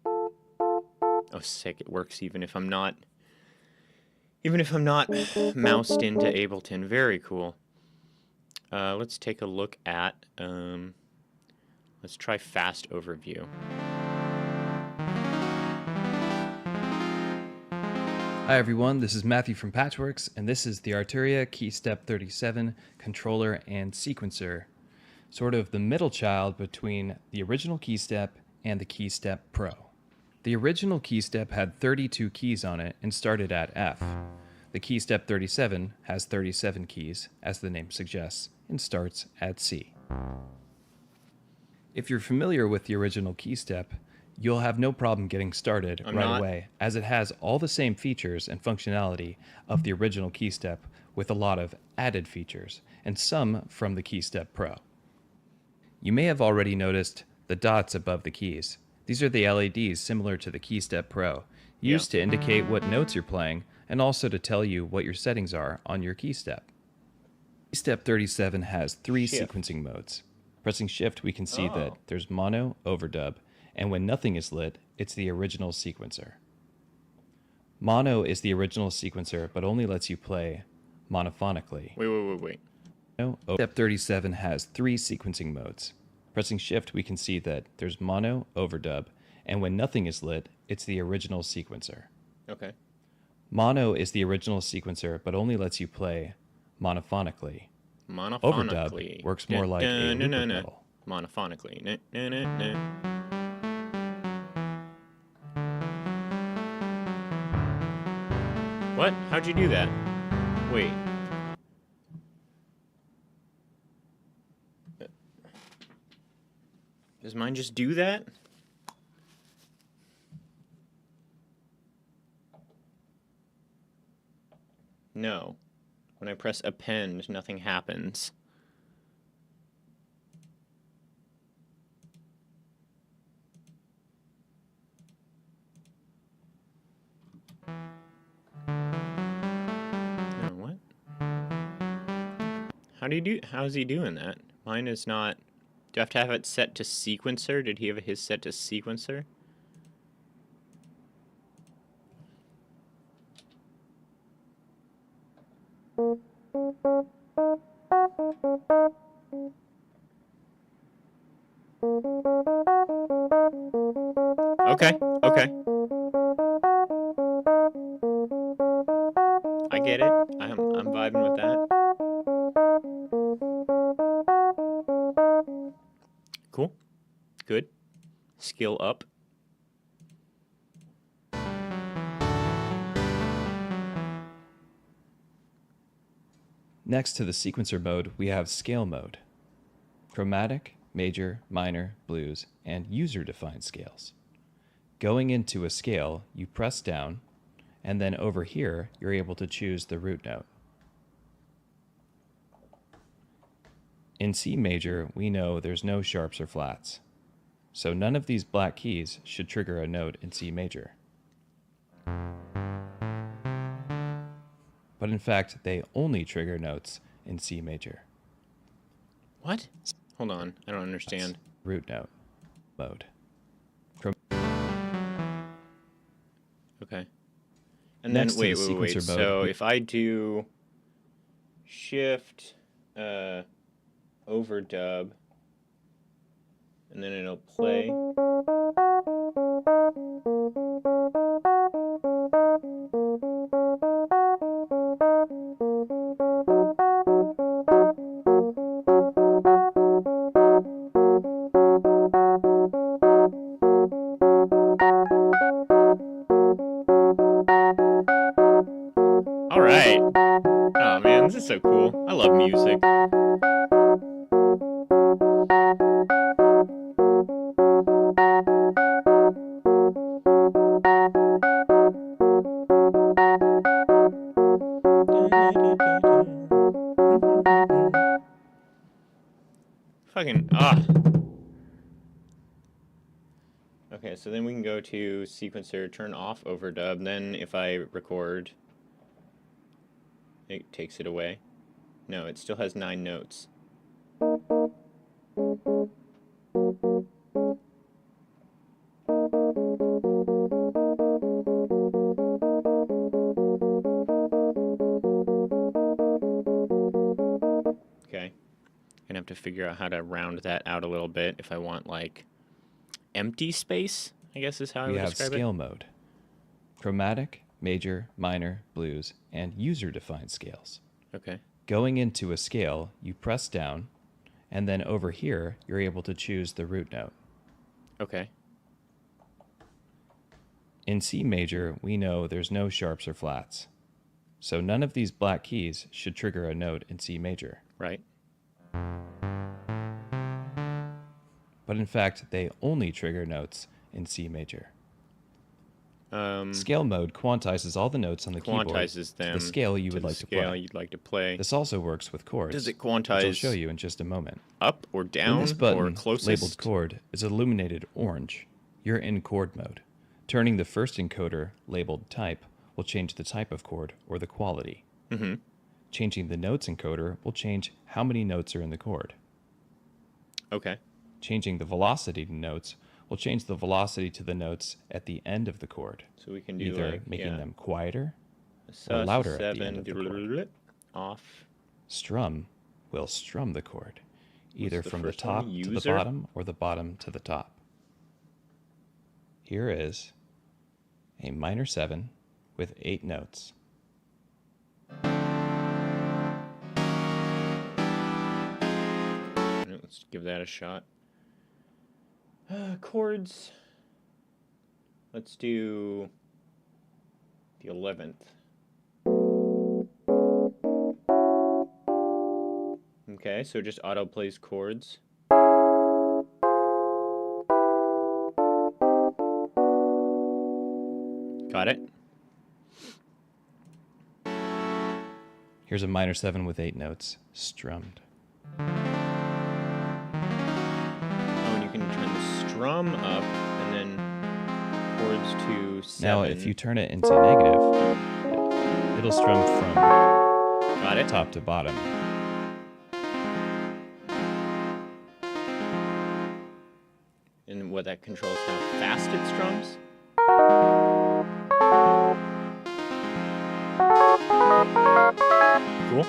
Oh, sick! It works even if I'm not moused into Ableton. Very cool. Let's take a look at. Let's try fast overview. Hi everyone, this is Matthew from Patchworks, and this is the Arturia KeyStep 37 controller and sequencer, sort of the middle child between the original KeyStep and the KeyStep Pro. The original KeyStep had 32 keys on it and started at F. The KeyStep 37 has 37 keys, as the name suggests, and starts at C. If you're familiar with the original KeyStep, you'll have no problem getting started away, as it has all the same features and functionality of the original KeyStep with a lot of added features, and some from the KeyStep Pro. You may have already noticed the dots above the keys. These are the LEDs similar to the KeyStep Pro, used to indicate what notes you're playing and also to tell you what your settings are on your KeyStep. KeyStep 37 has 3 sequencing modes. Pressing Shift, we can see that there's mono, overdub, and when nothing is lit, it's the original sequencer. Mono is the original sequencer, but only lets you play monophonically. Wait. Step 37 has 3 sequencing modes. Pressing Shift, we can see that there's mono, overdub, and when nothing is lit, it's the original sequencer. Okay. Mono is the original sequencer, but only lets you play monophonically. Overdub works more like a loop pedal. Monophonically. What? How'd you do that? Wait. Does mine just do that? No. When I press append, nothing happens. What? How is he doing that? Mine is not. Do I have to have it set to sequencer? Did he have his set to sequencer? Okay. I get it. I'm vibing with that. Cool. Good. Skill up. Next to the sequencer mode, we have scale mode. Chromatic, major, minor, blues, and user-defined scales. Going into a scale, you press down, and then over here, you're able to choose the root note. In C major, we know there's no sharps or flats, so none of these black keys should trigger a note in C major. But in fact, they only trigger notes in C major. What? Hold on, I don't understand. Root note mode. Okay. And then, wait. Mode, so if I do shift, overdub, and then it'll play. All right. Oh man, this is so cool. I love music. Fucking Okay, so then we can go to sequencer, turn off overdub, then if I record, it takes it away. No, it still has 9 notes. Okay. Gonna have to figure out how to round that out a little bit if I want like empty space, I guess is how I We would have describe scale mode, chromatic, major, minor, blues, and user-defined scales. it. Okay. Going into a scale, you press down, and then over here, you're able to choose the root note. Okay. In C major, we know there's no sharps or flats. So none of these black keys should trigger a note in C major. Right. But in fact, they only trigger notes in C major. Scale mode quantizes all the notes on the keyboard Quantizes to them the scale you to would the like to scale play. you'd like to play. This also works with chords. Does it which I'll quantize show you in just a moment. up or When down this or button, closest? labeled chord, is illuminated orange, you're in chord mode. Turning the first encoder, labeled type, will change the type of chord or the quality. Mm-hmm. Changing the notes encoder will change how many notes are in the chord. Okay. Changing the velocity to notes will change the velocity to the notes at the end of the chord, So we can do either like, making yeah, them quieter sus louder at the end 7 of the chord. off. Strum will strum the chord, either the from the first one? top to the User? bottom or the bottom to the top. Here is a minor 7 with 8 notes. Let's give that a shot. Chords. Let's do the 11th. Okay, so just auto plays chords. Got it? Here's a minor 7 with 8 notes, strummed. Oh, and you can turn the strum up and then chords to 7. Now, if you turn it into negative, it'll strum from Got it? top to bottom. And what that controls how fast it strums? Cool.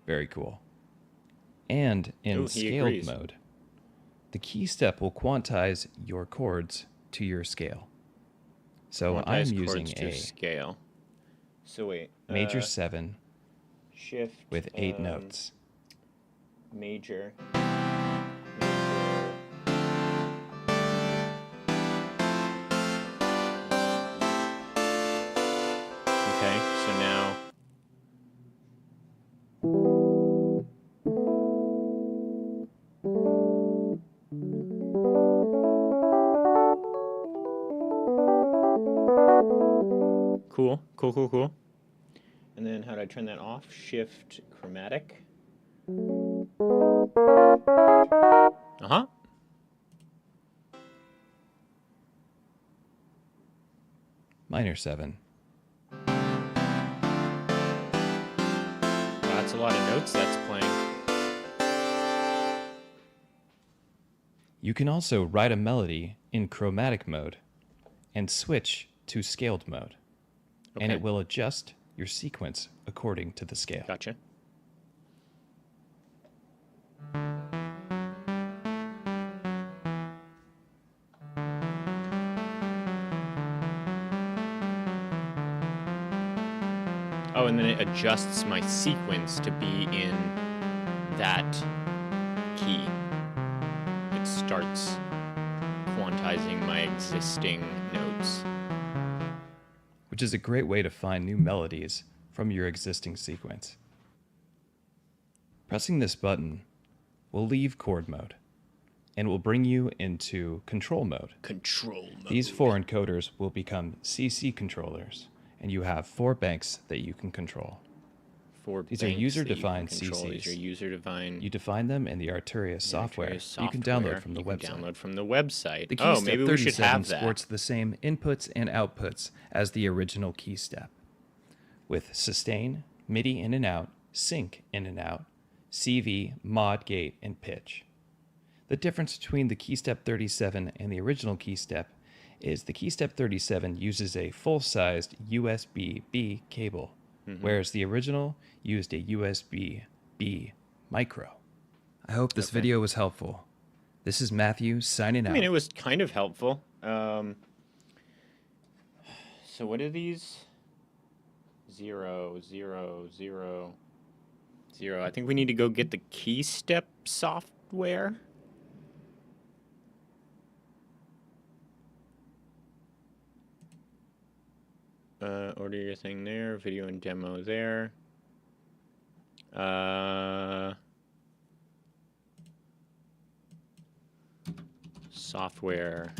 Very cool. And in Ooh, he scaled agrees. mode, the key step will quantize your chords to your scale. So I'm Quantize using chords to a scale. So wait. major 7 shift with 8 notes. Major. Okay, so now cool. And then how do I turn that off? Shift chromatic. Uh-huh. Minor 7. Wow, that's a lot of notes that's playing. You can also write a melody in chromatic mode and switch to scaled mode. And Okay. it will adjust your sequence according to the scale. Gotcha. Oh, and then it adjusts my sequence to be in that key. It starts quantizing my existing notes. Which is a great way to find new melodies from your existing sequence. Pressing this button will leave chord mode and will bring you into control mode. Control mode. These 4 encoders will become CC controllers, and you have 4 banks that you can control. These are user-defined CCs. These are user-defined. You define them in the Arturia software Arturia you can download from the you can website. download from the website. The Oh, keystep maybe we should 37 have that. sports the same inputs and outputs as the original keystep, with sustain, MIDI in and out, sync in and out, CV, mod, gate, and pitch. The difference between the KeyStep 37 and the original KeyStep is the KeyStep 37 uses a full-sized USB-B cable, whereas the original used a USB-B micro. I hope this video was helpful. This is Matthew signing out. I mean, it was kind of helpful. So what are these? 0, 0, 0, 0. I think we need to go get the KeyStep software. Order your thing there. Video and demo there. Software.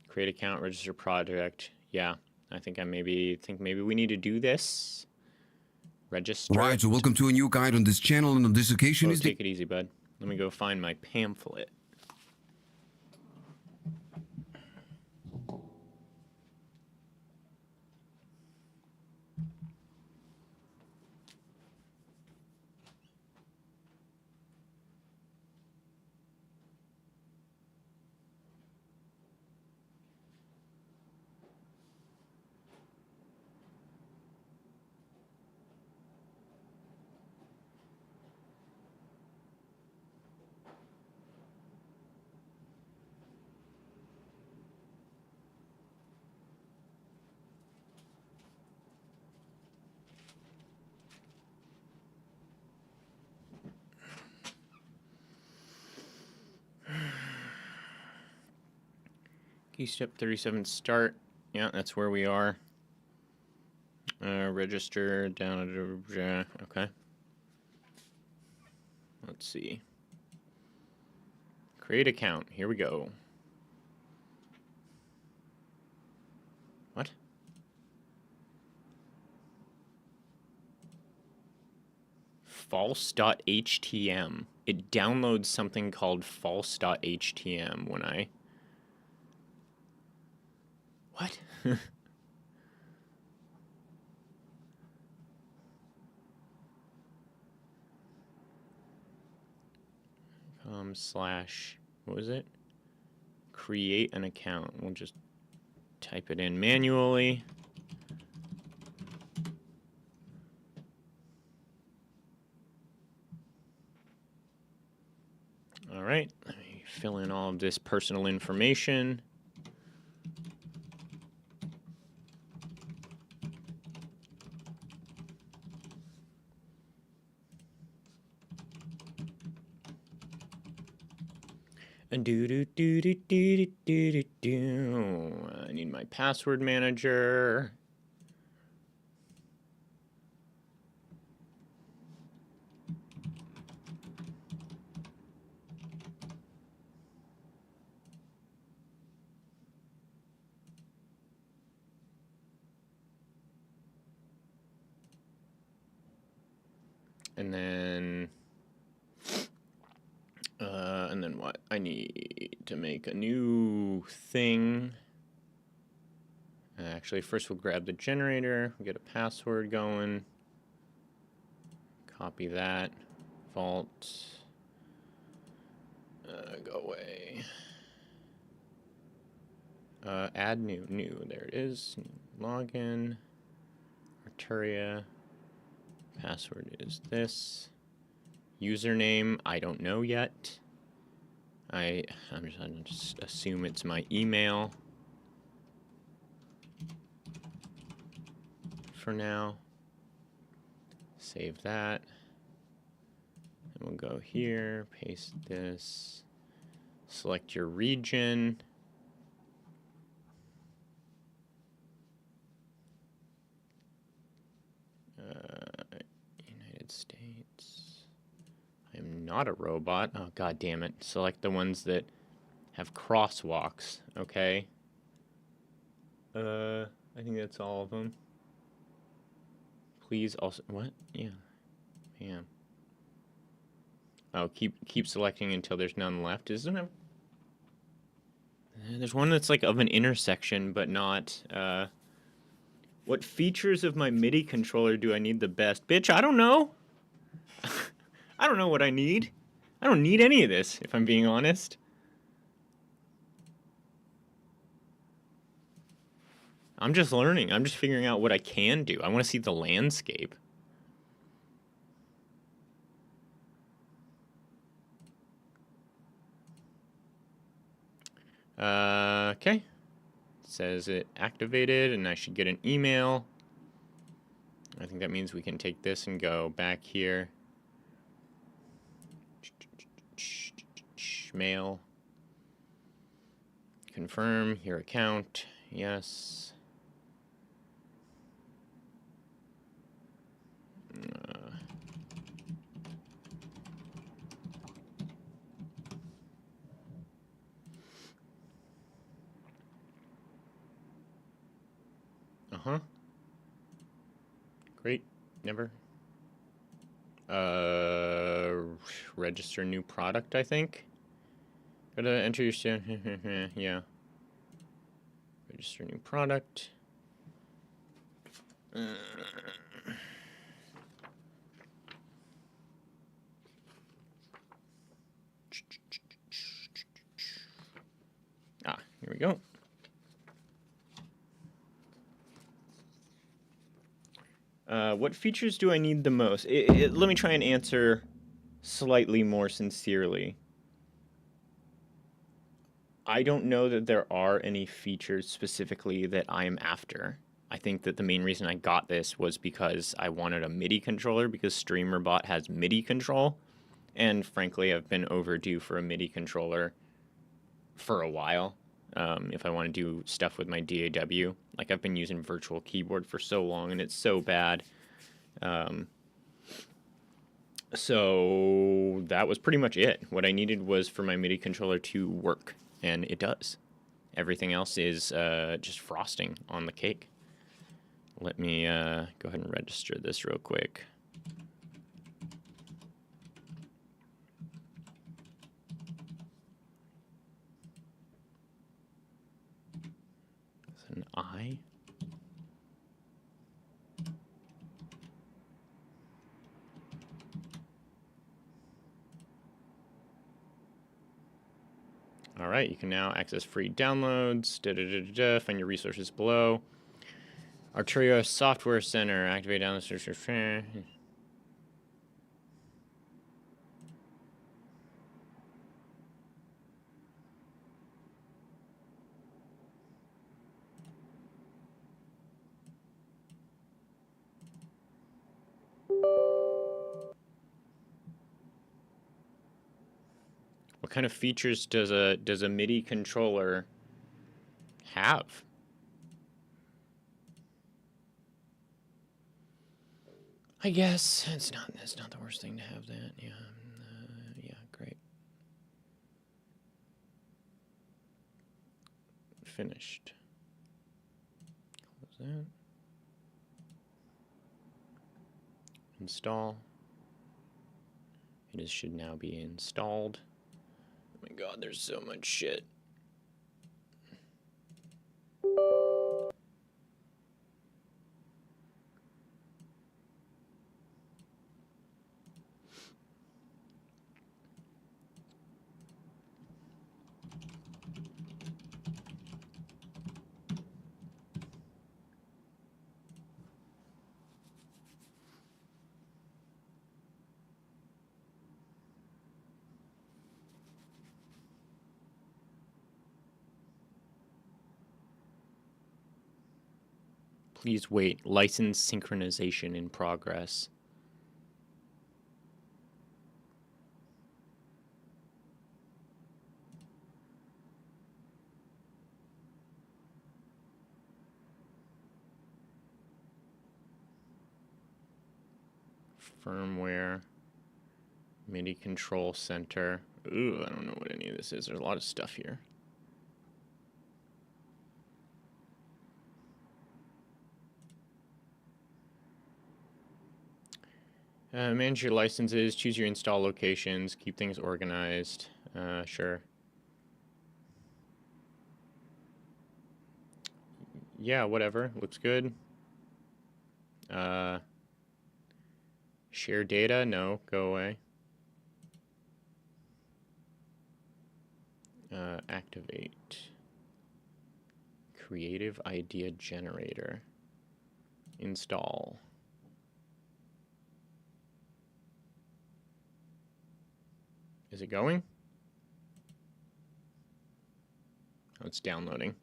Create account, register project. Yeah, I think maybe we need to do this. Register. Right, so welcome to a new guide on this channel, and on this occasion is take it easy, bud. Let me go find my pamphlet. KeyStep 37 start. Yeah, that's where we are. Register down. Okay. Let's see. Create account. Here we go. What? False.htm. It downloads something called false.htm when I... What? What was it? Create an account. We'll just type it in manually. All right, let me fill in all of this personal information. And I need my password manager. And then what? I need to make a new thing. Actually, first we'll grab the generator, we'll get a password going. Copy that. Vault. Go away. Add new. There it is. Login. Arturia. Password is this. Username, I don't know yet. I'm just assume it's my email for now. Save that. And we'll go here, paste this, select your region. United States. I am not a robot. Oh, god damn it. Select the ones that have crosswalks, okay? I think that's all of them. Please also... What? Yeah. Yeah. Oh, keep selecting until there's none left. Isn't it? There's one that's like of an intersection, but not What features of my MIDI controller do I need the best? Bitch, I don't know. I don't know what I need. I don't need any of this, if I'm being honest. I'm just learning. I'm just figuring out what I can do. I want to see the landscape. Okay. It says it activated, and I should get an email. I think that means we can take this and go back here. Mail. Confirm your account. Yes. Uh-huh. Great. Never. Register new product, I think. Gotta enter your yeah. Register new product. Here we go. What features do I need the most? Let me try and answer slightly more sincerely. I don't know that there are any features specifically that I am after. I think that the main reason I got this was because I wanted a MIDI controller, because StreamerBot has MIDI control. And frankly, I've been overdue for a MIDI controller for a while. If I want to do stuff with my DAW. Like, I've been using Virtual Keyboard for so long, and it's so bad. So that was pretty much it. What I needed was for my MIDI controller to work, and it does. Everything else is just frosting on the cake. Let me go ahead and register this real quick. It's an I. All right, you can now access free downloads. Find your resources below. Arturia Software Center. Activate downloads. What kind of features does a MIDI controller have? I guess it's not the worst thing to have that. Yeah, yeah, great. Finished. Close that. Install. It should now be installed. Oh my god, there's so much shit. Please wait. License synchronization in progress. Firmware. MIDI control center. Ooh, I don't know what any of this is. There's a lot of stuff here. Manage your licenses, choose your install locations, keep things organized. Sure. Yeah, whatever. Looks good. Share data? No, go away. Activate. Creative idea generator. Install. Is it going? Oh, it's downloading.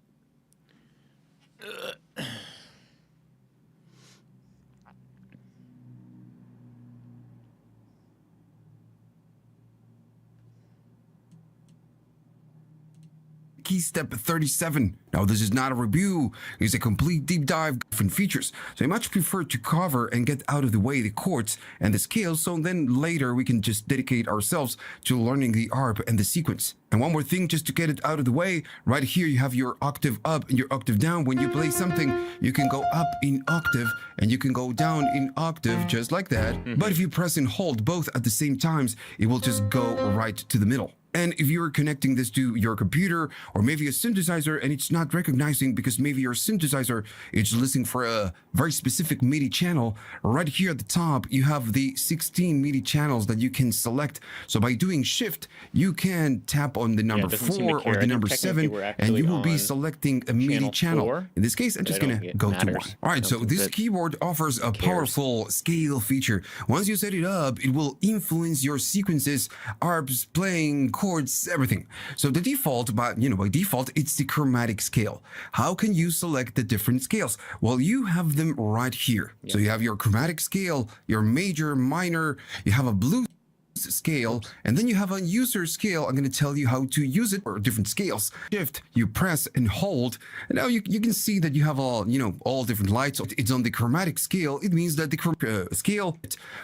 Key step 37. Now, this is not a review, it's a complete deep dive different features. So I much prefer to cover and get out of the way the chords and the scales, so then later we can just dedicate ourselves to learning the ARP and the sequence. And one more thing, just to get it out of the way, right here you have your octave up and your octave down. When you play something, you can go up in octave and you can go down in octave just like that. But if you press and hold both at the same times, it will just go right to the middle. And if you're connecting this to your computer or maybe a synthesizer and it's not recognizing because maybe your synthesizer is listening for a very specific MIDI channel, right here at the top, you have the 16 MIDI channels that you can select. So by doing shift, you can tap on the number 4 or the number 7 and you will be selecting a MIDI channel. In this case, I'm just going to go to 1. All right, so this keyboard offers a powerful scale feature. Once you set it up, it will influence your sequences, ARPs, playing, chords, everything. So the default, by default, it's the chromatic scale. How can you select the different scales? Well, you have them right here. Yep. So you have your chromatic scale, your major, minor, you have a blues scale, and then you have a user scale. I'm going to tell you how to use it for different scales. Shift, you press and hold, and now you can see that you have all different lights. It's on the chromatic scale. It means that the scale,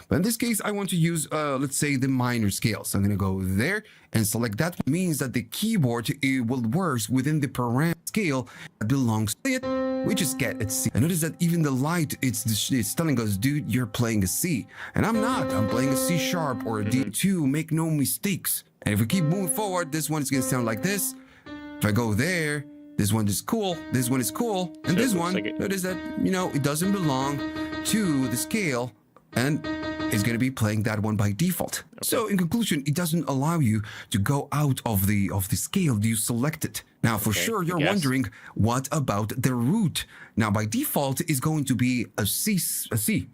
but in this case I want to use let's say the minor scale. So I'm going to go there and select that. It means that the keyboard, it will work within the parameter scale that belongs to it. We just get at C. And notice that even the light, it's telling us, dude, you're playing a C. And I'm not. I'm playing a C sharp or a D2. Make no mistakes. And if we keep moving forward, this one is going to sound like this. If I go there, this one is cool. This one is cool. And so this one, notice that, it doesn't belong to the scale. And it's going to be playing that one by default. Okay. So in conclusion, it doesn't allow you to go out of the scale you selected. Now, for sure, you're wondering, what about the root? Now, by default, it's going to be a C,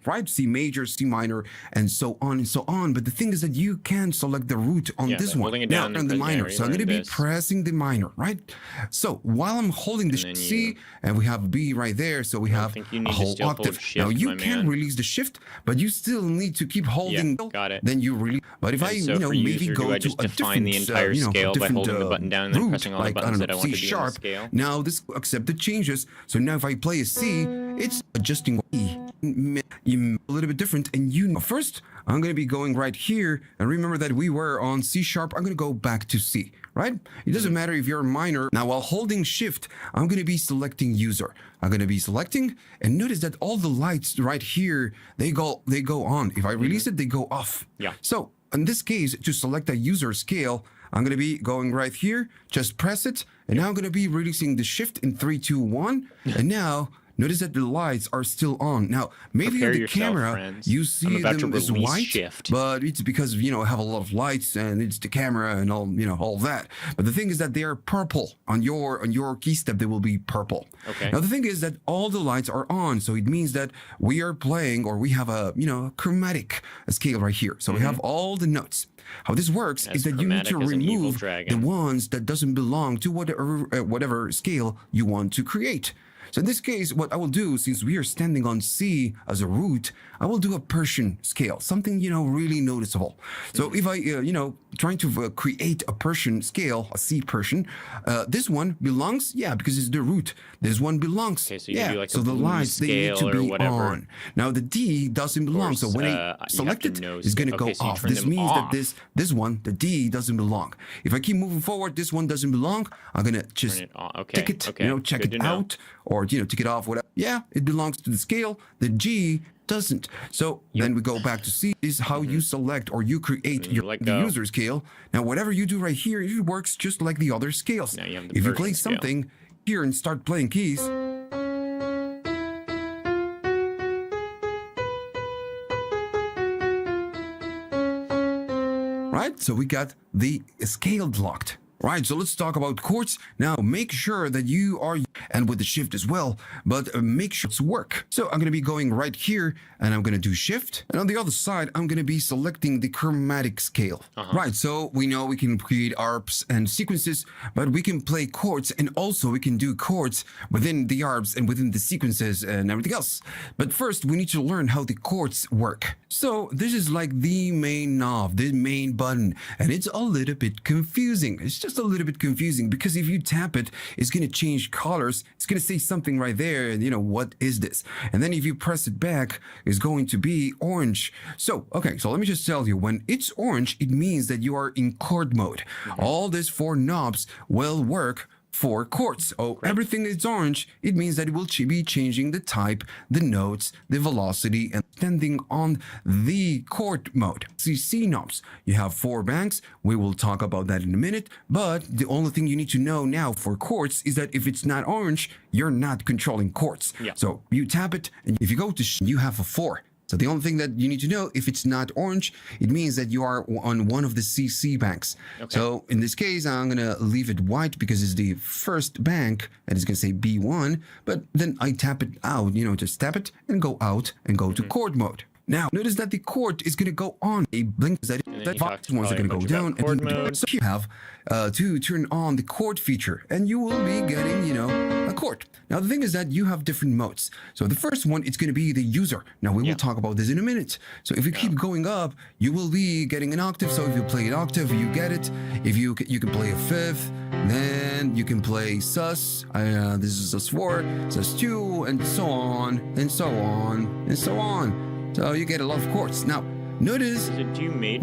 right? C major, C minor, and so on and so on. But the thing is that you can select the root on this one. Now, on the minor. So I'm going to be pressing the minor, right? So while I'm holding the C, and we have B right there, so we have a whole octave. Now, you can release the shift, but you still need to keep holding. Got it. Then you release. But if maybe go to a different, the entire scale by holding the button down and then pressing all the buttons that I want to be on the scale. Now this accept the changes. So now if I play a C, it's adjusting E a little bit different. And first, I'm going to be going right here. And remember that we were on C sharp. I'm going to go back to C, right? It doesn't matter if you're a minor. Now, while holding shift, I'm going to be selecting user. I'm going to be selecting, and notice that all the lights right here, they go on. If I release it, they go off. Yeah. So in this case, to select a user scale, I'm going to be going right here, just press it, and now I'm going to be releasing the shift in 3, 2, 1, and now notice that the lights are still on. Now, maybe on the camera, you see them as white, but it's because, I have a lot of lights and it's the camera and all that. But the thing is that they are purple. On your key step, they will be purple. Okay. Now, the thing is that all the lights are on, so it means that we are playing, or we have a chromatic scale right here. So we have all the notes. How this works is that you need to remove the ones that doesn't belong to whatever scale you want to create. So in this case, what I will do, since we are standing on C as a root, I will do a Persian scale, something, really noticeable. So if I, trying to create a Persian scale, a C Persian, this one belongs, because it's the root. This one belongs, okay, so you do like so the lines, they need to be on. Now the D doesn't belong, so when I select it, it's going to go off. This means that this one, the D, doesn't belong. If I keep moving forward, this one doesn't belong. I'm going to just take it, check it out, or take it off, whatever. Yeah, it belongs to the scale. The G doesn't. So then we go back to C. This is how you select or you create the user scale. Now, whatever you do right here, it works just like the other scales. If you play something, scale. here, and start playing keys. Now, right? So we got the scaled locked. Right, so let's talk about chords. Now, make sure that you are, and with the shift as well, but make sure it's work. So I'm going to be going right here, and I'm going to do shift. And on the other side, I'm going to be selecting the chromatic scale. Right, so we know we can create ARPs and sequences, but we can play chords, and also we can do chords within the ARPs and within the sequences and everything else. But first, we need to learn how the chords work. So this is like the main knob, the main button, and it's a little bit confusing. It's just a little bit confusing because if you tap it, it's going to change colors. It's going to say something right there, and you know, what is this? And then if you press it back, it's going to be orange. So, okay, so let me just tell you, when it's orange, it means that you are in chord mode. All these 4 knobs will work for chords. Oh, everything that's orange, it means that it will be changing the type, the notes, the velocity, and depending on the chord mode. See, C knobs, you have 4 banks. We will talk about that in a minute, but the only thing you need to know now for chords is that if it's not orange, you're not controlling chords. So you tap it, and if you go to you have a 4. So the only thing that you need to know, if it's not orange, it means that you are on one of the CC banks. So in this case, I'm going to leave it white because it's the first bank and it's going to say B1. But then I tap it out, you know, just tap it and go out and go to chord mode. Now, notice that the chord is going to go on. A blink that ones are going to go down. And so you have to turn on the chord feature and you will be getting, you know, a chord. Now, the thing is that you have different modes. So the first one, it's going to be the user. Now, we will talk about this in a minute. So if you keep going up, you will be getting an octave. So if you play an octave, you get it. If you can play a fifth, then you can play sus. This is sus4, sus2, and so on, and so on, and so on. So you get a lot of chords. Now, notice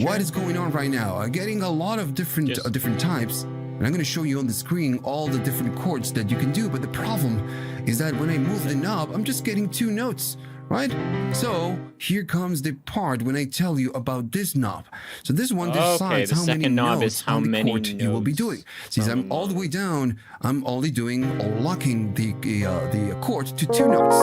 what is going on right now. I'm getting a lot of different types, and I'm going to show you on the screen all the different chords that you can do. But the problem is that when I move the knob, I'm just getting 2 notes, right? So here comes the part when I tell you about this knob. So this one decides how many notes on the chord you will be doing. Since I'm all the way down, I'm only doing or locking the chord to 2 notes.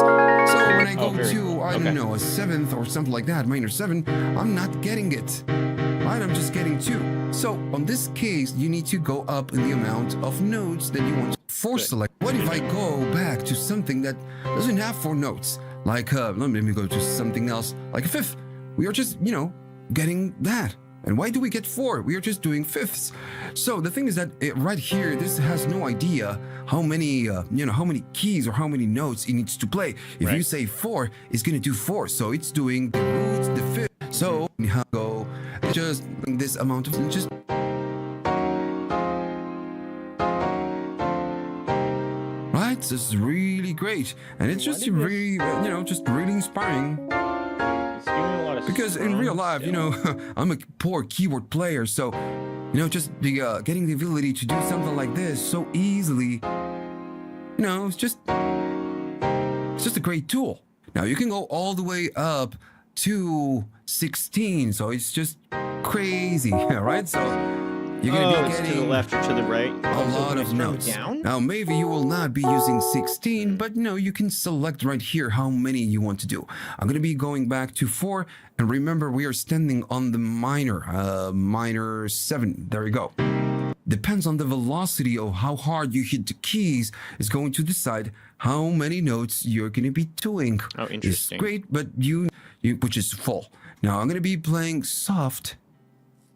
So when I go to, I don't know, a 7th or something like that, minor 7, I'm not getting it. Right? I'm just getting 2. So on this case, you need to go up in the amount of notes that you want to force select. What if I go back to something that doesn't have 4 notes? Like, let me go to something else, like a fifth. We are just, you know, getting that. And why do we get 4? We are just doing fifths. So the thing is that right here, this has no idea how many, how many keys or how many notes it needs to play. If you say 4, it's going to do 4. So it's doing the roots, the fifth. So we have to go just this amount of, just right. This is really great. And it's just really, just really inspiring. Because in real life, I'm a poor keyboard player, so, just the getting the ability to do something like this so easily, it's just a great tool. Now you can go all the way up to 16, so it's just crazy, right? So you're gonna be getting to the left or to the right. A lot of notes. Now maybe you will not be using 16, but you can select right here how many you want to do. I'm gonna be going back to 4, and remember we are standing on the minor 7. There we go. Depends on the velocity of how hard you hit the keys is going to decide how many notes you're gonna be doing. Oh, interesting. It's great, but you which is full. Now I'm gonna be playing soft.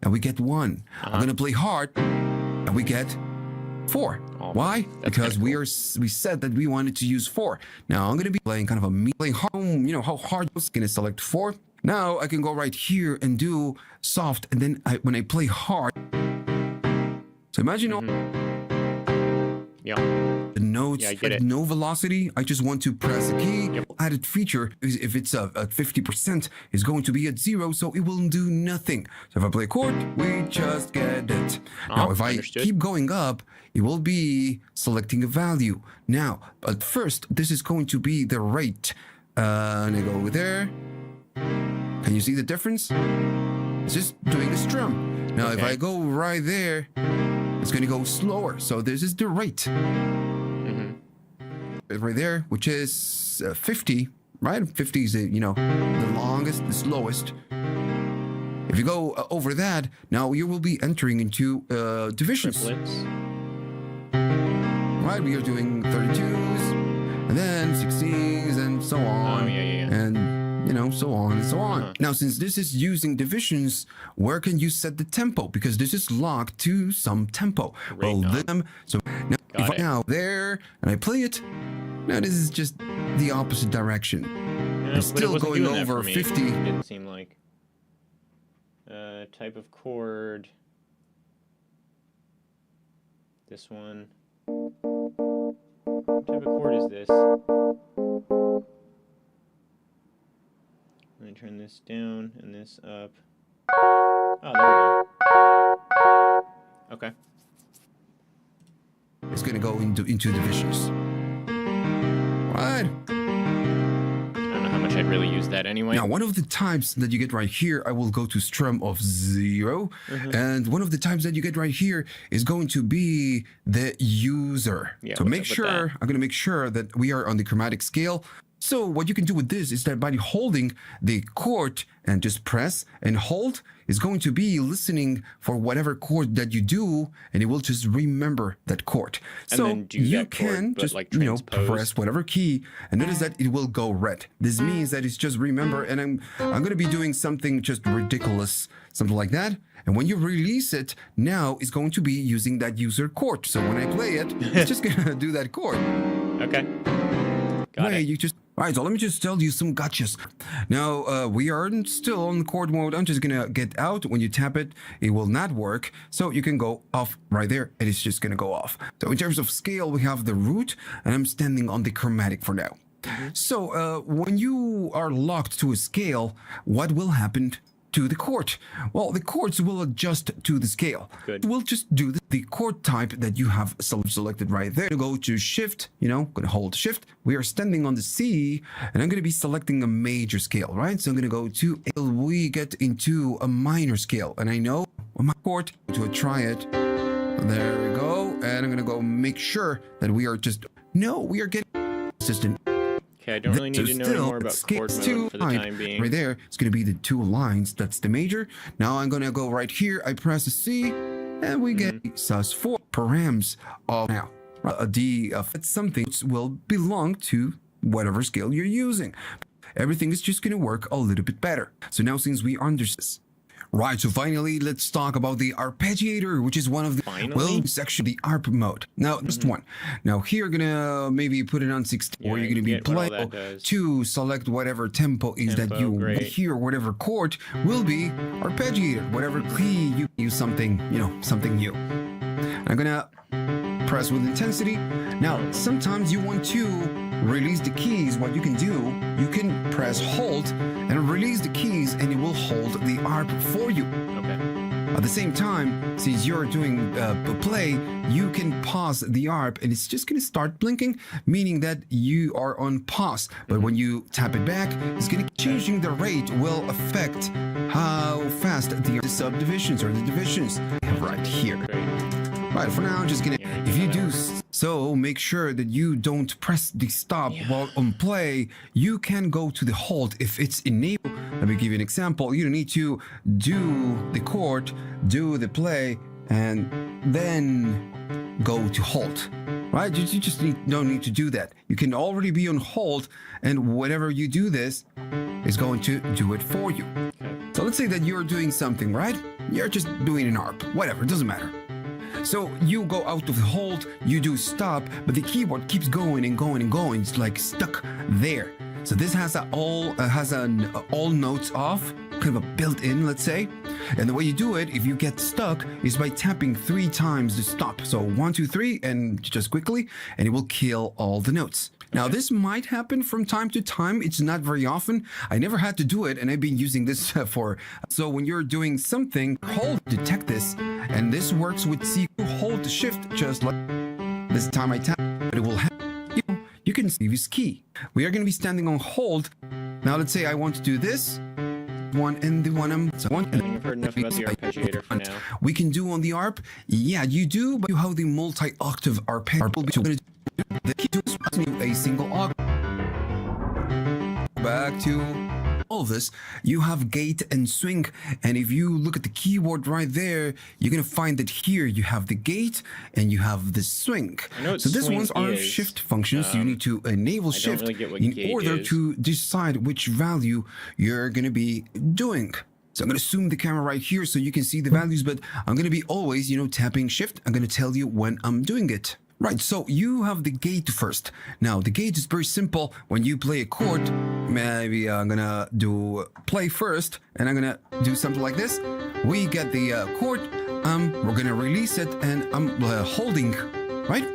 And we get 1. I'm gonna play hard, and we get 4. Why? Because we said that we wanted to use 4. Now I'm gonna be playing kind of playing hard. How hard I was gonna select 4. Now I can go right here and do soft, and then when I play hard. So imagine the notes at no velocity. I just want to press a key. Added feature is if it's at 50%, is going to be at 0, so it will do nothing. So if I play a chord, we just get it. Now if I keep going up, it will be selecting a value. Now, at first, this is going to be the rate. And I go over there. Can you see the difference? It's just doing a strum. Now if I go right there, it's going to go slower. So this is the rate. Right there, which is 50, right? 50 is the longest, the slowest. If you go over that, now you will be entering into divisions. Triplets. Right, we are doing 32s, and then 16s, and so on. Oh, yeah. And, you know, so on and so on. Now, since this is using divisions, where can you set the tempo? Because this is locked to some tempo. Well, so now, if I now there, and I play it, now this is just the opposite direction. Yeah, it's still going over 50. It didn't seem like. Type of chord. This one. What type of chord is this? Let me turn this down and this up. Oh, there we go. Okay. It's gonna go into divisions. Right. I don't know how much I'd really use that anyway. Now, one of the types that you get right here, I will go to strum of 0. And one of the types that you get right here is going to be the user. Yeah, so make sure, I'm going to make sure that we are on the chromatic scale. So what you can do with this is that by holding the chord and just press and hold is going to be listening for whatever chord that you do, and it will just remember that chord. And so then do you that chord, can but just like press whatever key, and notice that it will go red. This means that it's just remember, and I'm going to be doing something just ridiculous, something like that. And when you release it, now it's going to be using that user chord. So when I play it, it's just going to do that chord. Okay. Got it. You just all right. So let me just tell you some gotchas. Now we are still on chord mode. I'm just gonna get out. When you tap it, it will not work. So you can go off right there, and it's just gonna go off. So in terms of scale, we have the root, and I'm standing on the chromatic for now. So when you are locked to a scale, what will happen to the chord? Well, the chords will adjust to the scale. Good. We'll just do the chord type that you have selected right there. Go to shift, gonna hold shift. We are standing on the C, and I'm gonna be selecting a major scale, right? So I'm gonna go to, we get into a minor scale, and I know my chord to a triad. There we go, and I'm gonna go make sure that we are we are getting consistent. Okay, I don't really need to know any more about chord mode for the time being. Right there, it's going to be the 2 lines. That's the major. Now I'm going to go right here. I press the C, and we get sus4 params of now. It's something that will belong to whatever scale you're using. Everything is just going to work a little bit better. So now since we understand this, right, so finally, let's talk about the arpeggiator, which is one of the, it's actually the ARP mode. Now, just one. Now, here, you're gonna maybe put it on 16, or you're gonna be playing to select whatever tempo is that you hear, whatever chord will be arpeggiated, whatever key you use something, something new. I'm gonna press with intensity. Now, sometimes you want to release the keys. What you can do, you can press hold and release the keys, and it will hold the ARP for you. Okay. At the same time, since you're doing play, you can pause the ARP, and it's just going to start blinking, meaning that you are on pause. But when you tap it back, it's going to changing the rate will affect how fast the subdivisions or the divisions have right here. Right, for now, I'm just gonna, if you do so, make sure that you don't press the stop while on play. You can go to the hold if it's enabled. Let me give you an example. You don't need to do the chord, do the play, and then go to hold. Right? You just don't need to do that. You can already be on hold, and whenever you do this, it's going to do it for you. So let's say that you're doing something, right? You're just doing an ARP, whatever, it doesn't matter. So you go out of the hold, you do stop, but the keyboard keeps going and going and going. It's like stuck there. So this has an all notes off, kind of a built-in, let's say. And the way you do it, if you get stuck, is by tapping 3 times the stop. So 1, 2, 3, and just quickly, and it will kill all the notes. Now, this might happen from time to time. It's not very often. I never had to do it, and I've been using this for. So when you're doing something, hold, detect this, and this works with C. Hold the shift, just like this time I tap, but it will have, you can see this key. We are going to be standing on hold. Now, let's say I want to do this one and the one I'm. So one. I think I've heard enough about the arpeggiator for now. We can do on the ARP. Yeah, you do, but you have the multi-octave arpeggiator. The key to a single octave. Back to all of this, you have gate and swing. And if you look at the keyboard right there, you're going to find that here you have the gate and you have the swing. I know what So these swing ones are is. shift functions. You need to enable don't shift really get what in gate order is. to decide which value you're going to be doing. So I'm going to zoom the camera right here so you can see the values, but I'm going to be always, tapping shift. I'm going to tell you when I'm doing it. Right, so you have the gate first. Now, the gate is very simple. When you play a chord, maybe I'm going to do play first, and I'm going to do something like this. We get the chord, we're going to release it, and I'm holding, right?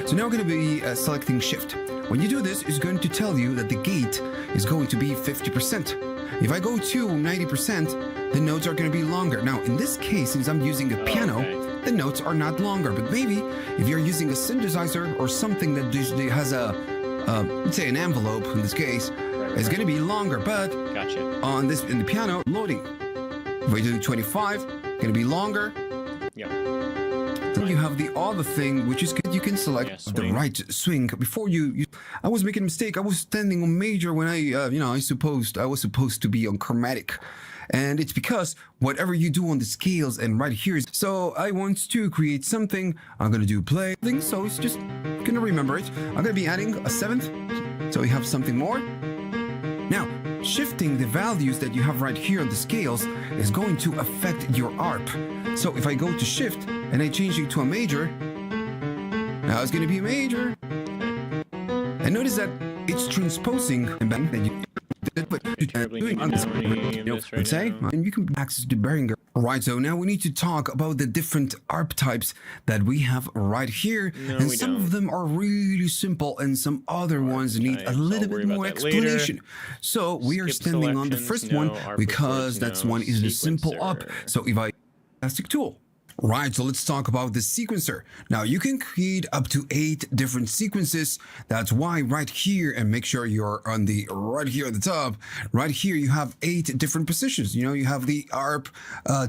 So now we're going to be selecting shift. When you do this, it's going to tell you that the gate is going to be 50%. If I go to 90%, the notes are going to be longer. Now, in this case, since I'm using a piano, the notes are not longer. But maybe if you're using a synthesizer or something that has a, let's say an envelope in this case, it's going to be longer. But Gotcha. on this, in the piano, loading. If we do 25, going to be longer. Yeah. Then you have the other thing, which is good. You can select Yeah, the swing. right swing before you. I was making a mistake. I was standing on major when I was supposed to be on chromatic, and it's because whatever you do on the scales and right here. So I want to create something. I'm gonna do play thing. So it's just gonna remember it. I'm gonna be adding a seventh, so we have something more. Now, shifting the values that you have right here on the scales is going to affect your ARP. So if I go to shift and I change it to a major, now it's going to be a major. And notice that it's transposing and you can access the Behringer. Right, so now we need to talk about the different ARP types that we have right here. No, and we some don't. of them are really simple and some other ones need a types, little I'll bit worry about more that later. explanation. So we are Skip standing on the selections, first no. one ARP because records, that's no. one is the simple up. Sequencer. So if I plastic tool. Right, so let's talk about the sequencer. Now you can create up to 8 different sequences. That's why right here, and make sure you're on the right here at the top, right here you have 8 different positions. You have the ARP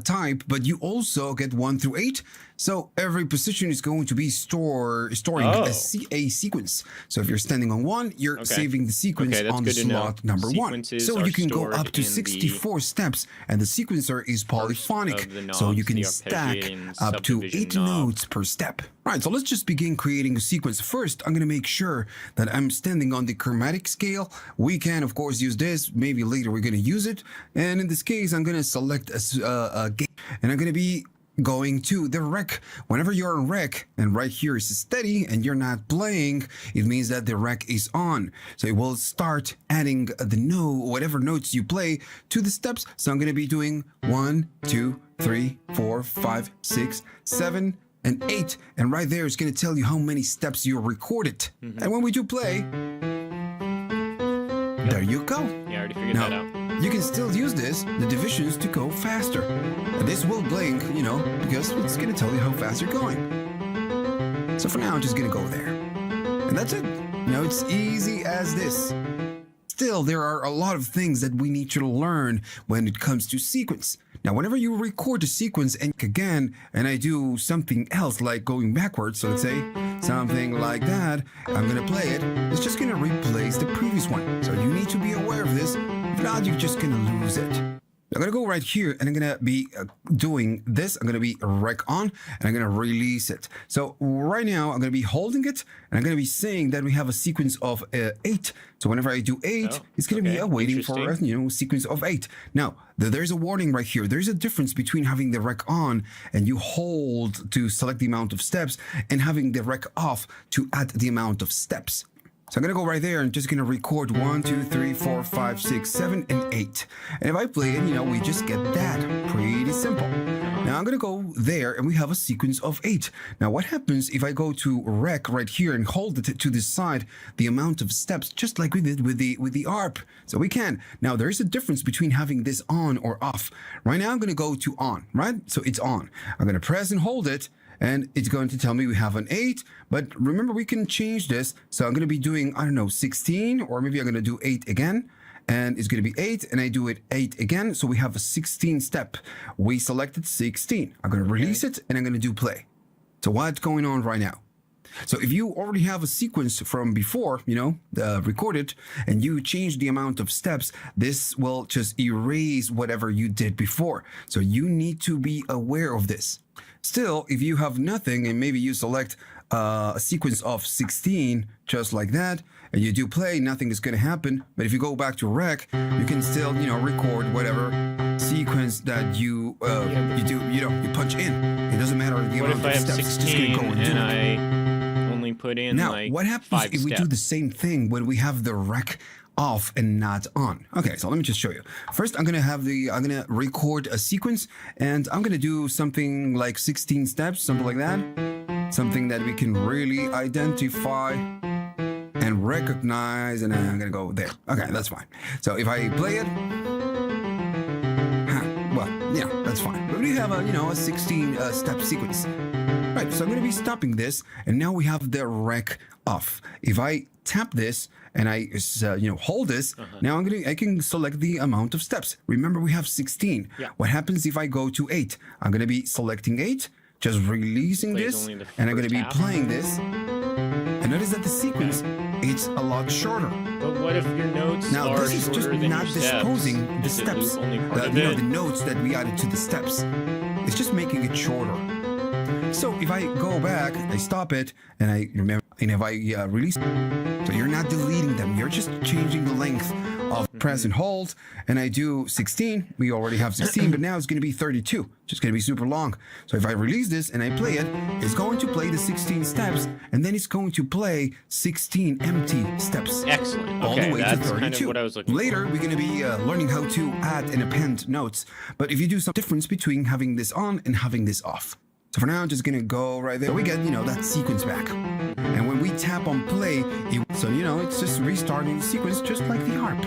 type, but you also get 1 through 8. So every position is going to be storing Oh. a sequence. So if you're standing on 1, you're Okay. saving the sequence Okay, that's on the good to know. slot number 1. Sequences So are you can go stored up to in the 64 steps, and the sequencer is polyphonic. of the So you knobs, can the stack arpeggiating up to subdivision 8 knob. notes per step. Right, so let's just begin creating a sequence. First, I'm going to make sure that I'm standing on the chromatic scale. We can, of course, use this. Maybe later we're going to use it. And in this case, I'm going to select a gate, and I'm going to be going to the rec. Whenever you're on rec and right here is steady and you're not playing, it means that the rec is on. So it will start adding whatever notes you play to the steps. So I'm going to be doing 1, 2, 3, 4, 5, 6, 7, and 8. And right there it's going to tell you how many steps you recorded. And when we do play, there you go. Yeah, I already figured that out. Now, you can still use the divisions to go faster. And this will blink, because it's going to tell you how fast you're going. So for now, I'm just going to go there. And that's it. It's easy as this. Still, there are a lot of things that we need to learn when it comes to sequence. Now, whenever you record a sequence and again, and I do something else like going backwards, so let's say something like that, I'm going to play it. It's just going to replace the previous one. So you need to be aware of this. If not, you're just going to lose it. I'm going to go right here and I'm going to be doing this. I'm going to be rec on and I'm going to release it. So right now I'm going to be holding it and I'm going to be saying that we have a sequence of 8. So whenever I do 8, it's going to be waiting for a sequence of 8. Now, there's a warning right here. There's a difference between having the rec on and you hold to select the amount of steps and having the rec off to add the amount of steps. So I'm going to go right there and just going to record 1, 2, 3, 4, 5, 6, 7, and 8. And if I play it, we just get that. Pretty simple. Now I'm going to go there and we have a sequence of 8. Now what happens if I go to rec right here and hold it to the side, the amount of steps, just like we did with the ARP. So we can. Now there is a difference between having this on or off. Right now I'm going to go to on, right? So it's on. I'm going to press and hold it. And it's going to tell me we have an 8, but remember we can change this. So I'm going to be doing, 16, or maybe I'm going to do 8 again. And it's going to be 8, and I do it 8 again. So we have a 16 step. We selected 16. I'm going to release it, and I'm going to do play. So what's going on right now? So if you already have a sequence from before, recorded, and you change the amount of steps, this will just erase whatever you did before. So you need to be aware of this. Still, if you have nothing and maybe you select a sequence of 16 just like that, and you do play, nothing is going to happen. But if you go back to rec, you can still, record whatever sequence that you punch in. It doesn't matter the What amount if I of have steps. It's just 16 going to go and do and it. I only put in Now, like what happens 5 if we steps? do the same thing when we have the rec off and not on? Okay, so let me just show you. First, I'm gonna record a sequence, and I'm gonna do something like 16 steps, something like that. Something that we can really identify and recognize, and then I'm gonna go there. Okay, that's fine. So if I play it, that's fine. But we have a 16 step sequence. Right, so I'm gonna be stopping this, and now we have the rec off. If I tap this and I hold this, now I can select the amount of steps. Remember, we have 16. Yeah. What happens if I go to 8? I'm gonna be selecting 8, just releasing Plays this, only the and I'm gonna first be half. playing this. And notice that the sequence, it's a lot shorter. But what if your notes Now, are this is just shorter than not your steps? disposing the Is it steps. only part of The it? notes that we added to the steps. It's just making it shorter. So if I go back, I stop it, and I remember, and if I release, so you're not deleting them, you're just changing the length of press and hold, and I do 16. We already have 16, but now it's going to be 32. Just going to be super long. So if I release this and I play it, it's going to play the 16 steps, and then it's going to play 16 empty steps. Excellent. All Okay, the way to that's 32. kind of what I was looking Later, we're going to be learning how to add and append notes. But if you do some difference between having this on and having this off. So for now, I'm just going to go right there. We get, that sequence back. And when we tap on play, it's just restarting the sequence just like the harp.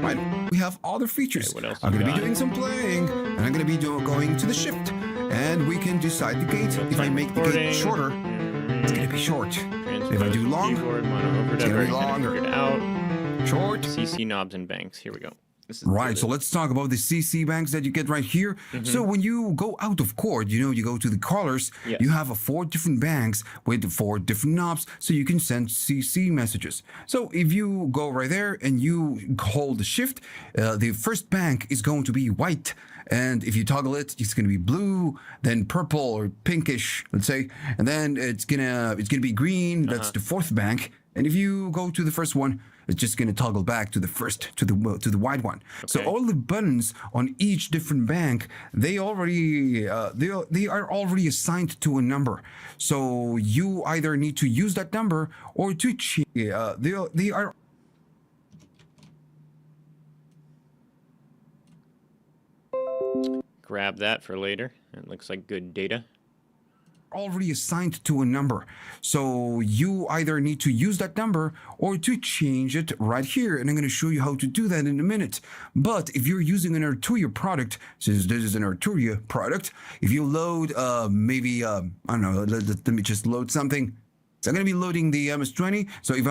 Right. We have other features. Okay, what else I'm you going to be got? doing some playing, and I'm going to be going to the shift. And we can decide the gate. If I make the gate shorter, it's going to be short. If I do long, keyboard, mono it's gonna overdub, be longer. figured out. short. CC knobs and banks. Here we go. This is Right, good. so let's talk about the CC banks that you get right here. So when you go out of chord, you go to the colors, Yes. you have 4 different banks with 4 different knobs, so you can send CC messages. So if you go right there and you hold the shift, the first bank is going to be white. And if you toggle it, it's going to be blue, then purple or pinkish, let's say, and then it's gonna be green. That's the 4th bank. And if you go to the first one, it's just going to toggle back to the first, to the white one. So Okay. all the buttons on each different bank, they are already assigned to a number. So you either need to use that number or to they are Grab that for later. It looks like good data. already assigned to a number. So you either need to use that number or to change it right here. And I'm going to show you how to do that in a minute. But if you're using an Arturia product, since this is an Arturia product, if you load I don't know, let me just load something. So I'm going to be loading the MS-20. So if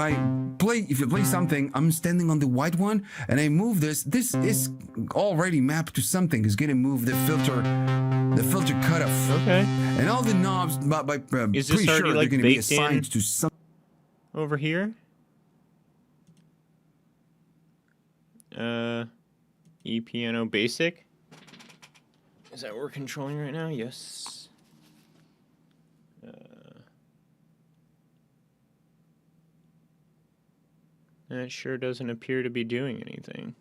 you play something, I'm standing on the white one and I move this. This is already mapped to something. It's going to move the filter cutoff. Okay. And all the knobs, by Is this pretty sure already, they're like, going to be baked assigned in? to some. Over here. E-Piano Basic. Is that what we're controlling right now? Yes. That sure doesn't appear to be doing anything.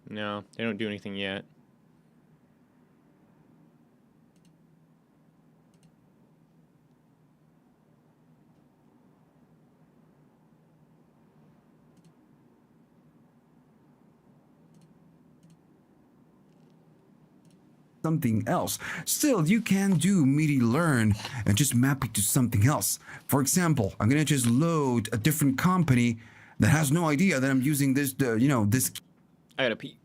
No, they don't do anything yet. something else. Still, you can do MIDI learn and just map it to something else. For example, I'm gonna just load a different company that has no idea that I'm using this, this. I gotta pee.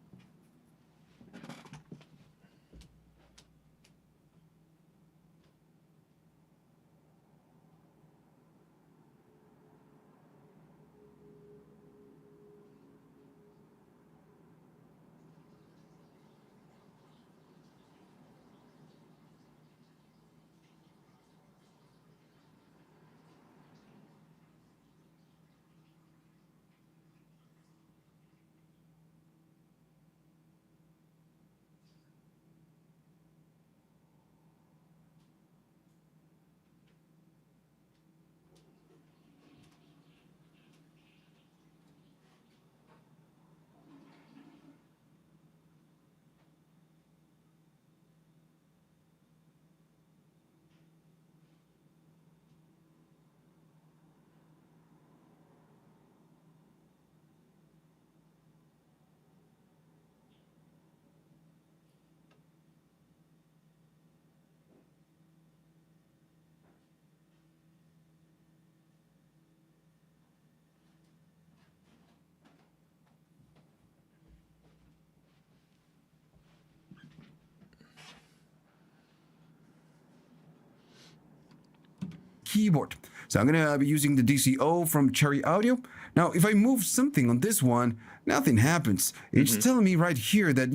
Keyboard. So I'm gonna be using the DCO from Cherry Audio. Now, if I move something on this one, nothing happens. It's telling me right here that,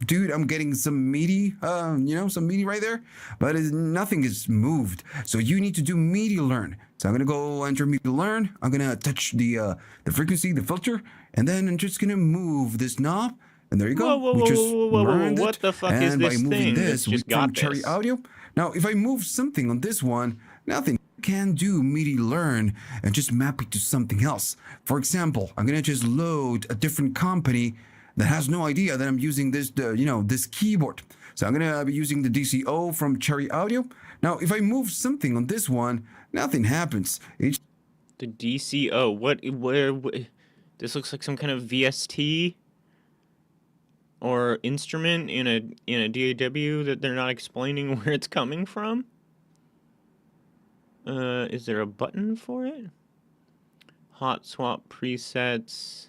dude, I'm getting some MIDI, some MIDI right there, but nothing is moved. So you need to do MIDI learn. So I'm gonna go enter MIDI learn. I'm gonna touch the frequency, the filter, and then I'm just gonna move this knob. And there you go. Whoa, we just learned what it. the fuck and is this by moving thing? this, It's just from got Cherry this. Audio. Now, if I move something on this one, nothing. Can do MIDI learn and just map it to something else. For example, I'm gonna just load a different company that has no idea that I'm using this, this keyboard. So I'm gonna be using the DCO from Cherry Audio. Now, if I move something on this one, nothing happens. It's The DCO. Where? This looks like some kind of VST or instrument in a DAW that they're not explaining where it's coming from. Is there a button for it? Hot swap presets.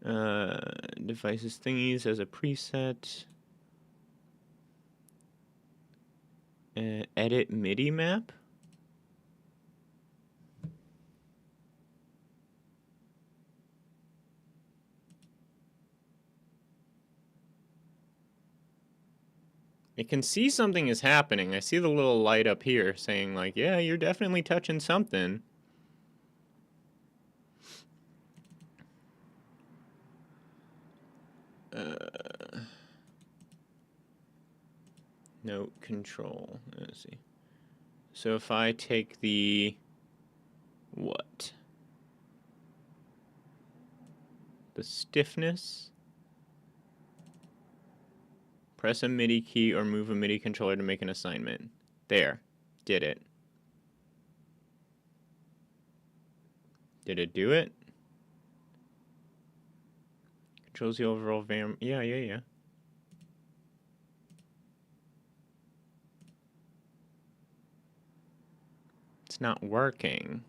Devices thingies as a preset. Edit MIDI map. I can see something is happening. I see the little light up here saying like, yeah, you're definitely touching something. Note control. Let's see. So if I take the what? The stiffness. Press a MIDI key or move a MIDI controller to make an assignment. There. Did it. Did it do it? Controls the overall VM. Yeah. It's not working.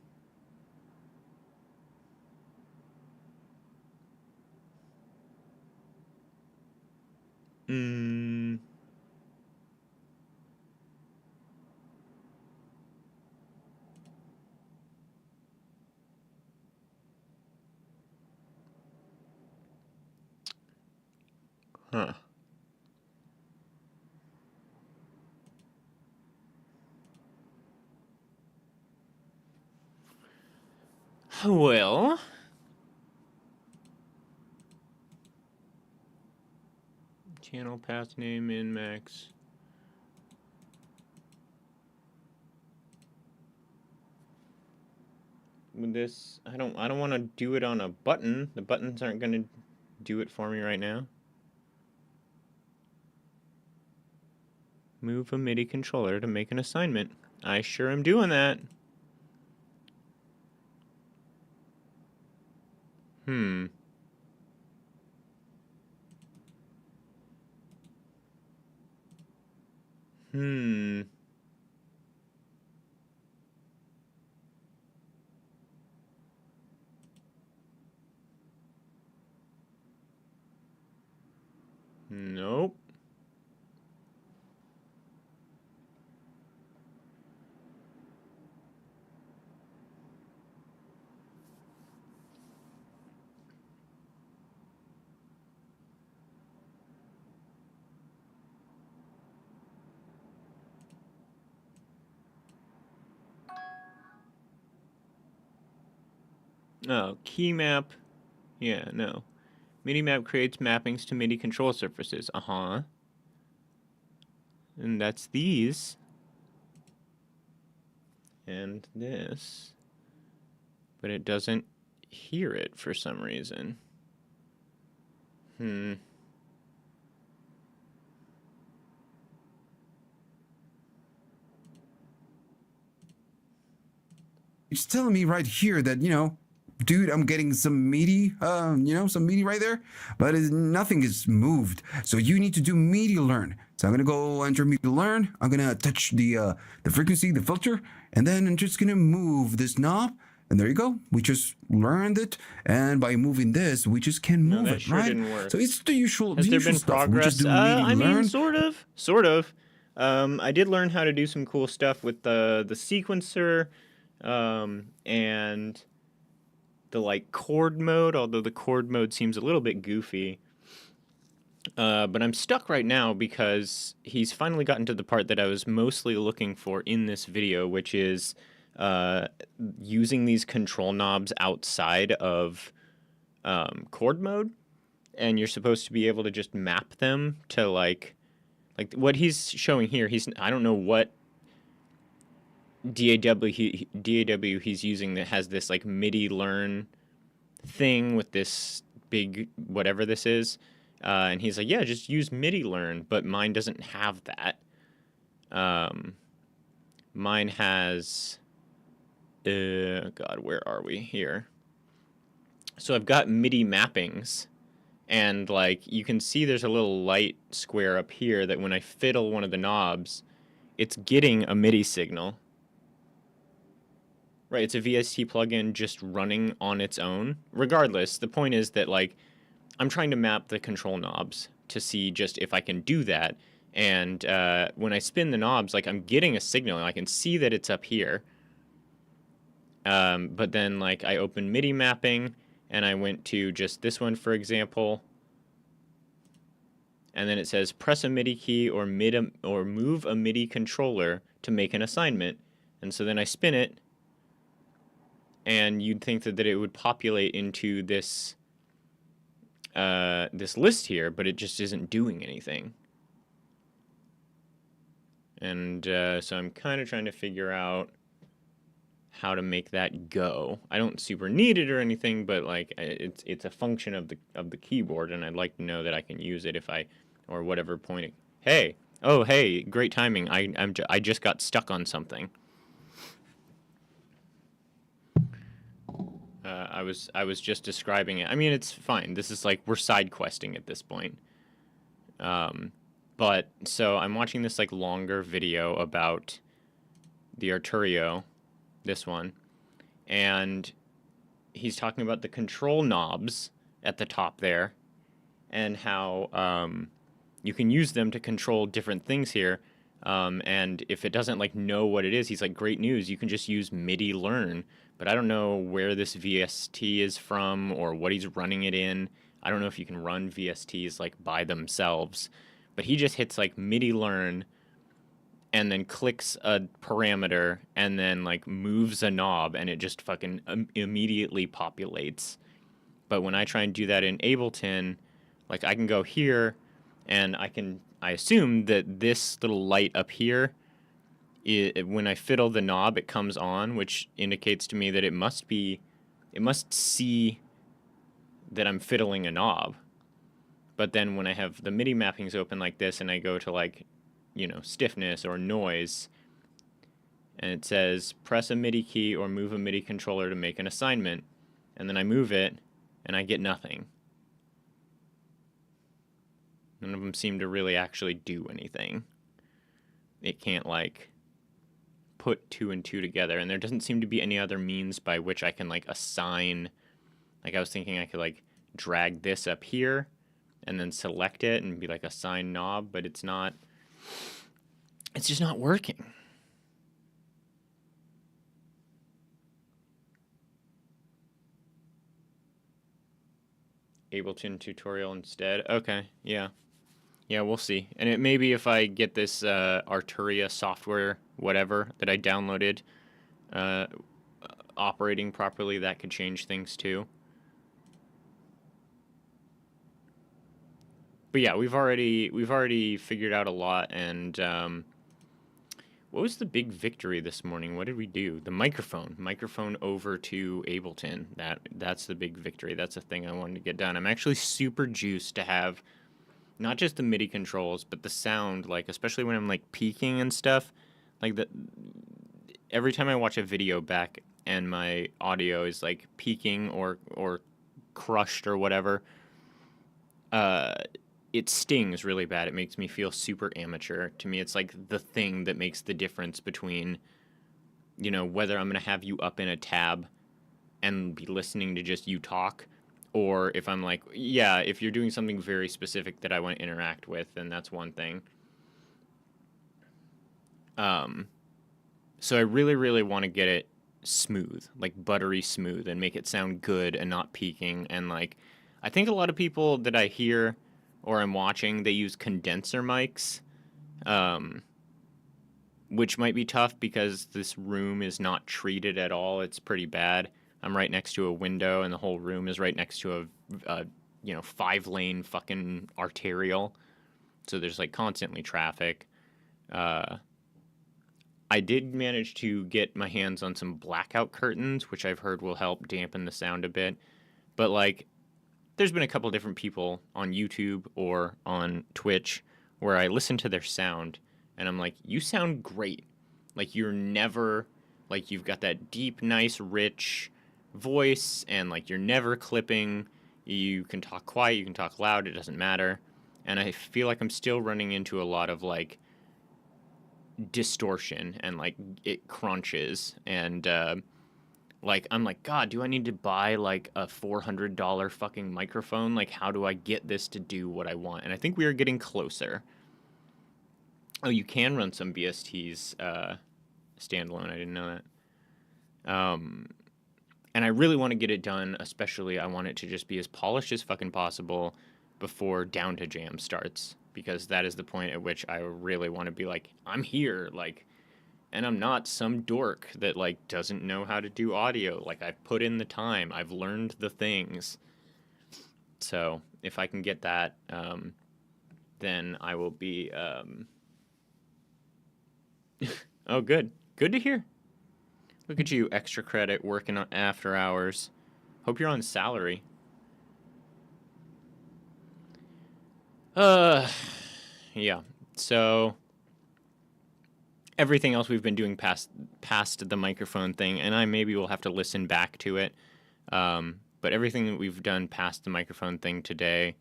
Huh. Well, channel path name in max. With this, I don't want to do it on a button. The buttons aren't going to do it for me right now. Move a MIDI controller to make an assignment. I sure am doing that. Hmm. Nope. Oh, key map. Yeah, no. MIDI map creates mappings to MIDI control surfaces. Uh-huh. And that's these. And this. But it doesn't hear it for some reason. Hmm. It's telling me right here that, dude, I'm getting some MIDI, some MIDI right there, but nothing is moved. So you need to do MIDI learn. So I'm gonna go enter MIDI learn. I'm gonna touch the frequency, the filter, and then I'm just gonna move this knob. And there you go. We just learned it, and by moving this, we just can move that it, sure right? didn't work. So it's the usual. Has the there usual been stuff. We progress? just do MIDI I learn. mean, sort of. I did learn how to do some cool stuff with the sequencer, and the like chord mode. Although the chord mode seems a little bit goofy. But I'm stuck right now because he's finally gotten to the part that I was mostly looking for in this video, which is using these control knobs outside of chord mode, and you're supposed to be able to just map them to like what he's showing here. I don't know what DAW he's using that has this like MIDI learn thing with this big whatever this is, and he's like, yeah, just use MIDI learn, but mine doesn't have that. Mine has God, where are we here? So I've got MIDI mappings, and like you can see there's a little light square up here that when I fiddle one of the knobs, it's getting a MIDI signal. Right, it's a VST plugin just running on its own. Regardless, the point is that like I'm trying to map the control knobs to see just if I can do that. And when I spin the knobs, like I'm getting a signal, and I can see that it's up here. But then like I open MIDI mapping, and I went to just this one, for example. And then it says press a MIDI key or move a MIDI controller to make an assignment. And so then I spin it, and you'd think that it would populate into this this list here, but it just isn't doing anything. And so I'm kind of trying to figure out how to make that go. I don't super need it or anything, but like it's a function of the keyboard, and I'd like to know that I can use it if or whatever point. Hey, great timing. I just got stuck on something. I was just describing it. I mean, it's fine. This is like we're side questing at this point. But so I'm watching this like longer video about the Arturio, this one, and he's talking about the control knobs at the top there, and how you can use them to control different things here. And if it doesn't like know what it is, he's like, great news, you can just use MIDI learn. But I don't know where this VST is from or what he's running it in. I don't know if you can run VSTs like by themselves. But he just hits like MIDI learn and then clicks a parameter and then like moves a knob, and it just fucking immediately populates. But when I try and do that in Ableton, like I can go here and I assume that this little light up here, when I fiddle the knob, it comes on, which indicates to me that it must see that I'm fiddling a knob. But then when I have the MIDI mappings open like this, and I go to like, stiffness or noise, and it says press a MIDI key or move a MIDI controller to make an assignment, and then I move it, and I get nothing. None of them seem to really actually do anything. it can't like put 2 and 2 together, and there doesn't seem to be any other means by which I can like assign. Like I was thinking I could like drag this up here and then select it and be like assign knob, but it's not. It's just not working. Ableton tutorial instead. Okay, yeah. Yeah, we'll see. And it maybe if I get this Arturia software, whatever, that I downloaded operating properly, that could change things too. But yeah, we've already figured out a lot. And what was the big victory this morning? What did we do? The microphone over to Ableton. That's the big victory. That's the thing I wanted to get done. I'm actually super juiced to have not just the MIDI controls, but the sound, like especially when I'm like peaking and stuff. Like every time I watch a video back and my audio is like peaking or crushed or whatever, it stings really bad. It makes me feel super amateur. To me, it's like the thing that makes the difference between, you know, whether I'm going to have you up in a tab and be listening to just you talk, or if I'm like, yeah, if you're doing something very specific that I want to interact with, then that's one thing. So I really, really want to get it smooth, like buttery smooth, and make it sound good and not peaking. And like, I think a lot of people that I hear or I'm watching, they use condenser mics, which might be tough because this room is not treated at all. It's pretty bad. I'm right next to a window, and the whole room is right next to a 5-lane fucking arterial. So there's like constantly traffic. I did manage to get my hands on some blackout curtains, which I've heard will help dampen the sound a bit. But like, there's been a couple different people on YouTube or on Twitch where I listen to their sound and I'm like, you sound great. Like you're never, like you've got that deep, nice, rich voice and like you're never clipping. You can talk quiet, you can talk loud, it doesn't matter. And I feel like I'm still running into a lot of like distortion and like it crunches and like I'm like, God, do I need to buy like a $400 fucking microphone? Like how do I get this to do what I want? And I think we are getting closer. Oh, you can run some BSTs standalone. I didn't know that. And I really want to get it done, especially I want it to just be as polished as fucking possible before Down to Jam starts, because that is the point at which I really want to be like, I'm here, like, and I'm not some dork that like doesn't know how to do audio. Like I've put in the time, I've learned the things. So if I can get that, then I will be. Oh, good to hear. Look at you, extra credit, working on after hours. Hope you're on salary. Yeah. So everything else we've been doing past the microphone thing, and I maybe will have to listen back to it. But everything that we've done past the microphone thing today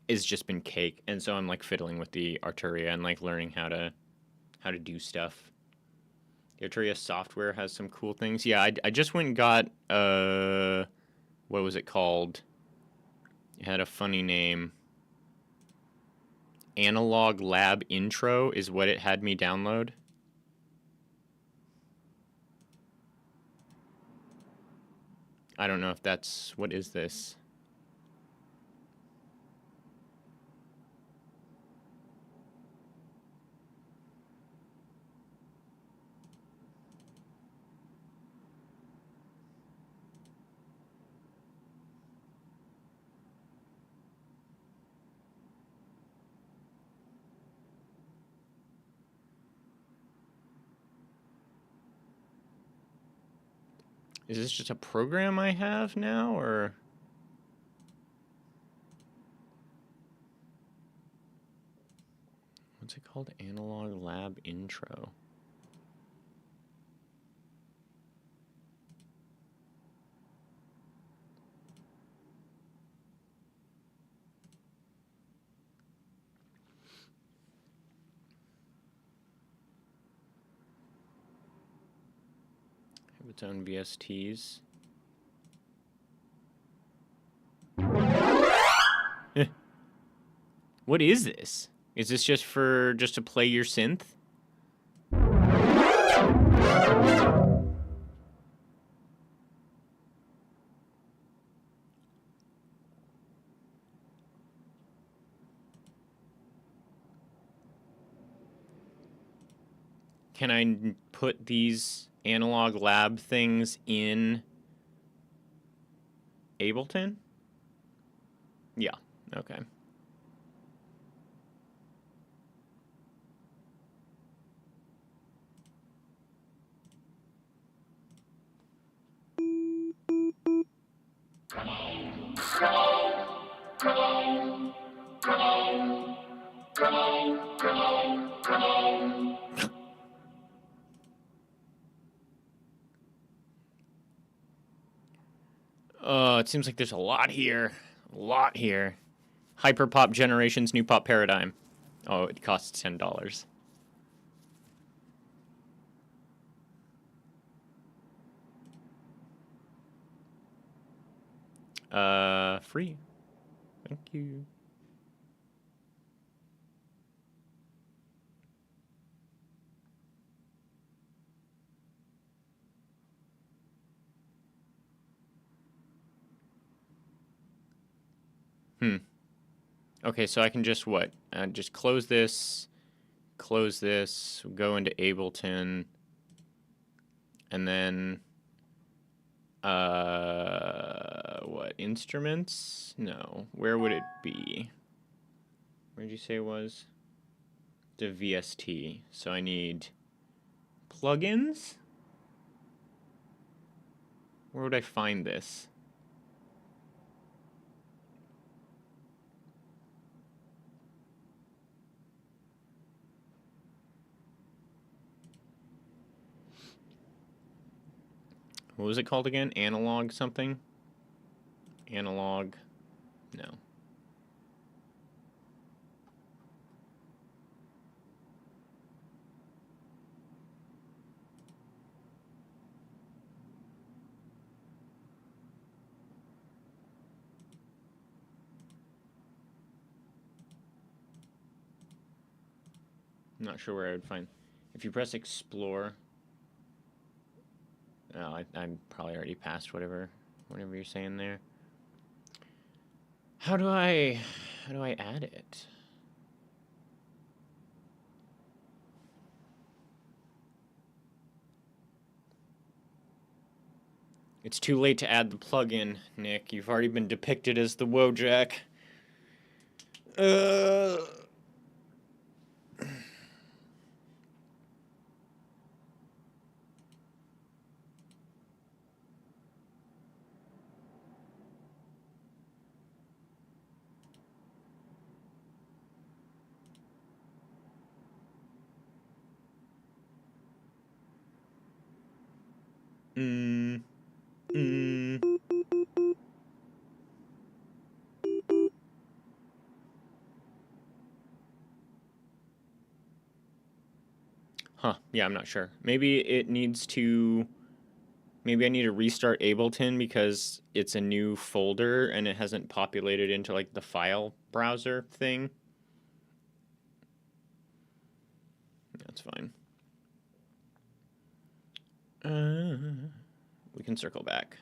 has just been cake. And so I'm like fiddling with the Arturia and like learning how to do stuff. The Arturia software has some cool things. Yeah, I just went and got what was it called? It had a funny name. Analog Lab Intro is what it had me download. I don't know if that's... What is this? Is this just a program I have now, or... What's it called? Analog Lab Intro. its own VSTs. What is this? Is this just to play your synth? Can I put these analog lab things in Ableton? Yeah, okay. It seems like there's a lot here. A lot here. Hyperpop Generations New Pop Paradigm. Oh, it costs $10. Free. Thank you. Okay, so I can just what? Just close this, go into Ableton, and then, what, instruments? No, where would it be? Where did you say it was? The VST, so I need plugins? Where would I find this? What was it called again? Analog something? Analog. No. I'm not sure where I would find. If you press explore. Oh, I'm probably already past whatever you're saying there. How do I add it? It's too late to add the plugin, Nick. You've already been depicted as the Wojak. Huh, yeah, I'm not sure. Maybe I need to restart Ableton because it's a new folder and it hasn't populated into like the file browser thing. That's fine. We can circle back.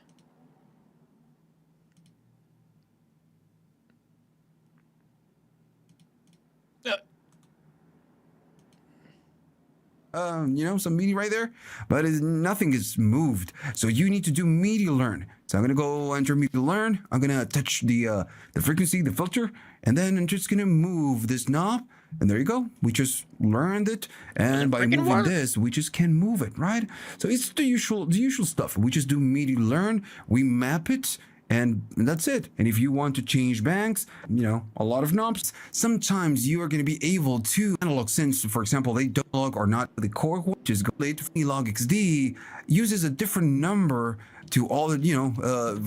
Some MIDI right there, but nothing is moved. So you need to do MIDI learn. So I'm gonna go enter MIDI learn. I'm gonna touch the frequency, the filter, and then I'm just gonna move this knob. And there you go. We just learned it, and by moving this, we just can move it, right? So it's the usual stuff. We just do MIDI learn. We map it. And that's it. And if you want to change banks, a lot of knobs, sometimes you are going to be able to analog synths, for example, they don't log or not the core, which is great. Log XD uses a different number to all the,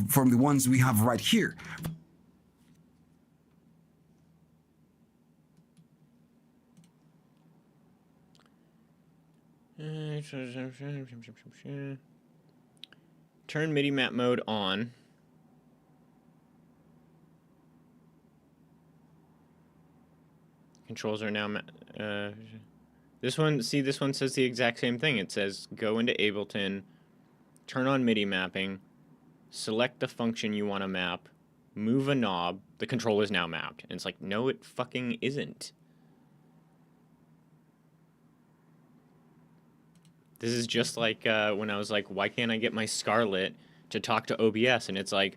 from the ones we have right here. turn MIDI map mode on. Controls are now... this one says the exact same thing. It says go into Ableton, turn on MIDI mapping, select the function you want to map, move a knob, the control is now mapped. And it's like, no, it fucking isn't. This is just like when I was like, why can't I get my Scarlett to talk to OBS? And it's like,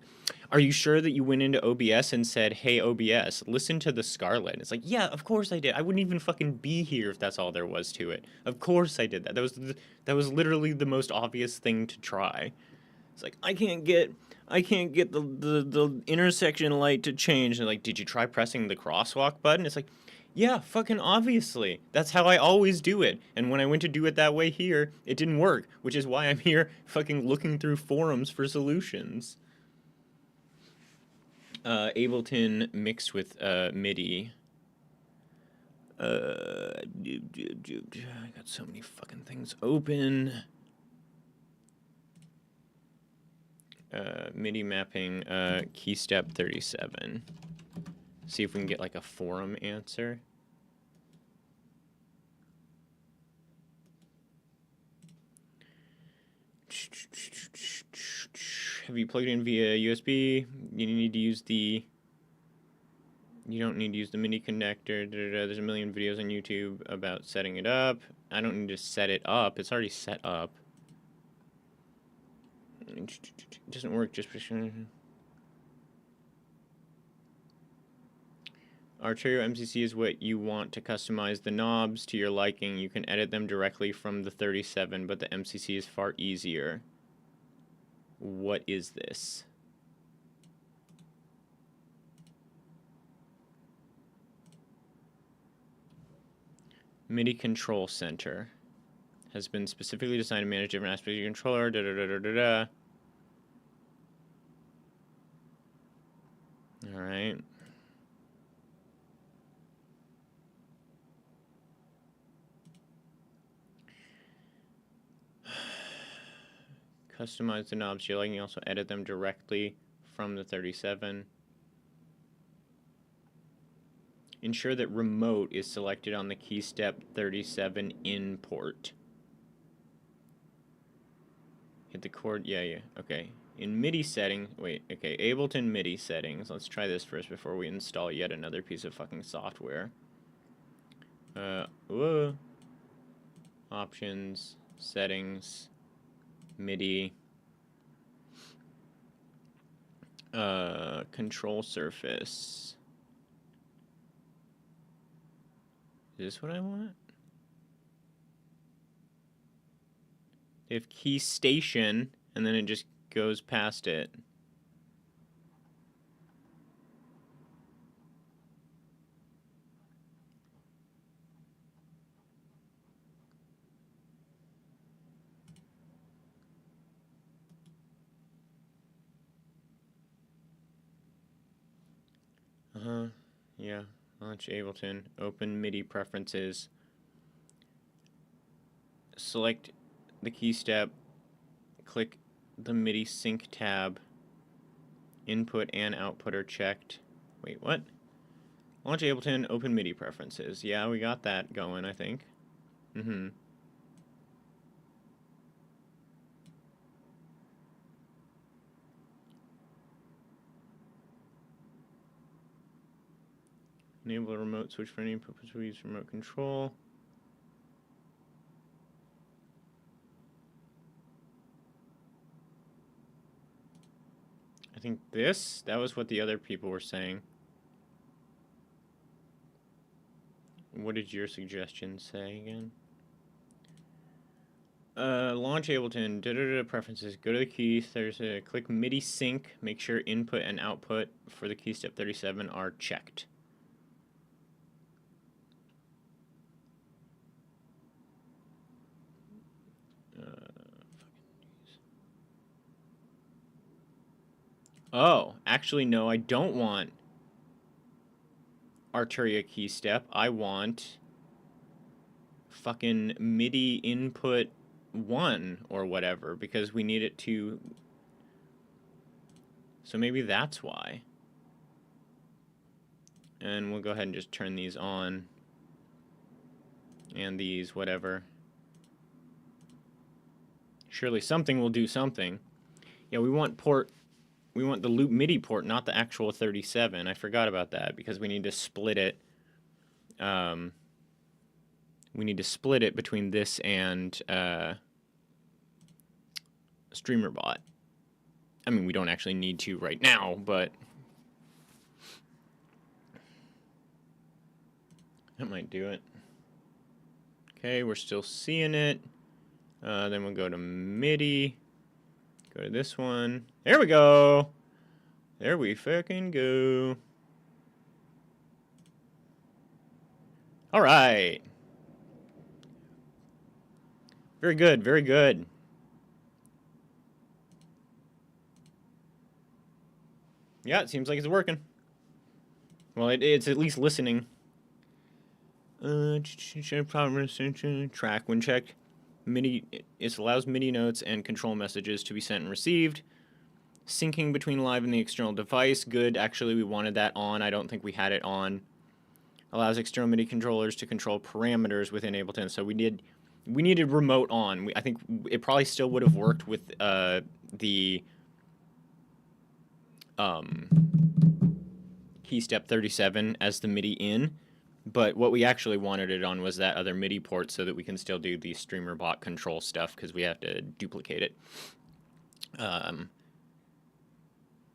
are you sure that you went into OBS and said, hey, OBS, listen to the Scarlett? And it's like, yeah, of course I did. I wouldn't even fucking be here if that's all there was to it. Of course I did that. That was literally the most obvious thing to try. It's like, I can't get the intersection light to change. And like, did you try pressing the crosswalk button? It's like, yeah, fucking obviously. That's how I always do it. And when I went to do it that way here, it didn't work, which is why I'm here fucking looking through forums for solutions. Ableton mixed with MIDI. I got so many fucking things open. MIDI mapping, key step 37. See if we can get like a forum answer. Have you plugged in via USB? You need to use the... You don't need to use the MIDI connector. There's a million videos on YouTube about setting it up. I don't need to set it up. It's already set up. It doesn't work just... Arturio MCC is what you want to customize the knobs to your liking. You can edit them directly from the 37, but the MCC is far easier. What is this? MIDI Control Center has been specifically designed to manage different aspects of your controller. All right. Customize the knobs to your liking. You also edit them directly from the 37. Ensure that remote is selected on the key step 37 in port. Hit the chord. Yeah. Okay. In MIDI settings. Wait. Okay. Ableton MIDI settings. Let's try this first before we install yet another piece of fucking software. Whoa. Options. Settings. MIDI. Control surface. Is this what I want? They have key station, and then it just goes past it. Yeah. Launch Ableton. Open MIDI preferences. Select the key step. Click the MIDI sync tab. Input and output are checked. Wait, what? Launch Ableton. Open MIDI preferences. Yeah, we got that going, I think. Enable a remote switch for any purpose. We use remote control. I think that was what the other people were saying. What did your suggestion say again? Launch Ableton, preferences, go to the keys, click MIDI sync, make sure input and output for the key step 37 are checked. Oh, actually, no, I don't want Arturia key step. I want fucking MIDI input 1 or whatever, because we need it to So maybe that's why. And we'll go ahead and just turn these on. And these, whatever. Surely something will do something. Yeah, we want the loop MIDI port, not the actual 37. I forgot about that because we need to split it. We need to split it between this and StreamerBot. I mean, we don't actually need to right now, but that might do it. Okay, we're still seeing it. Then we'll go to MIDI. Go to this one. There we go. There we fucking go. All right. Very good, very good. Yeah, it seems like it's working. Well, it's at least listening. Track when checked. MIDI, it allows MIDI notes and control messages to be sent and received. Syncing between live and the external device. Good. Actually, we wanted that on. I don't think we had it on. Allows external MIDI controllers to control parameters within Ableton. So we needed remote on. I think it probably still would have worked with the KeyStep 37 as the MIDI in. But what we actually wanted it on was that other MIDI port so that we can still do the StreamerBot control stuff because we have to duplicate it.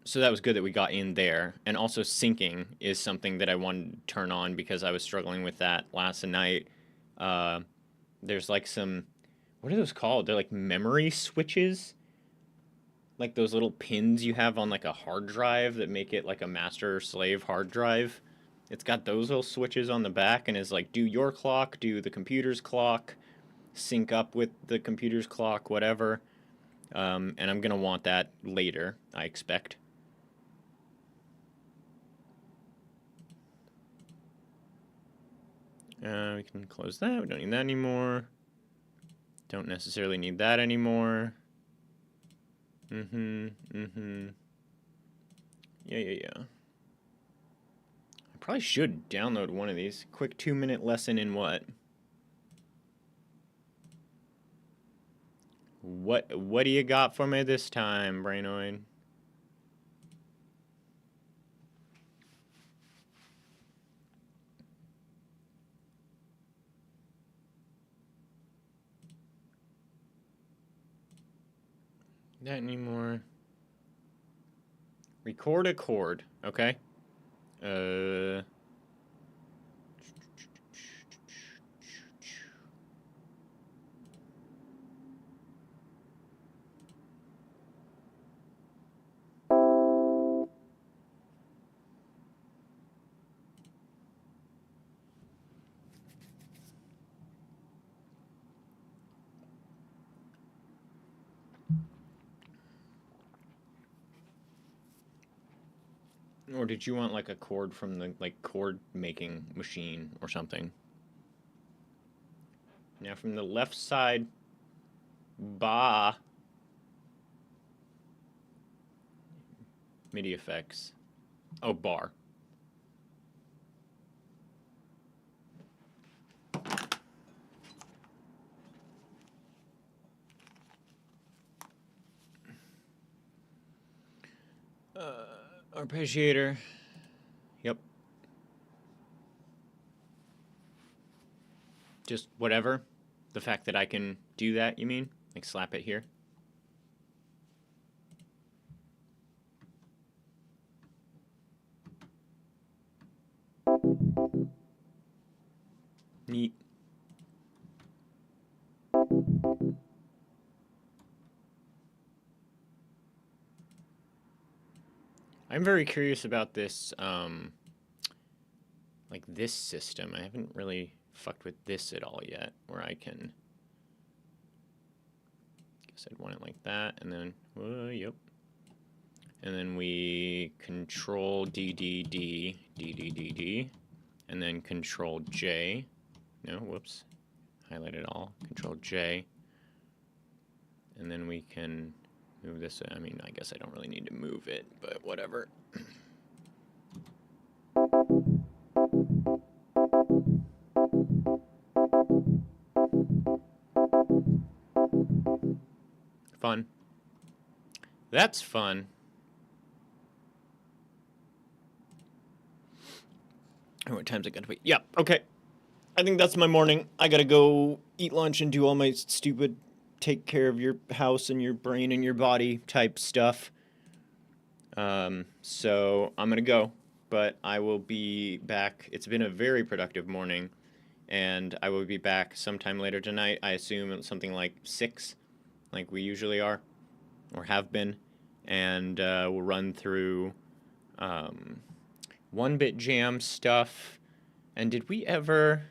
So that was good that we got in there. And also syncing is something that I wanted to turn on because I was struggling with that last night. There's like some, what are those called? They're like memory switches. Like those little pins you have on like a hard drive that make it like a master or slave hard drive. It's got those little switches on the back and is like, do your clock, do the computer's clock, sync up with the computer's clock, whatever. And I'm going to want that later, I expect. We can close that. We don't need that anymore. Don't necessarily need that anymore. Yeah. Probably should download one of these. Quick 2-minute lesson in what? What do you got for me this time, Brainoid? Not anymore. Record a chord, okay? Or did you want like a chord from the chord making machine or something? Now from the left side, ba. MIDI effects. Oh, bar. Arpeggiator. Yep. Just whatever. The fact that I can do that, you mean? Like slap it here? Neat. I'm very curious about this, like this system. I haven't really fucked with this at all yet, where I can, guess I'd want it like that, and then, yep. And then we control D, D, D, D, D, D, D, and then control J. No, whoops. Highlight it all. Control J. And then we can move this. I mean, I guess I don't really need to move it, but whatever. Fun. That's fun. What time's it got to be? Yeah, okay. I think that's my morning. I gotta go eat lunch and do all my stupid take care of your house and your brain and your body type stuff. So I'm gonna go, but I will be back. It's been a very productive morning, and I will be back sometime later tonight. I assume something like 6, like we usually are, or have been, and we'll run through 1-Bit Jam stuff. And did we ever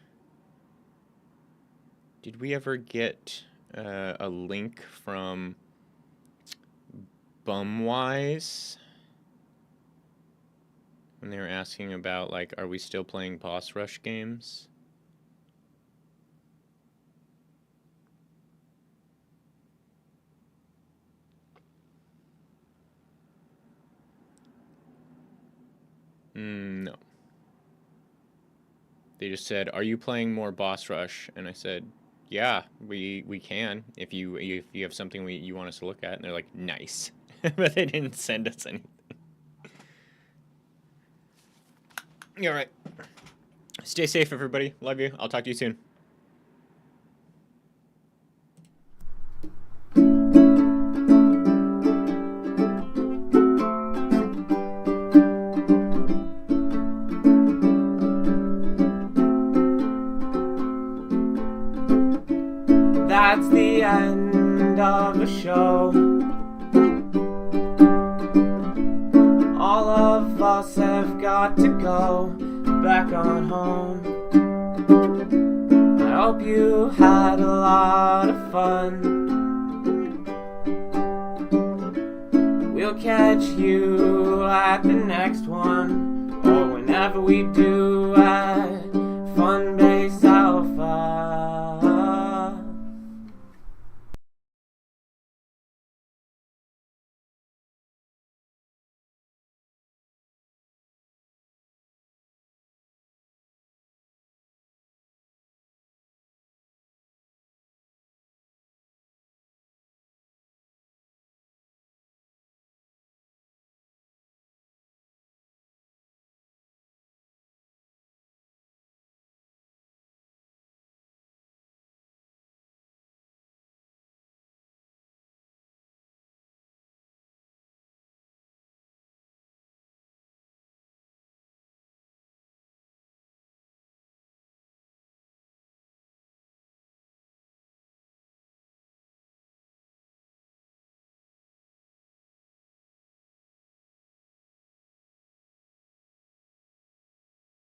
get a link from Bumwise when they were asking about, like, are we still playing boss rush games? No. They just said, "Are you playing more boss rush?" And I said, "Yeah, we can if you have something you want us to look at." And they're like, "Nice," but they didn't send us anything. All right. Stay safe, everybody. Love you. I'll talk to you soon. That's the end of the show. All of us have got to go back on home. I hope you had a lot of fun. We'll catch you at the next one, or whenever we do.